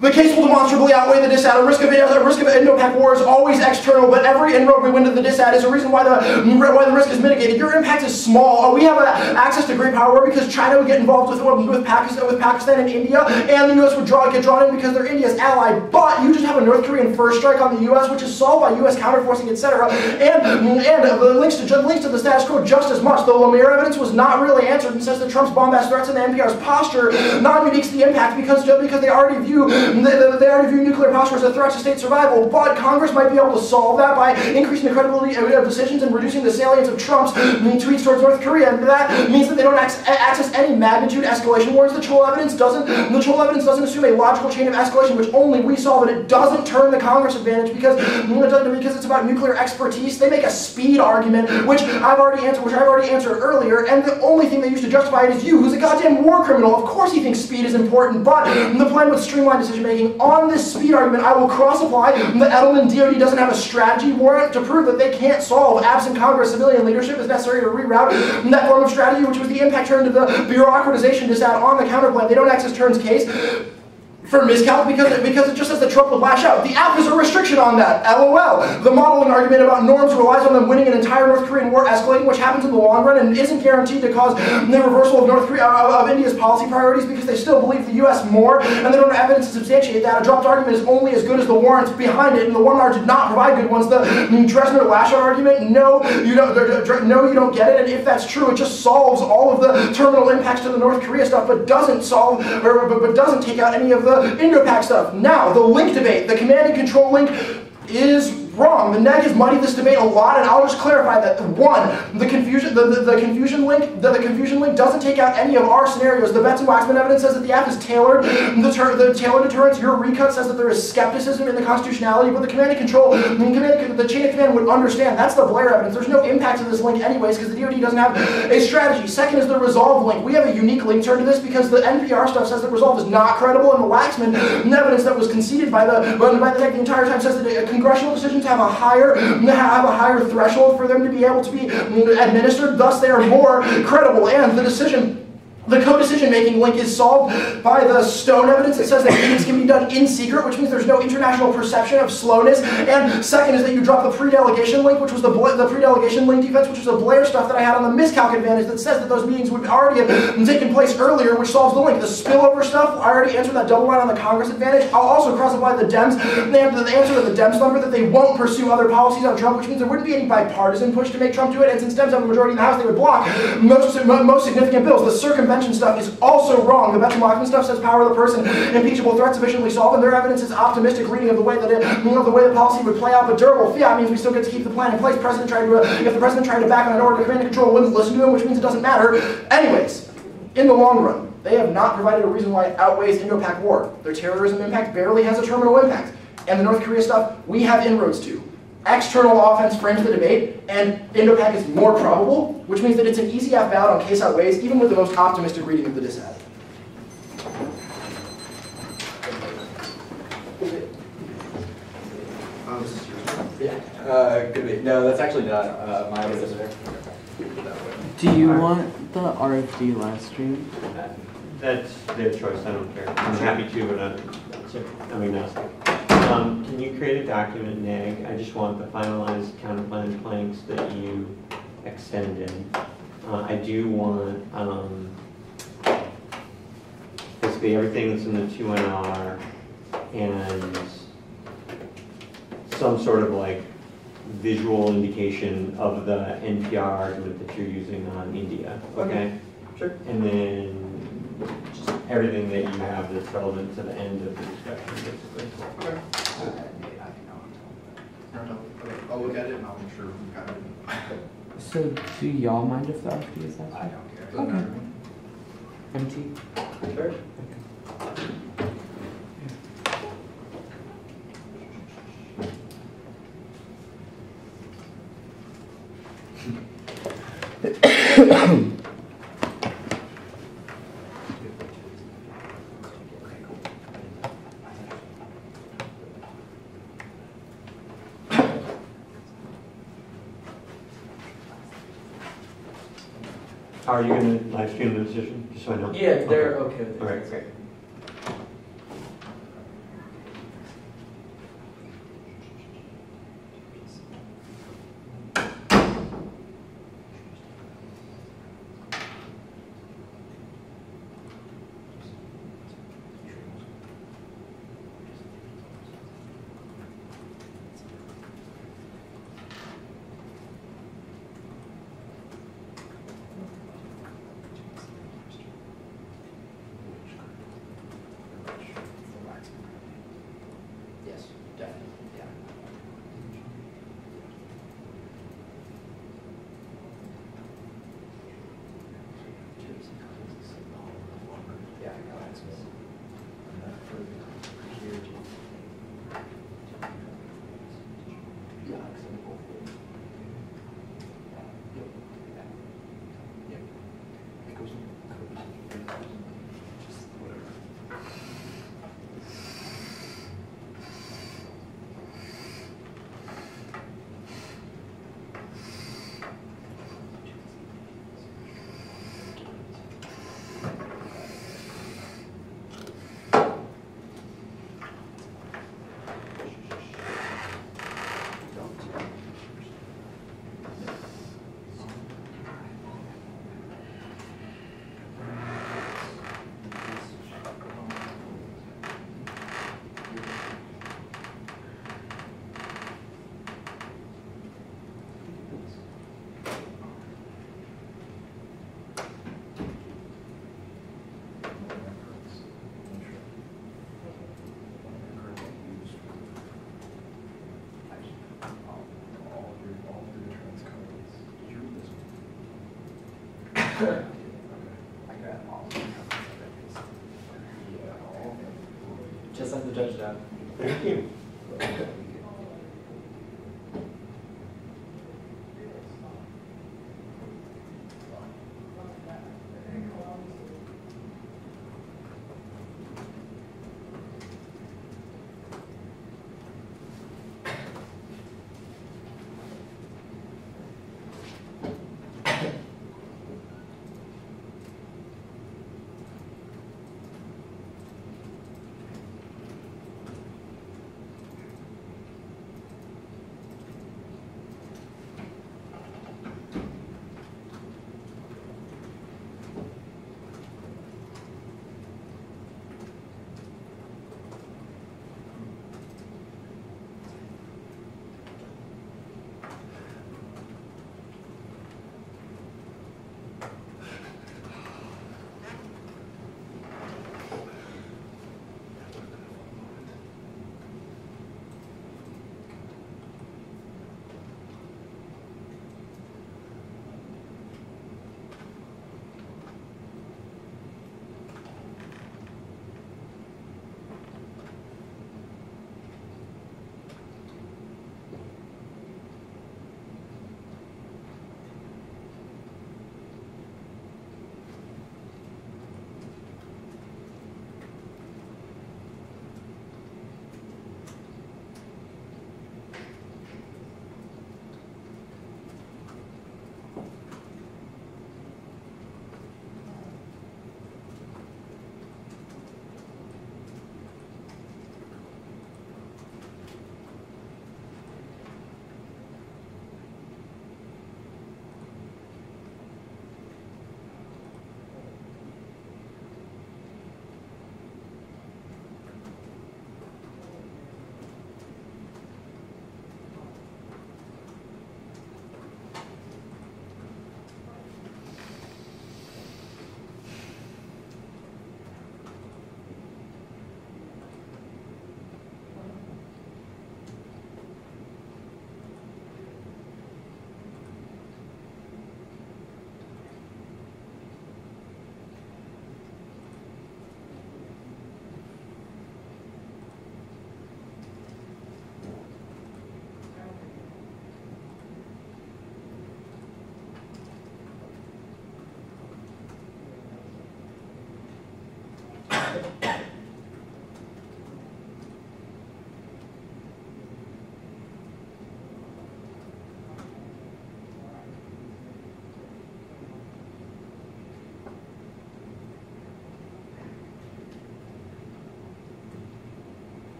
The case will demonstrably outweigh the dissent. The risk of Indo-Pac war is always external, but every inroad we win to the dissent is a reason why the risk is mitigated. Your impact is small. We have access to great power because China would get involved with Pakistan and India, and the U.S. would get drawn in because they're India's ally. But you just have a North Korean first strike on the U.S., which is solved by U.S. counterforcing, etc. And the links to the status quo just as much. The Lemire evidence was not really answered and says that Trump's bombast threats and the NPR's posture non-unique to the impact because they already view They already view nuclear posture as a threat to state survival, but Congress might be able to solve that by increasing the credibility of decisions and reducing the salience of Trump's tweets towards North Korea. And that means that they don't access any magnitude escalation warrants. The total evidence doesn't assume a logical chain of escalation, which only we solve, and it doesn't turn the Congress advantage because it's about nuclear expertise. They make a speed argument, which I've already answered earlier, and the only thing they use to justify it is you, who's a goddamn war criminal. Of course he thinks speed is important, but the plan would streamline decision making. On this speed argument, I will cross-apply the Edelman DoD doesn't have a strategy warrant to prove that they can't solve absent Congress civilian leadership is necessary to reroute that form of strategy, which was the impact turned to the bureaucratization dissat on the counterplan. They don't access Turn's case for miscalc because it just says that Trump would lash out. The app is a restriction on that. LOL. The modeling argument about norms relies on them winning an entire North Korean war escalating, which happens in the long run and isn't guaranteed to cause the reversal of India's policy priorities because they still believe the U.S. more and they don't have evidence to substantiate that. A dropped argument is only as good as the warrants behind it, and the one did not provide good ones. The Dresner-Lashout argument, no, you don't get it, and if that's true, it just solves all of the terminal impacts to the North Korea stuff, but doesn't take out any of the Indo-Pac stuff. Now, the link debate, the command and control link is wrong. The neg has muddied this debate a lot, and I'll just clarify that. One, the confusion link doesn't take out any of our scenarios. The Betts and Waxman evidence says that the app is tailored. The tailored deterrence, your recut says that there is skepticism in the constitutionality, but the command and control, the chain of command would understand. That's the Blair evidence. There's no impact to this link anyways because the DoD doesn't have a strategy. Second is the resolve link. We have a unique link turn to this because the NPR stuff says that resolve is not credible, and the Waxman evidence that was conceded by the neg the entire time says that congressional decisions have a higher threshold for them to be able to be administered, thus they are more credible. And the co-decision-making link is solved by the Stone evidence. It says that meetings can be done in secret, which means there's no international perception of slowness. And second is that you drop the pre-delegation link, which was the pre-delegation link defense, which was the Blair stuff that I had on the miscalc advantage that says that those meetings would already have taken place earlier, which solves the link. The spillover stuff, I already answered that double line on the Congress advantage. I'll also cross-apply the Dems. They have the answer to the Dems number that they won't pursue other policies on Trump, which means there wouldn't be any bipartisan push to make Trump do it. And since Dems have a majority in the House, they would block most significant bills. The circumvention stuff is also wrong. The Betchen-Waxman stuff says power of the person, impeachable threat sufficiently solved, and their evidence is optimistic reading of the way that the policy would play out. But durable fiat means we still get to keep the plan in place. If the president tried to back on an order, the command and control wouldn't listen to him, which means it doesn't matter. Anyways, in the long run, they have not provided a reason why it outweighs Indo-Pac war. Their terrorism impact barely has a terminal impact, and the North Korea stuff we have inroads to. External offense frames the debate, and Indo-Pac is more probable, which means that it's an easy F ballot on case outweighs, even with the most optimistic reading of the dissent. Could be. No, that's actually not my answer. Do you want the RFD live stream? That's their choice. I don't care. I'm happy to, but can you create a document, neg? I just want the finalized counterplan planks that you extended. I do want basically everything that's in the 2NR and some sort of like visual indication of the NPR argument that you're using on India. Okay? Sure. And then just everything that you have that's relevant to the end of the discussion, basically. Okay. I'll look at it and I'll make sure we got it. So, do y'all mind if the RFD is that? I don't care. Doesn't Okay. matter to me. MT? Sure. Are you going to live stream the decision? Just so I know. Yeah, they're okay with it. All right, great. Yes, definitely. Yeah. Yeah, go ahead. Just like the judge did. Thank you.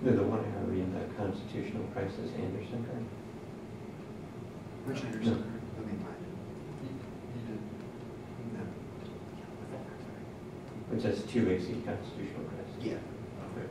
The one I read, the constitutional crisis, Anderson card. Which Anderson card? Let me find it. No. It says 2AC constitutional crisis. Yeah. Okay.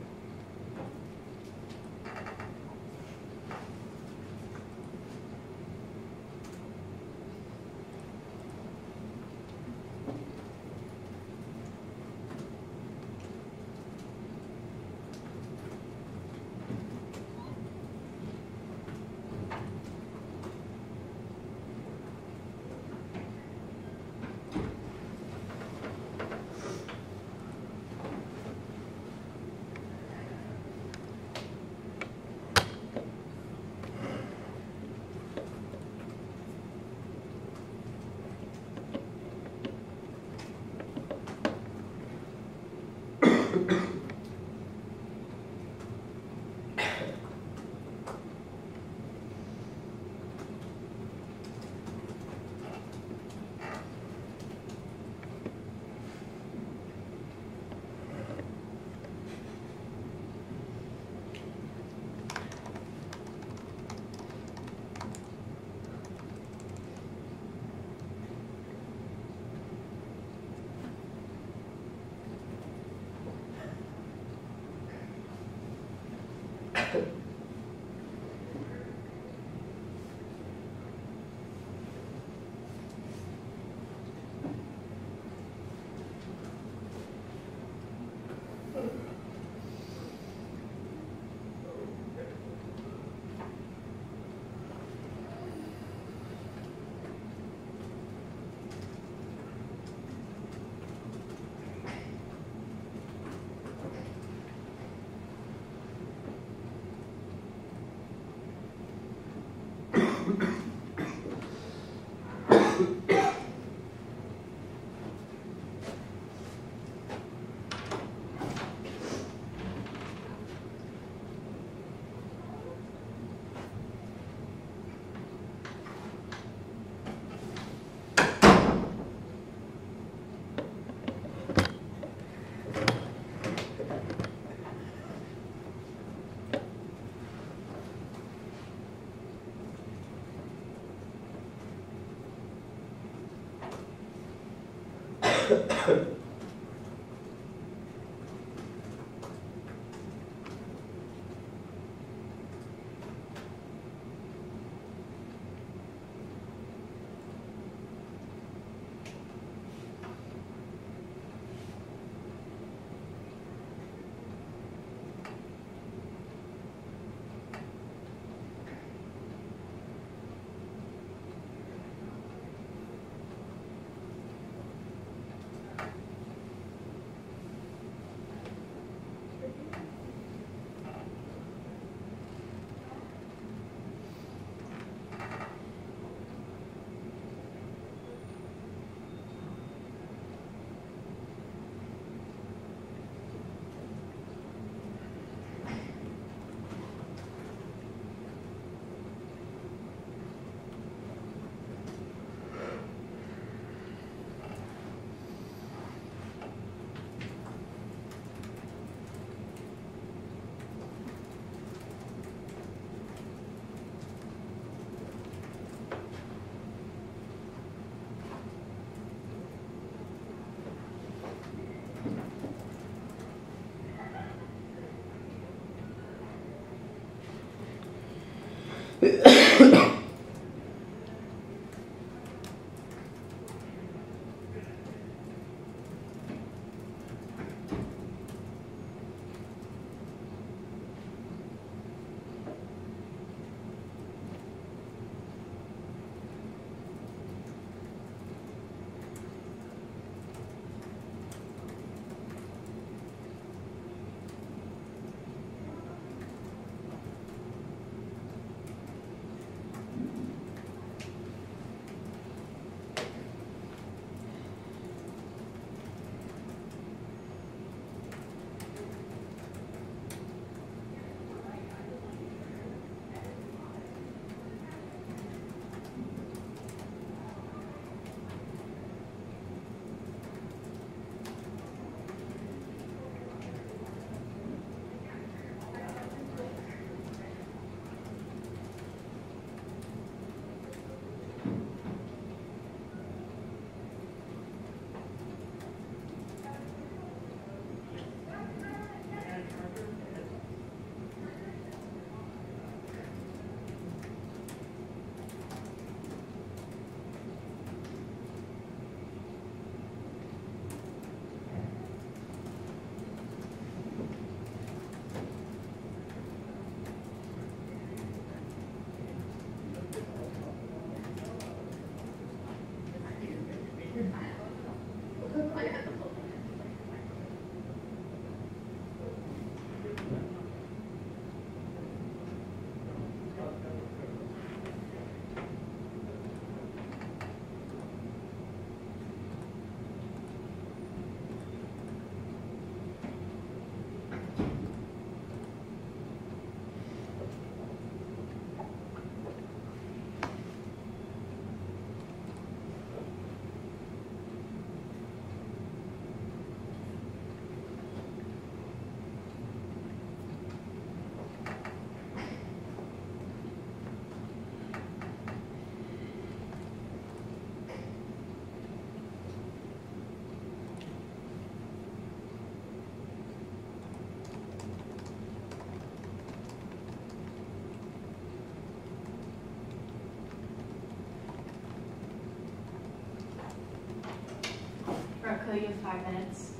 Repko, you have 5 minutes.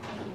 Thank you.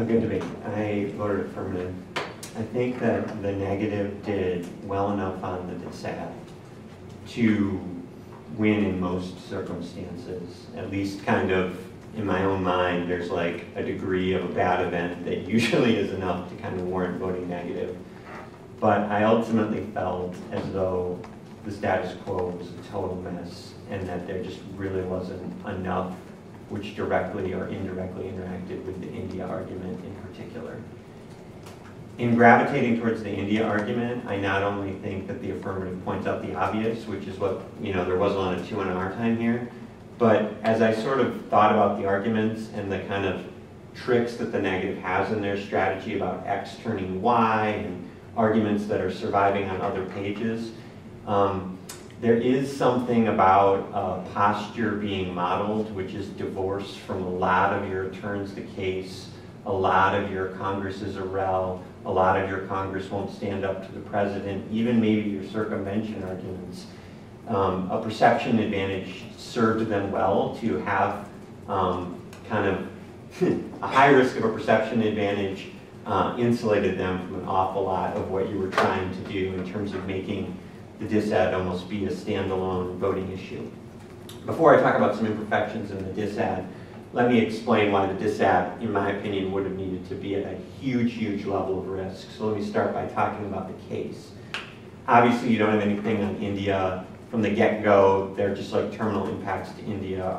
Good debate. I voted affirmative. I think that the negative did well enough on the dissent to win in most circumstances. At least kind of in my own mind, there's like a degree of a bad event that usually is enough to kind of warrant voting negative. But I ultimately felt as though the status quo was a total mess and that there just really wasn't enough which directly or indirectly interacted with the India argument in particular. In gravitating towards the India argument, I not only think that the affirmative points out the obvious, which is what, there was a lot of 2 in our time here, but as I sort of thought about the arguments and the kind of tricks that the negative has in their strategy about X turning Y and arguments that are surviving on other pages, there is something about posture being modeled, which is divorced from a lot of your turns the case, a lot of your Congress is a rel, a lot of your Congress won't stand up to the president, even maybe your circumvention arguments. A perception advantage served them well to have kind of a high risk of a perception advantage insulated them from an awful lot of what you were trying to do in terms of making the disad almost be a standalone voting issue. Before I talk about some imperfections in the disad, let me explain why the disad, in my opinion, would have needed to be at a huge, huge level of risk. So let me start by talking about the case. Obviously, you don't have anything on India from the get-go. They're just like terminal impacts to India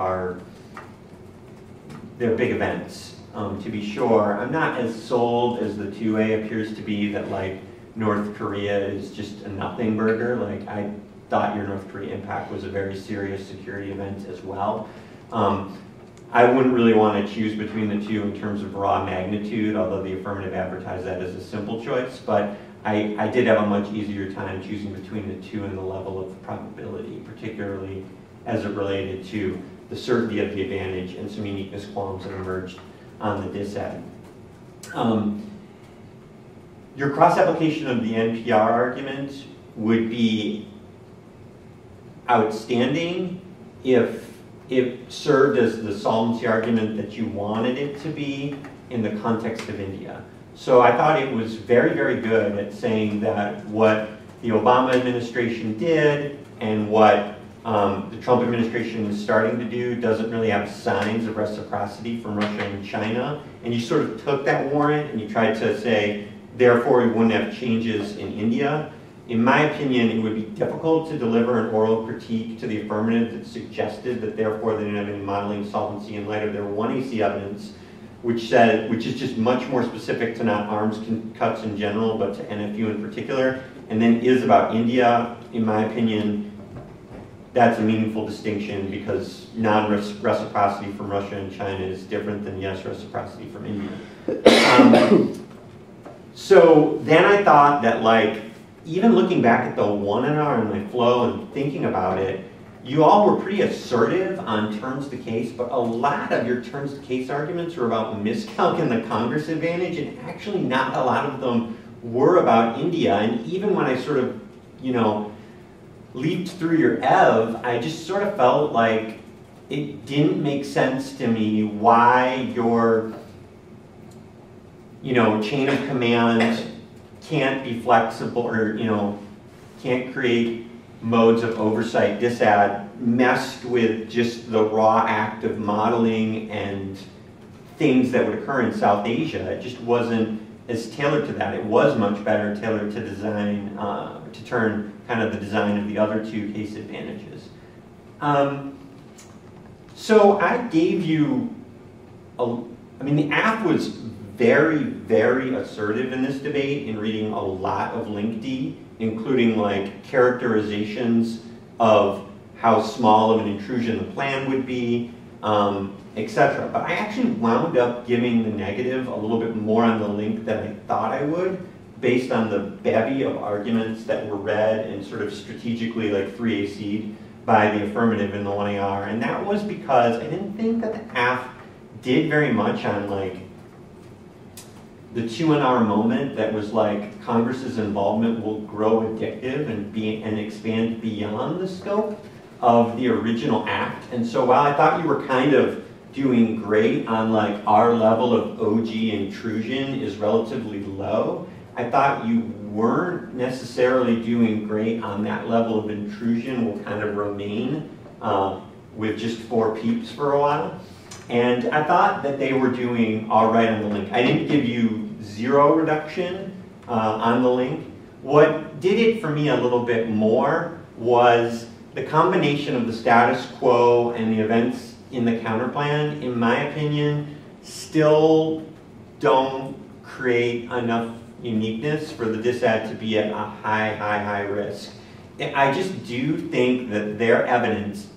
they're big events. To be sure, I'm not as sold as the 2A appears to be that like North Korea is just a nothing burger. Like I thought your North Korea impact was a very serious security event as well. I wouldn't really want to choose between the two in terms of raw magnitude, although the affirmative advertised that as a simple choice, but I did have a much easier time choosing between the two and the level of probability, particularly as it related to the certainty of the advantage and some uniqueness qualms that emerged on the disad. Your cross-application of the NPR argument would be outstanding if it served as the solvency argument that you wanted it to be in the context of India. So I thought it was very, very good at saying that what the Obama administration did and what the Trump administration is starting to do doesn't really have signs of reciprocity from Russia and China. And you sort of took that warrant and you tried to say, therefore we wouldn't have changes in India. In my opinion, it would be difficult to deliver an oral critique to the affirmative that suggested that therefore they didn't have any modeling solvency in light of their 1AC evidence, which is just much more specific to not arms cuts in general, but to NFU in particular, and then is about India. In my opinion, that's a meaningful distinction because non-reciprocity from Russia and China is different than yes reciprocity from India. So then I thought that, like, even looking back at the 1NR and my flow and thinking about it, you all were pretty assertive on terms to case, but a lot of your terms to case arguments were about miscalc and the Congress advantage, and actually not a lot of them were about India. And even when I sort of, you know, leaped through your EV, I just sort of felt like it didn't make sense to me why your, you know, chain of command can't be flexible, or, you know, can't create modes of oversight disad messed with just the raw act of modeling and things that would occur in South Asia. It just wasn't as tailored to that. It was much better tailored to design, to turn kind of the design of the other two case advantages. So I gave you, I mean, the AF was very, very assertive in this debate in reading a lot of LinkD, including like characterizations of how small of an intrusion the plan would be, etc. But I actually wound up giving the negative a little bit more on the link than I thought I would, based on the bevy of arguments that were read and sort of strategically like 3AC'd by the affirmative in the 1AR. And that was because I didn't think that the AF did very much on like the 2NR moment that was like Congress's involvement will grow addictive and expand beyond the scope of the original act. And so while I thought you were kind of doing great on like our level of OG intrusion is relatively low, I thought you weren't necessarily doing great on that level of intrusion will kind of remain with just 4 peeps for a while. And I thought that they were doing all right on the link. I didn't give you 0 reduction on the link. What did it for me a little bit more was the combination of the status quo and the events in the counterplan, in my opinion, still don't create enough uniqueness for the disad to be at a high risk. I just do think that their evidence,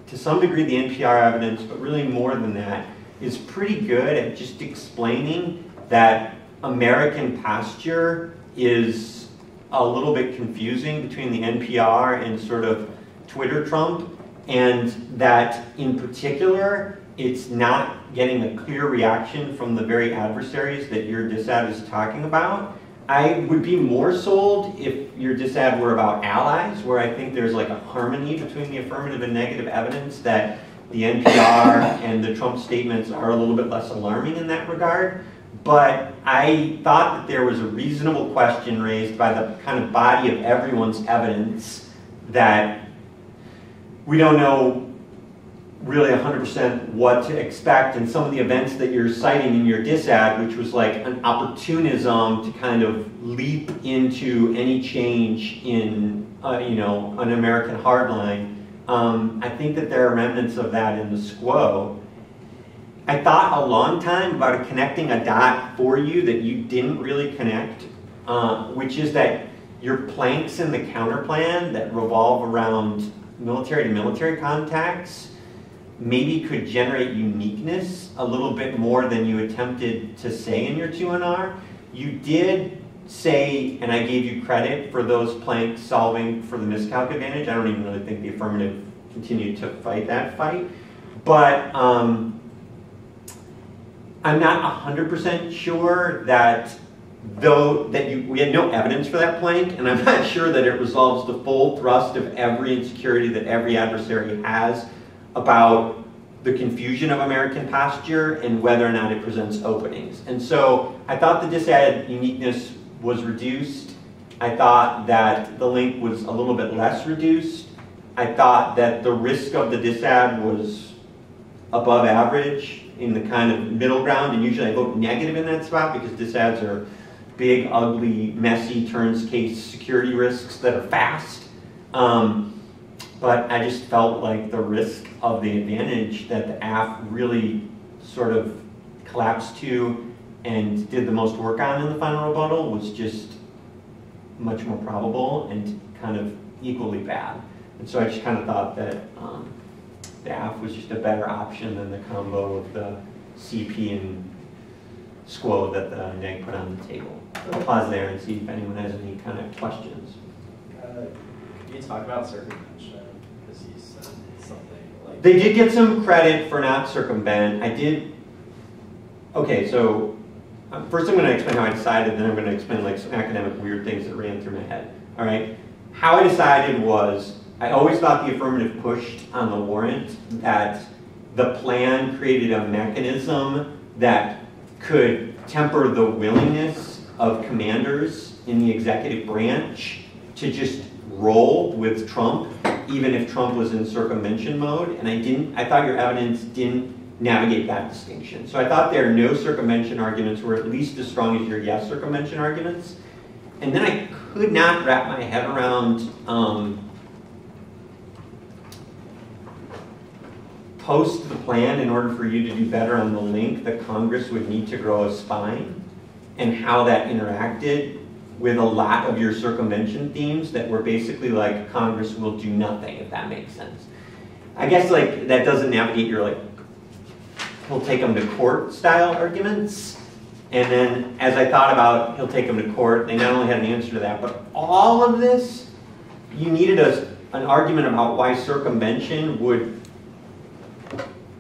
to some degree the NPR evidence, but really more than that, is pretty good at just explaining that American posture is a little bit confusing between the NPR and sort of Twitter Trump, and that in particular it's not getting a clear reaction from the very adversaries that your disad is talking about. I would be more sold if your disad were about allies, where I think there's like a harmony between the affirmative and negative evidence, that the NPR and the Trump statements are a little bit less alarming in that regard. But I thought that there was a reasonable question raised by the kind of body of everyone's evidence that we don't know really 100% what to expect, and some of the events that you're citing in your disad, which was like an opportunism to kind of leap into any change in you know, an American hardline. I think that there are remnants of that in the SQO. I thought a long time about connecting a dot for you that you didn't really connect, which is that your planks in the counterplan that revolve around military to military contacts maybe could generate uniqueness a little bit more than you attempted to say in your 2NR. You did say, and I gave you credit for those planks solving for the miscalc advantage. I don't even really think the affirmative continued to fight that fight. But I'm not 100% sure that we had no evidence for that plank, and I'm not sure that it resolves the full thrust of every insecurity that every adversary has about the confusion of American posture and whether or not it presents openings. And so I thought the disad uniqueness was reduced. I thought that the link was a little bit less reduced. I thought that the risk of the disad was above average in the kind of middle ground, and usually I vote negative in that spot because disads are big, ugly, messy, turns case security risks that are fast. But I just felt like the risk of the advantage that the AF really sort of collapsed to and did the most work on in the final rebuttal was just much more probable and kind of equally bad. And so I just kind of thought that the AF was just a better option than the combo of the CP and SQO that the NEG put on the table. I'll pause there and see if anyone has any kind of questions. Can you talk about circumvention? Because you said something like... They did get some credit for not circumvent. I did... Okay, so first I'm going to explain how I decided, then I'm going to explain like some academic weird things that ran through my head. All right? How I decided was, I always thought the affirmative pushed on the warrant that the plan created a mechanism that could temper the willingness of commanders in the executive branch to just roll with Trump, even if Trump was in circumvention mode. And I thought your evidence didn't navigate that distinction. So I thought their no circumvention arguments were at least as strong as your yes circumvention arguments. And then I could not wrap my head around post the plan in order for you to do better on the link that Congress would need to grow a spine, and how that interacted with a lot of your circumvention themes that were basically like Congress will do nothing, if that makes sense. I guess like that doesn't navigate your like he'll take them to court style arguments. And then as I thought about he'll take them to court, they not only had an answer to that, but all of this, you needed an argument about why circumvention would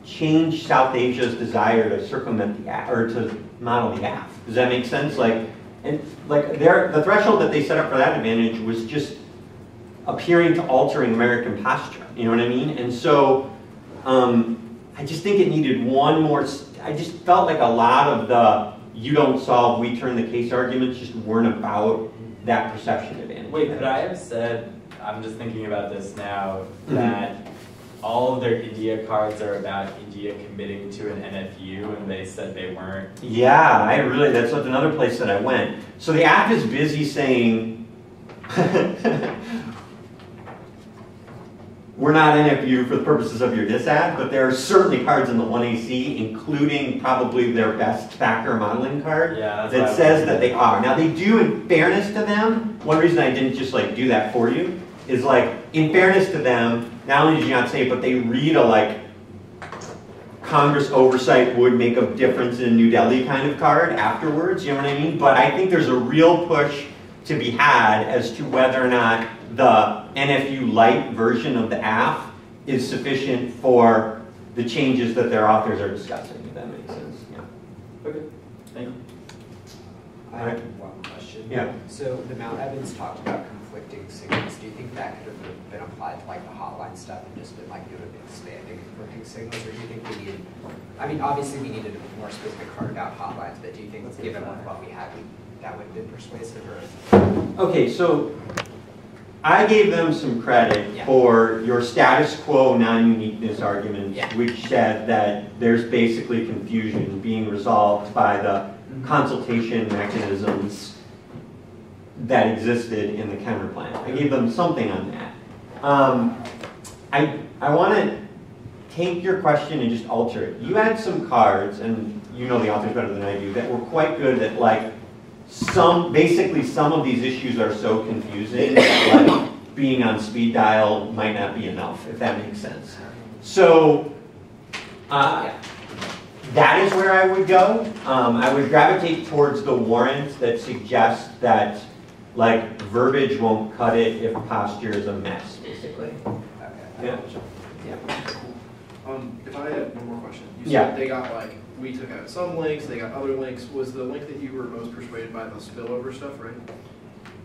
change South Asia's desire to circumvent the AF, or to model the AF. Does that make sense? Like, and like the threshold that they set up for that advantage was just appearing to altering American posture. You know what I mean? And so I just think it needed one more. I just felt like a lot of the you don't solve, we turn the case arguments just weren't about that perception advantage. Wait, could I have said, I'm just thinking about this now, that all of their India cards are about India committing to an NFU, and they said they weren't? Yeah, that's another place that I went. So the app is busy saying, we're not NFU for the purposes of your disad, but there are certainly cards in the 1AC, including probably their best factor modeling card, that says that they are. Now they do, in fairness to them, one reason I didn't just like do that for you, is like, in fairness to them, not only did you not say it, but they read a like, Congress oversight would make a difference in New Delhi kind of card afterwards, you know what I mean? But I think there's a real push to be had as to whether or not the NFU light version of the AF is sufficient for the changes that their authors are discussing, if that makes sense. Yeah. Okay, thank you. I have one question. Yeah. So the Mount Evans talked about conflicting signals. Do you think that could have been applied to like the hotline stuff and just been like doing expanding conflicting signals, or do you think we needed? I mean, obviously we needed a more specific card about hotlines, but do you think given what we had, that would have been persuasive? Or? Okay, so I gave them some credit for your status quo non-uniqueness argument, which said that there's basically confusion being resolved by the consultation mechanisms that existed in the counterplan. I gave them something on that. I want to take your question and just alter it. You had some cards, and you know the authors better than I do, that were quite good at like, basically some of these issues are so confusing that like being on speed dial might not be enough, if that makes sense. So that is where I would go. I would gravitate towards the warrant that suggests that like verbiage won't cut it if posture is a mess, basically. Yeah. If I had one more question. You said they got like, we took out some links, they got other links. Was the link that you were most persuaded by the spillover stuff, right?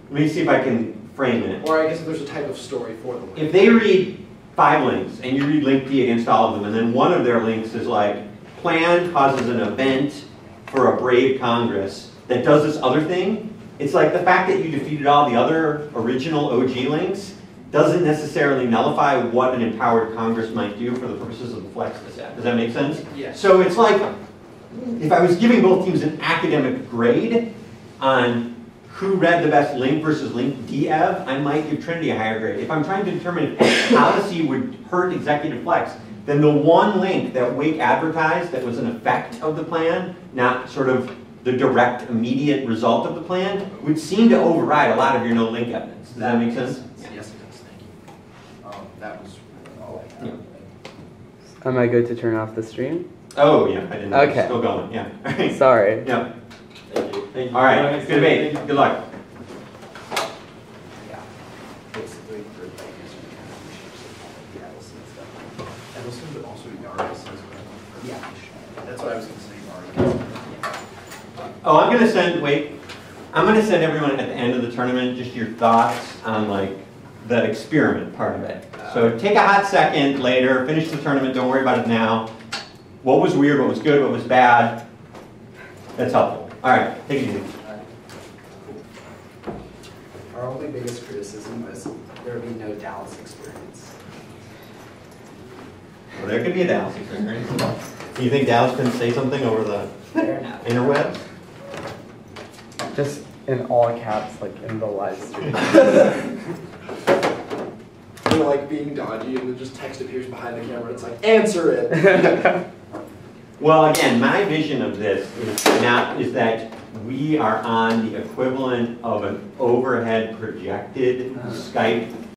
Let me see if I can frame it. Or I guess if there's a type of story for the link. If they read 5 links and you read link P against all of them, and then one of their links is like, plan causes an event for a brave Congress that does this other thing, it's like the fact that you defeated all the other original OG links doesn't necessarily nullify what an empowered Congress might do for the purposes of the Flex dissent. Does that make sense? Yes. So it's like, if I was giving both teams an academic grade on who read the best link versus link DEV, I might give Trinity a higher grade. If I'm trying to determine if policy would hurt executive flex, then the one link that Wake advertised that was an effect of the plan, not sort of the direct, immediate result of the plan, would seem to override a lot of your no-link evidence. Does that make sense? Yes, it does. Thank you. That was all I had. Yeah. Am I good to turn off the stream? Oh, yeah, I didn't know. Okay. It's still going, yeah. Sorry. Yeah. Thank you. Thank you. All right, good debate. Good luck. Yeah. Basically, for like Edelson and stuff. Edelson, but also Yaris as well. Yeah. That's what I was going to say, Yaris. Oh, I'm going to send, wait. I'm going to send everyone at the end of the tournament just your thoughts on like the experiment part of it. So take a hot second later, finish the tournament, don't worry about it now. What was weird, what was good, what was bad. That's helpful. All right, take it easy. Our only biggest criticism was there would be no Dallas experience. Well, there could be a Dallas experience. Do you think Dallas couldn't say something over the interwebs? Just in all caps, like in the live stream. You're like being dodgy and then just text appears behind the camera. It's like, answer it. Well, again, my vision of this is that we are on the equivalent of an overhead projected Skype